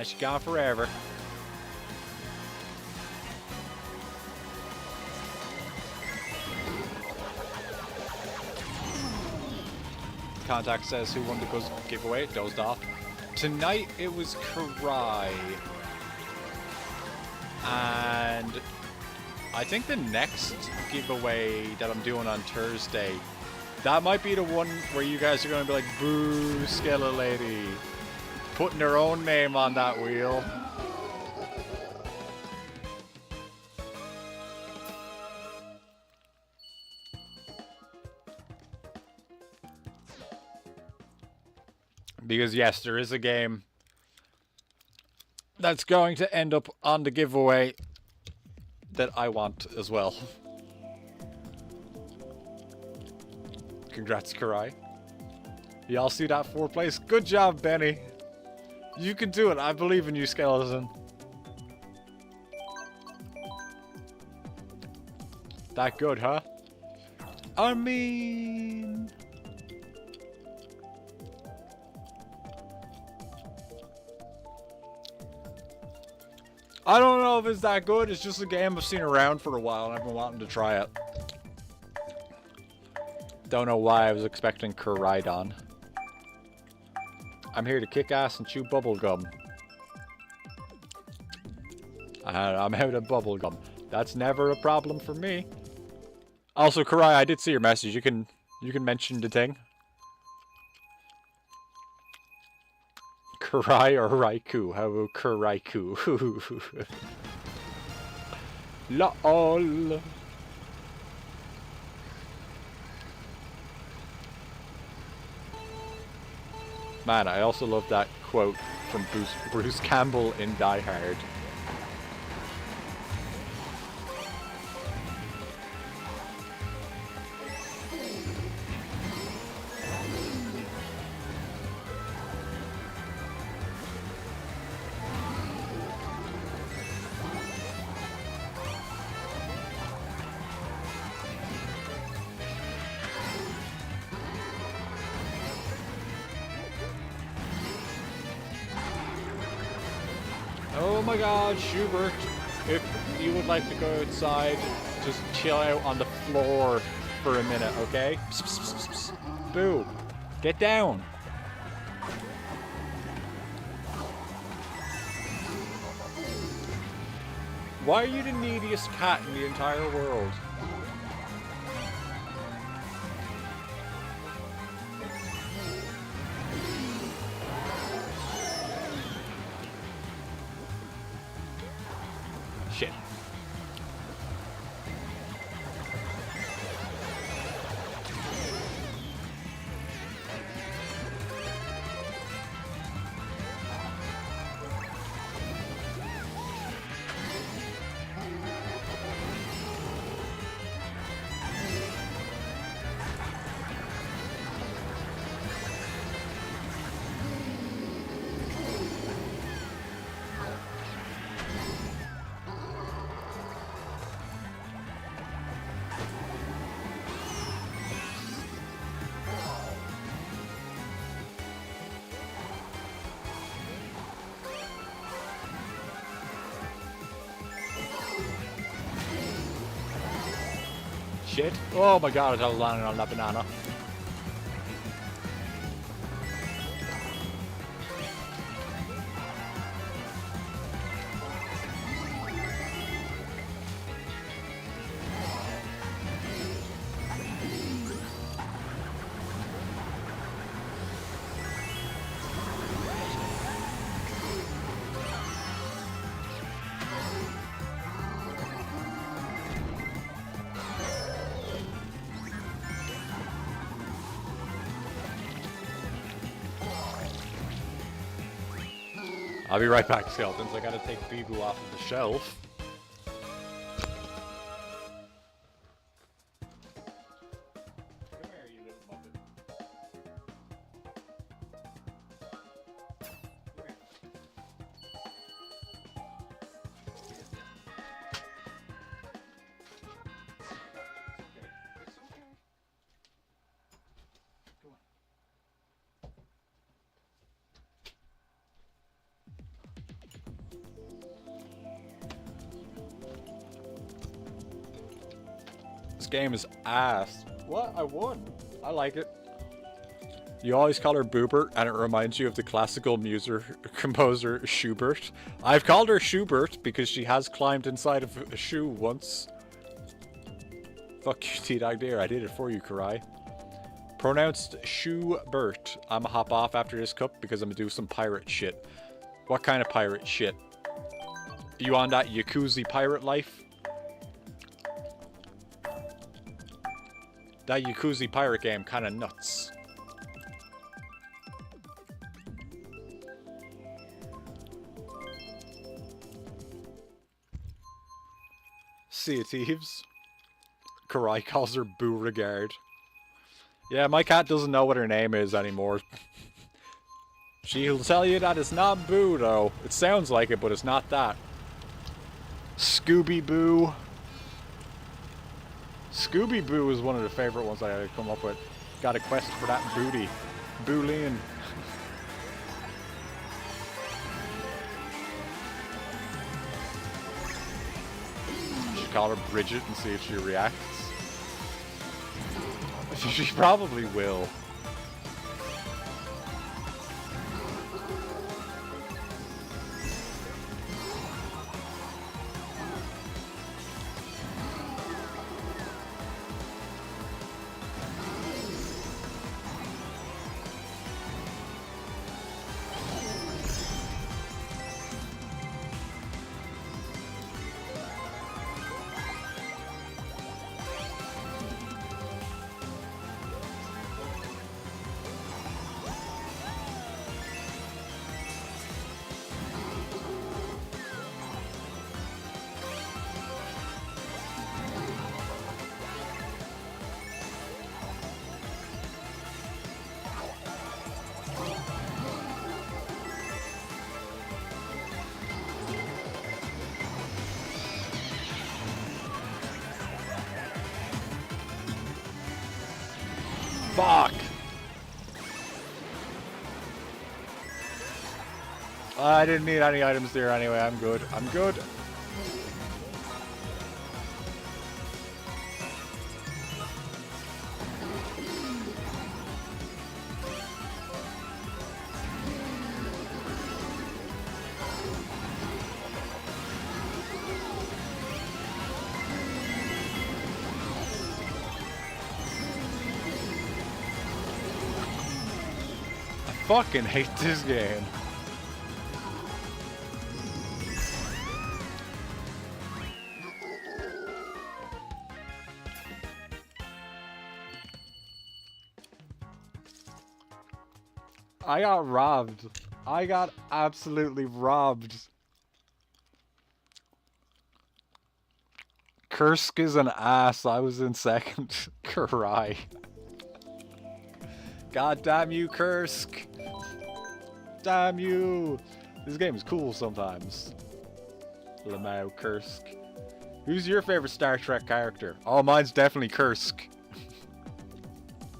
She's gone forever. Contact says who won the giveaway. It dozed off. Tonight it was Karai. And I think the next giveaway that I'm doing on Thursday, that might be the one where you guys are going to be like, boo, Skella Lady. Putting their own name on that wheel. Because yes, there is a game that's going to end up on the giveaway that I want as well. Congrats, Karai. Y'all see that 4th place? Good job, Benny. You can do it. I believe in you, Skeleton. That good, huh? I mean... I don't know if it's that good. It's just a game I've seen around for a while and I've been wanting to try it. Don't know why I was expecting Koraidon. I'm here to kick ass and chew bubblegum. I'm out of bubblegum. That's never a problem for me. Also, Karai, I did see your message. You can mention the thing. Karai or Raikou? How about Karaiku? LOL. Man, I also love that quote from Bruce Campbell in Die Hard. Oh my god, Schubert, if you would like to go outside, just chill out on the floor for a minute, okay? Psst, psst, psst, psst. Boo, get down. Why are you the neediest cat in the entire world? Shit. Shit. Oh my god, I was landing on that banana. I'll be right back, skeletons. I gotta take Bibu off of the shelf. This game is ass. What? I won. I like it. You always call her Boobert, and it reminds you of the classical composer Schubert. I've called her Schubert because she has climbed inside of a shoe once. Fuck you, T-Dog Deer. I did it for you, Karai. Pronounced Schubert. I'ma hop off after this cup because I'm gonna do some pirate shit. What kind of pirate shit? You on that Yakuza pirate life? That Yakuza pirate game kinda nuts. Sea of Thieves. Karai calls her Beauregard. Yeah, my cat doesn't know what her name is anymore. She'll tell you that it's not Boo, though. It sounds like it, but it's not that. Scooby-Boo. Scooby-Boo is one of the favorite ones I had to come up with. Got a quest for that booty. Boolean. Should call her Bridget and see if she reacts. She probably will. Fuck! I didn't need any items there anyway. I'm good. I'm good. I fucking hate this game. I got robbed. I got absolutely robbed. Kursk is an ass. I was in second. Karai. God damn you, Kursk. Damn you. This game is cool sometimes. Lamau Kursk. Who's your favorite Star Trek character? Oh, mine's definitely Kursk.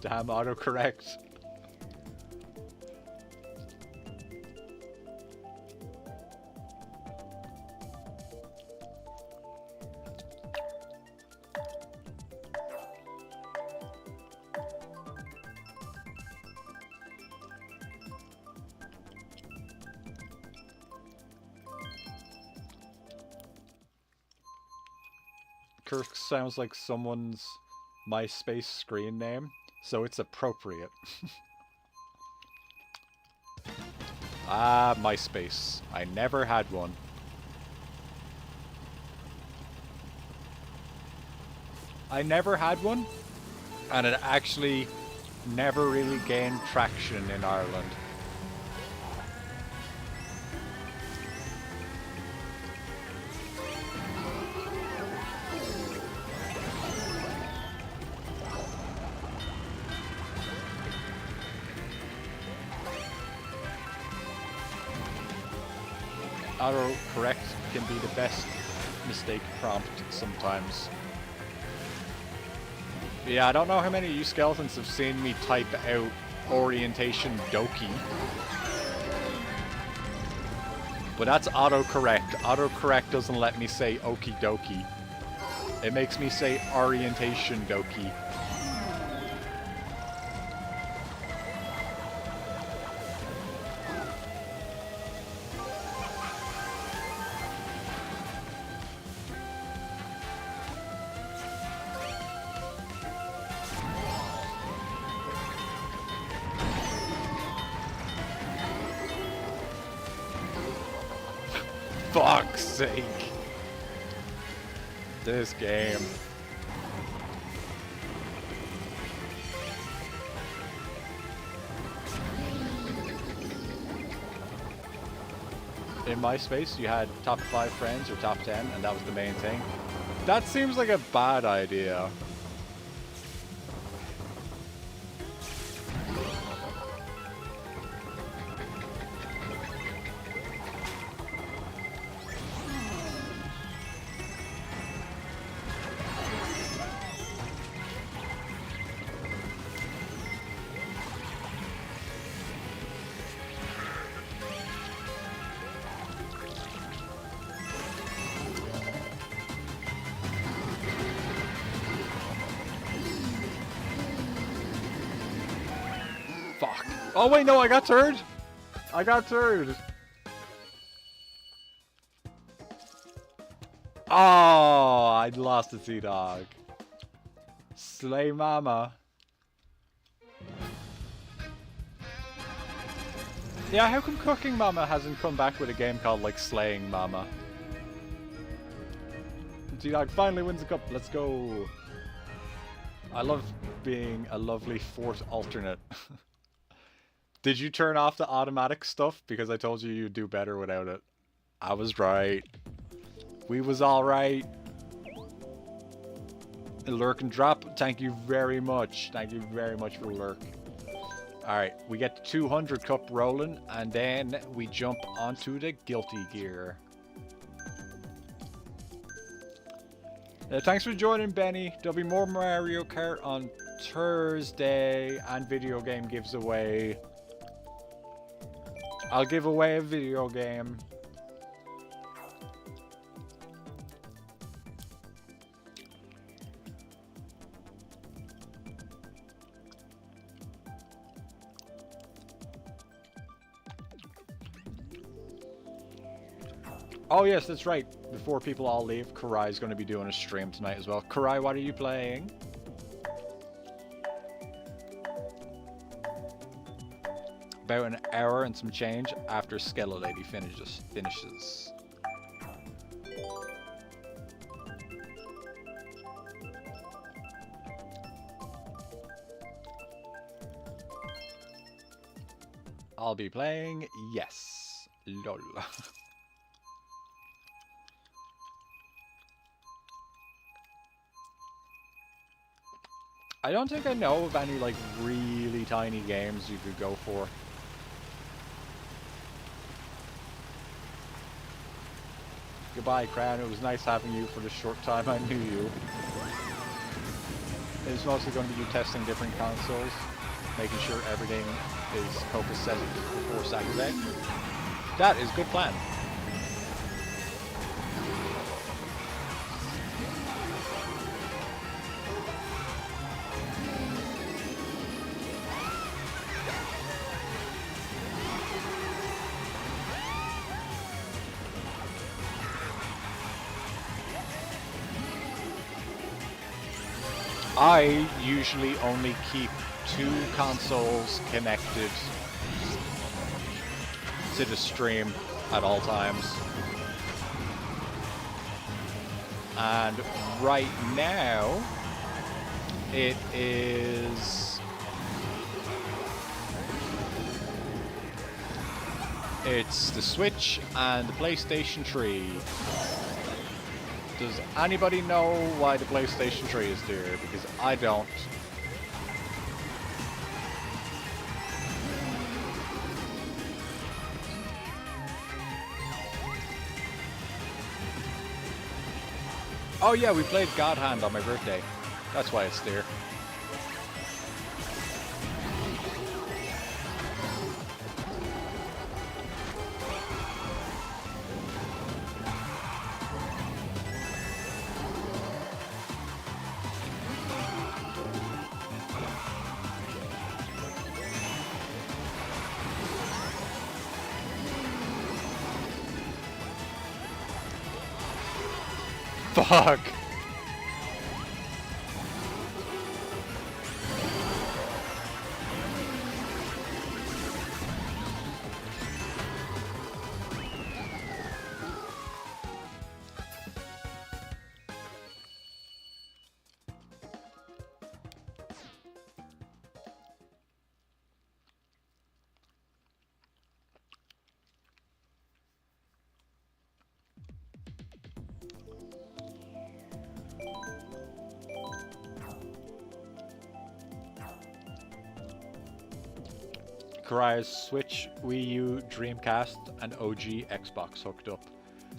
Damn autocorrect. Kursk sounds like someone's MySpace screen name, so it's appropriate. Ah, MySpace. I never had one. I never had one, and it actually never really gained traction in Ireland. Autocorrect can be the best mistake prompt sometimes. But yeah, I don't know how many of you skeletons have seen me type out orientation doki. But that's autocorrect. Autocorrect doesn't let me say okie dokie. It makes me say orientation doki. Fuck's sake. This game. In MySpace, you had top 5 friends or top 10, and that was the main thing. That seems like a bad idea. Fuck. Oh wait, no, I got third. I got third. Oh, I lost the T-Dog. Slay Mama. Yeah, how come Cooking Mama hasn't come back with a game called, like, Slaying Mama? T-Dog finally wins the cup. Let's go. I love being a lovely fourth alternate. Did you turn off the automatic stuff? Because I told you you'd do better without it. I was right. We was alright. Lurk and drop. Thank you very much. Thank you very much for lurk. Alright, we get the 200 cup rolling, and then we jump onto the guilty gear. Thanks for joining, Benny. There'll be more Mario Kart on Thursday, and video game gives away. I'll give away a video game. Oh yes, that's right. Before people all leave, Karai's going to be doing a stream tonight as well. Karai, what are you playing? About an hour and some change after Skella Lady finishes. I'll be playing, yes. Lol. I don't think I know of any, like, really tiny games you could go for. Goodbye, Crown. It was nice having you for the short time I knew you. It's mostly going to be you testing different consoles, making sure everything is copacetic before Saturday. That is a good plan. I usually only keep 2 consoles connected to the stream at all times. And right now, it is... It's the Switch and the PlayStation 3. Does anybody know why the PlayStation 3 is there? Because I don't. Oh yeah, we played God Hand on my birthday. That's why it's there. fuck? Karaya's Switch, Wii U, Dreamcast, and OG Xbox hooked up.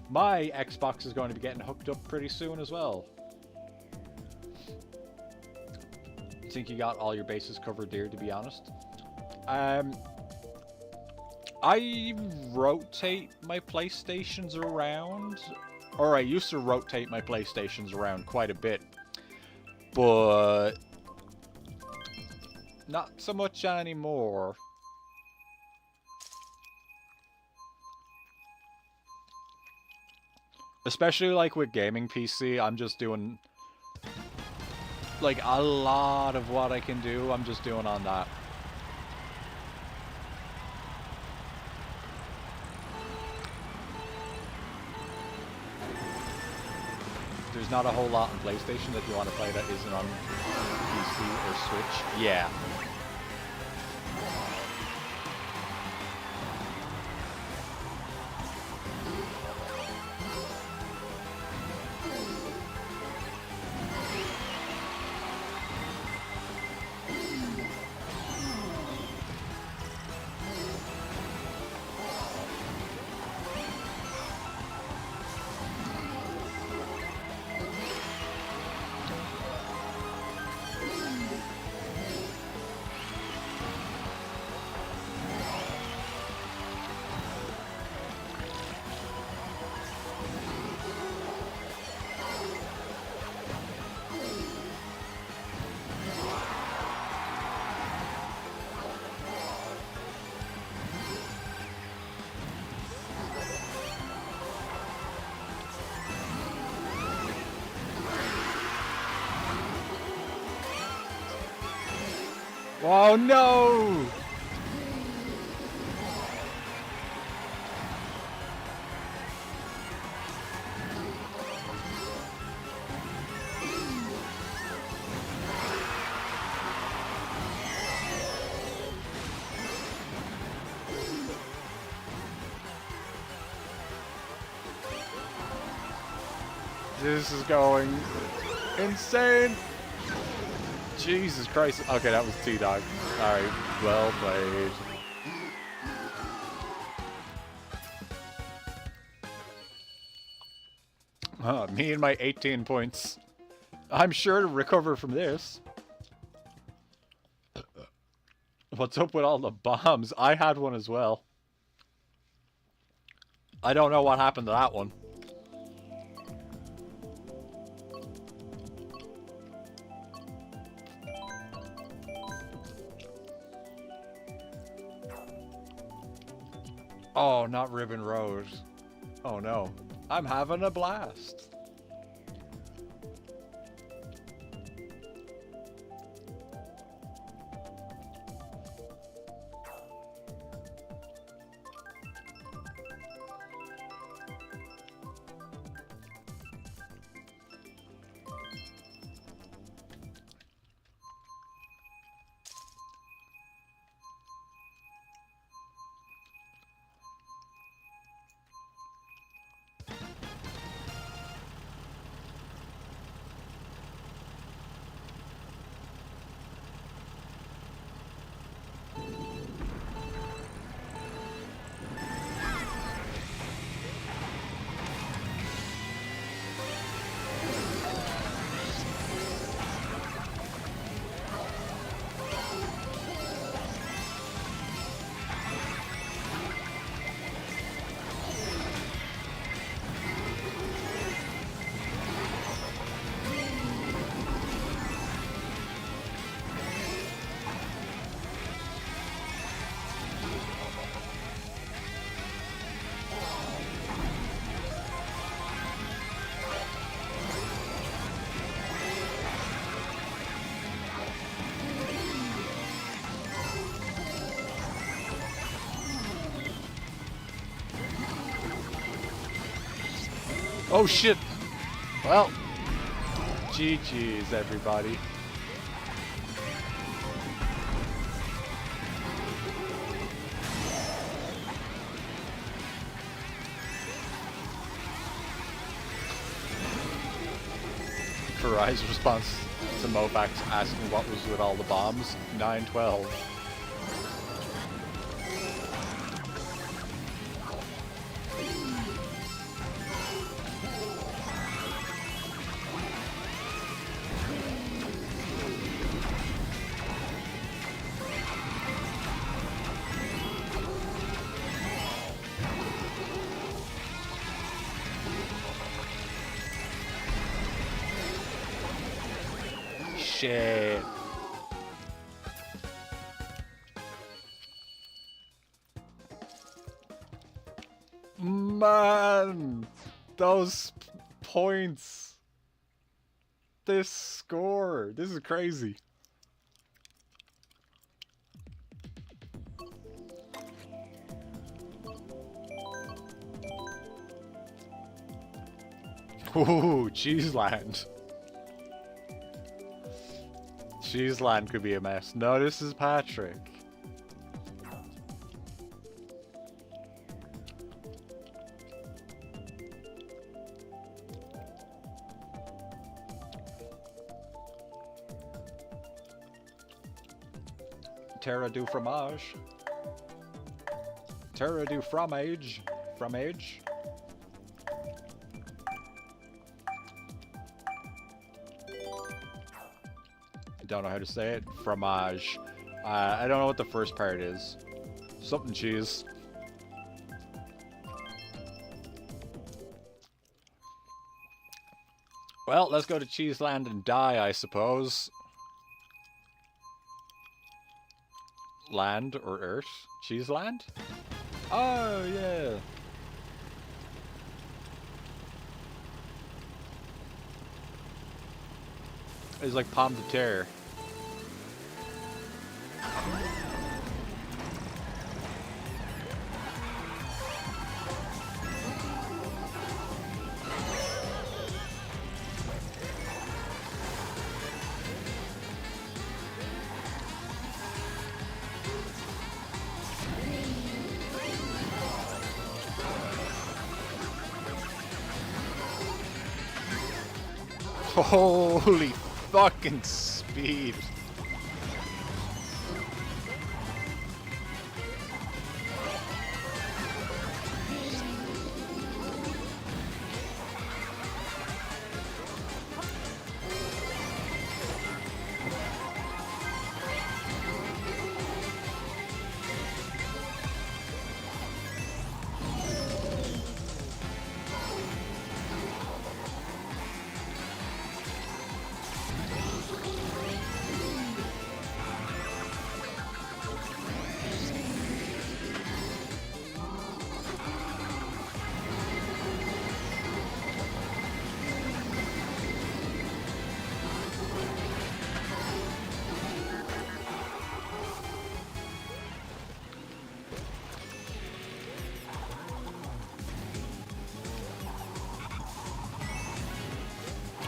My Xbox is going to be getting hooked up pretty soon as well. I think you got all your bases covered there, to be honest. I rotate my PlayStations around, or I used to rotate my PlayStations around quite a bit, but not so much anymore. Especially like with gaming PC, I'm just doing like a lot of what I can do, I'm just doing on that. There's not a whole lot on PlayStation that you want to play that isn't on PC or Switch. Yeah. Oh no! This is going insane! Jesus Christ. Okay, that was T-Dog. Alright, well played. Me and my 18 points. I'm sure to recover from this. What's up with all the bombs? I had one as well. I don't know what happened to that one. Oh, not Ribbon Road. Oh no. I'm having a blast. Oh shit! Well, GG's everybody. Karai's response to Mofax asking what was with all the bombs, 912. Shit. Man, those points. This score. This is crazy. Ooh, Cheeseland. Cheeseland could be a mess. No, this is Patrick. Terra du fromage. Terra du fromage. Fromage. Don't know how to say it. Fromage. I don't know what the first part is. Something cheese. Well, let's go to Cheeseland and die, I suppose. Land or Earth? Cheeseland? Oh, yeah. It's like pomme de terre. Holy fucking speed.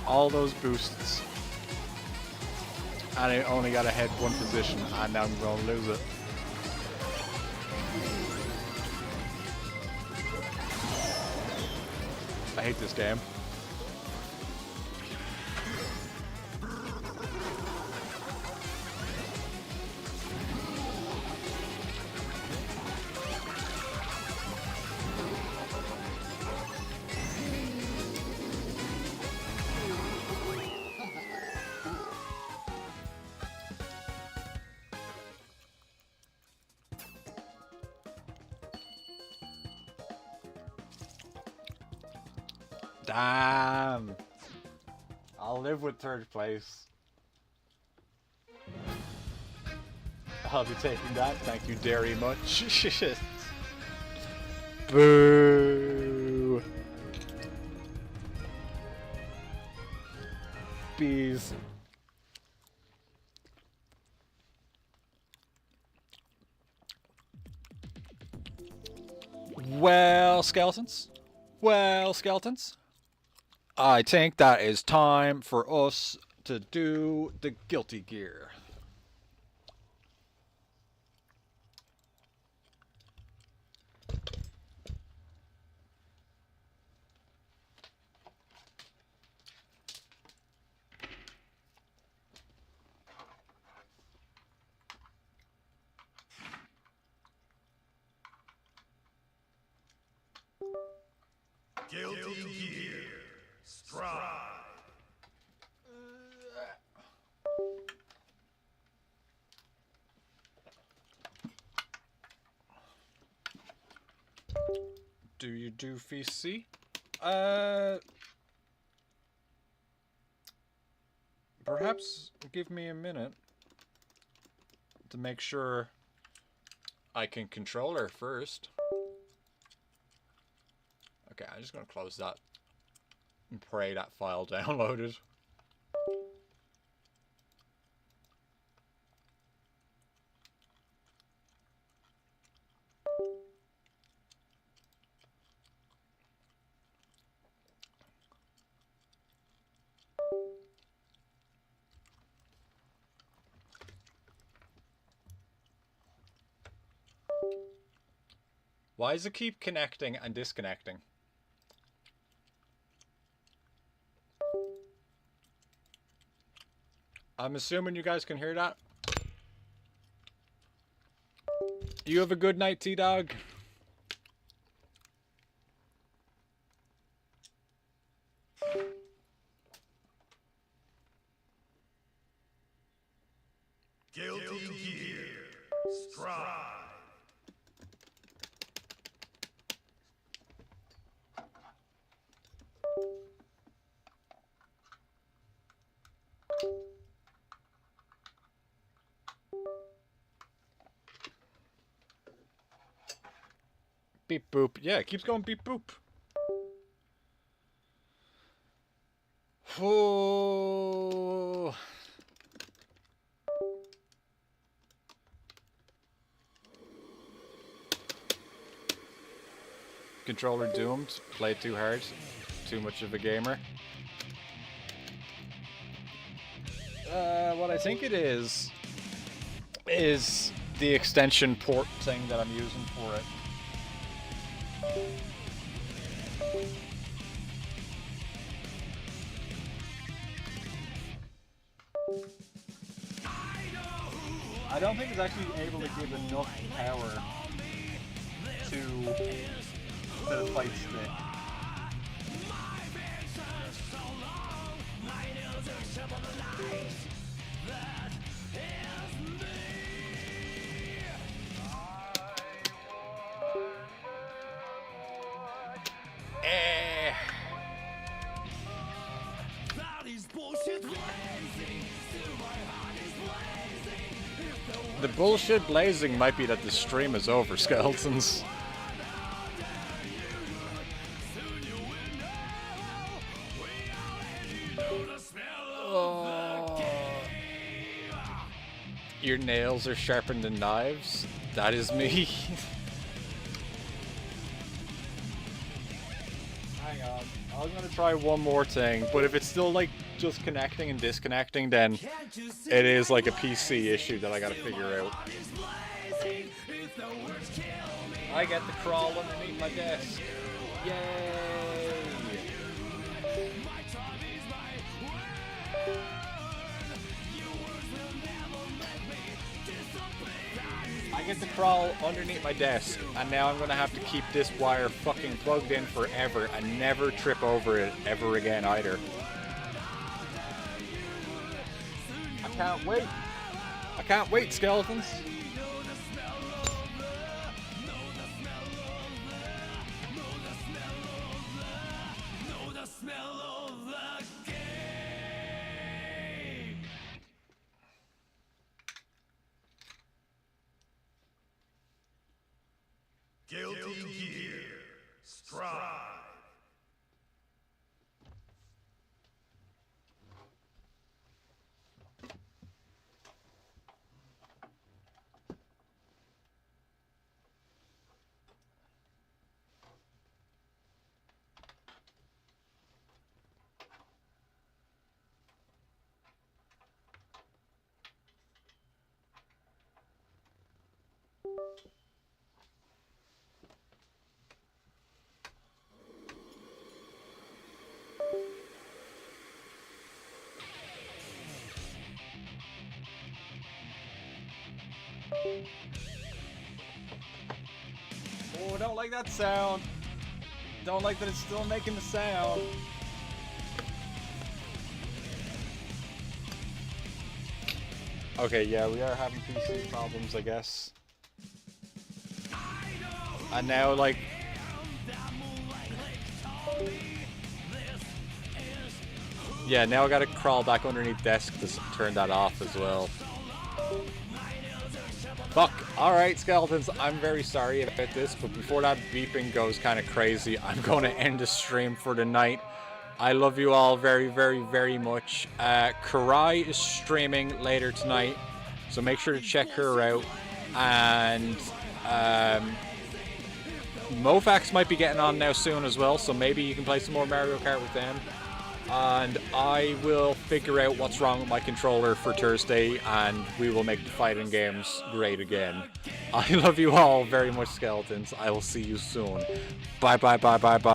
All those boosts. And I only got ahead one position, and now I'm going to lose it. I hate this game. Damn. I'll live with third place. I'll be taking that. Thank you very much. Boo. Bees. Well, skeletons. Well, skeletons. I think that is time for us to do the guilty gear. Guilty Gear Stride. Do you do VC? Perhaps give me a minute to make sure I can control her first. Okay, I'm just gonna close that and pray that file downloaded. Why does it keep connecting and disconnecting? I'm assuming you guys can hear that. You have a good night, T-Dog. Guilty Gear Stride. Beep boop. Yeah, it keeps going beep boop. Oh. Controller doomed. Played too hard. Too much of a gamer. What I think it is the extension port thing that I'm using for it. I don't think it's actually able to give enough power to the fight stick. The bullshit blazing might be that the stream is over, Skeletons. Oh. Your nails are sharpened than knives? That is me. Hang on. I was gonna try one more thing, but if it's still like just connecting and disconnecting, then it is like a PC issue that I gotta figure out. I get to crawl underneath my desk. Yay! I get to crawl underneath my desk, and now I'm gonna have to keep this wire fucking plugged in forever and never trip over it ever again either. I can't wait. I can't wait, Skeletons. Guilty Gear Stride. Oh, I don't like that sound. Don't like that it's still making the sound. Okay, yeah, we are having PC problems, I guess. And now, like... Yeah, now I gotta crawl back underneath desk to turn that off as well. Fuck. Alright, skeletons, I'm very sorry about this, but before that beeping goes kind of crazy, I'm going to end the stream for the night. I love you all very, very, very much. Karai is streaming later tonight, so make sure to check her out. And Mofax might be getting on now soon as well, so maybe you can play some more Mario Kart with them. And I will figure out what's wrong with my controller for Thursday, and we will make the fighting games great again. I love you all very much, skeletons. I will see you soon. Bye, bye, bye, bye, bye.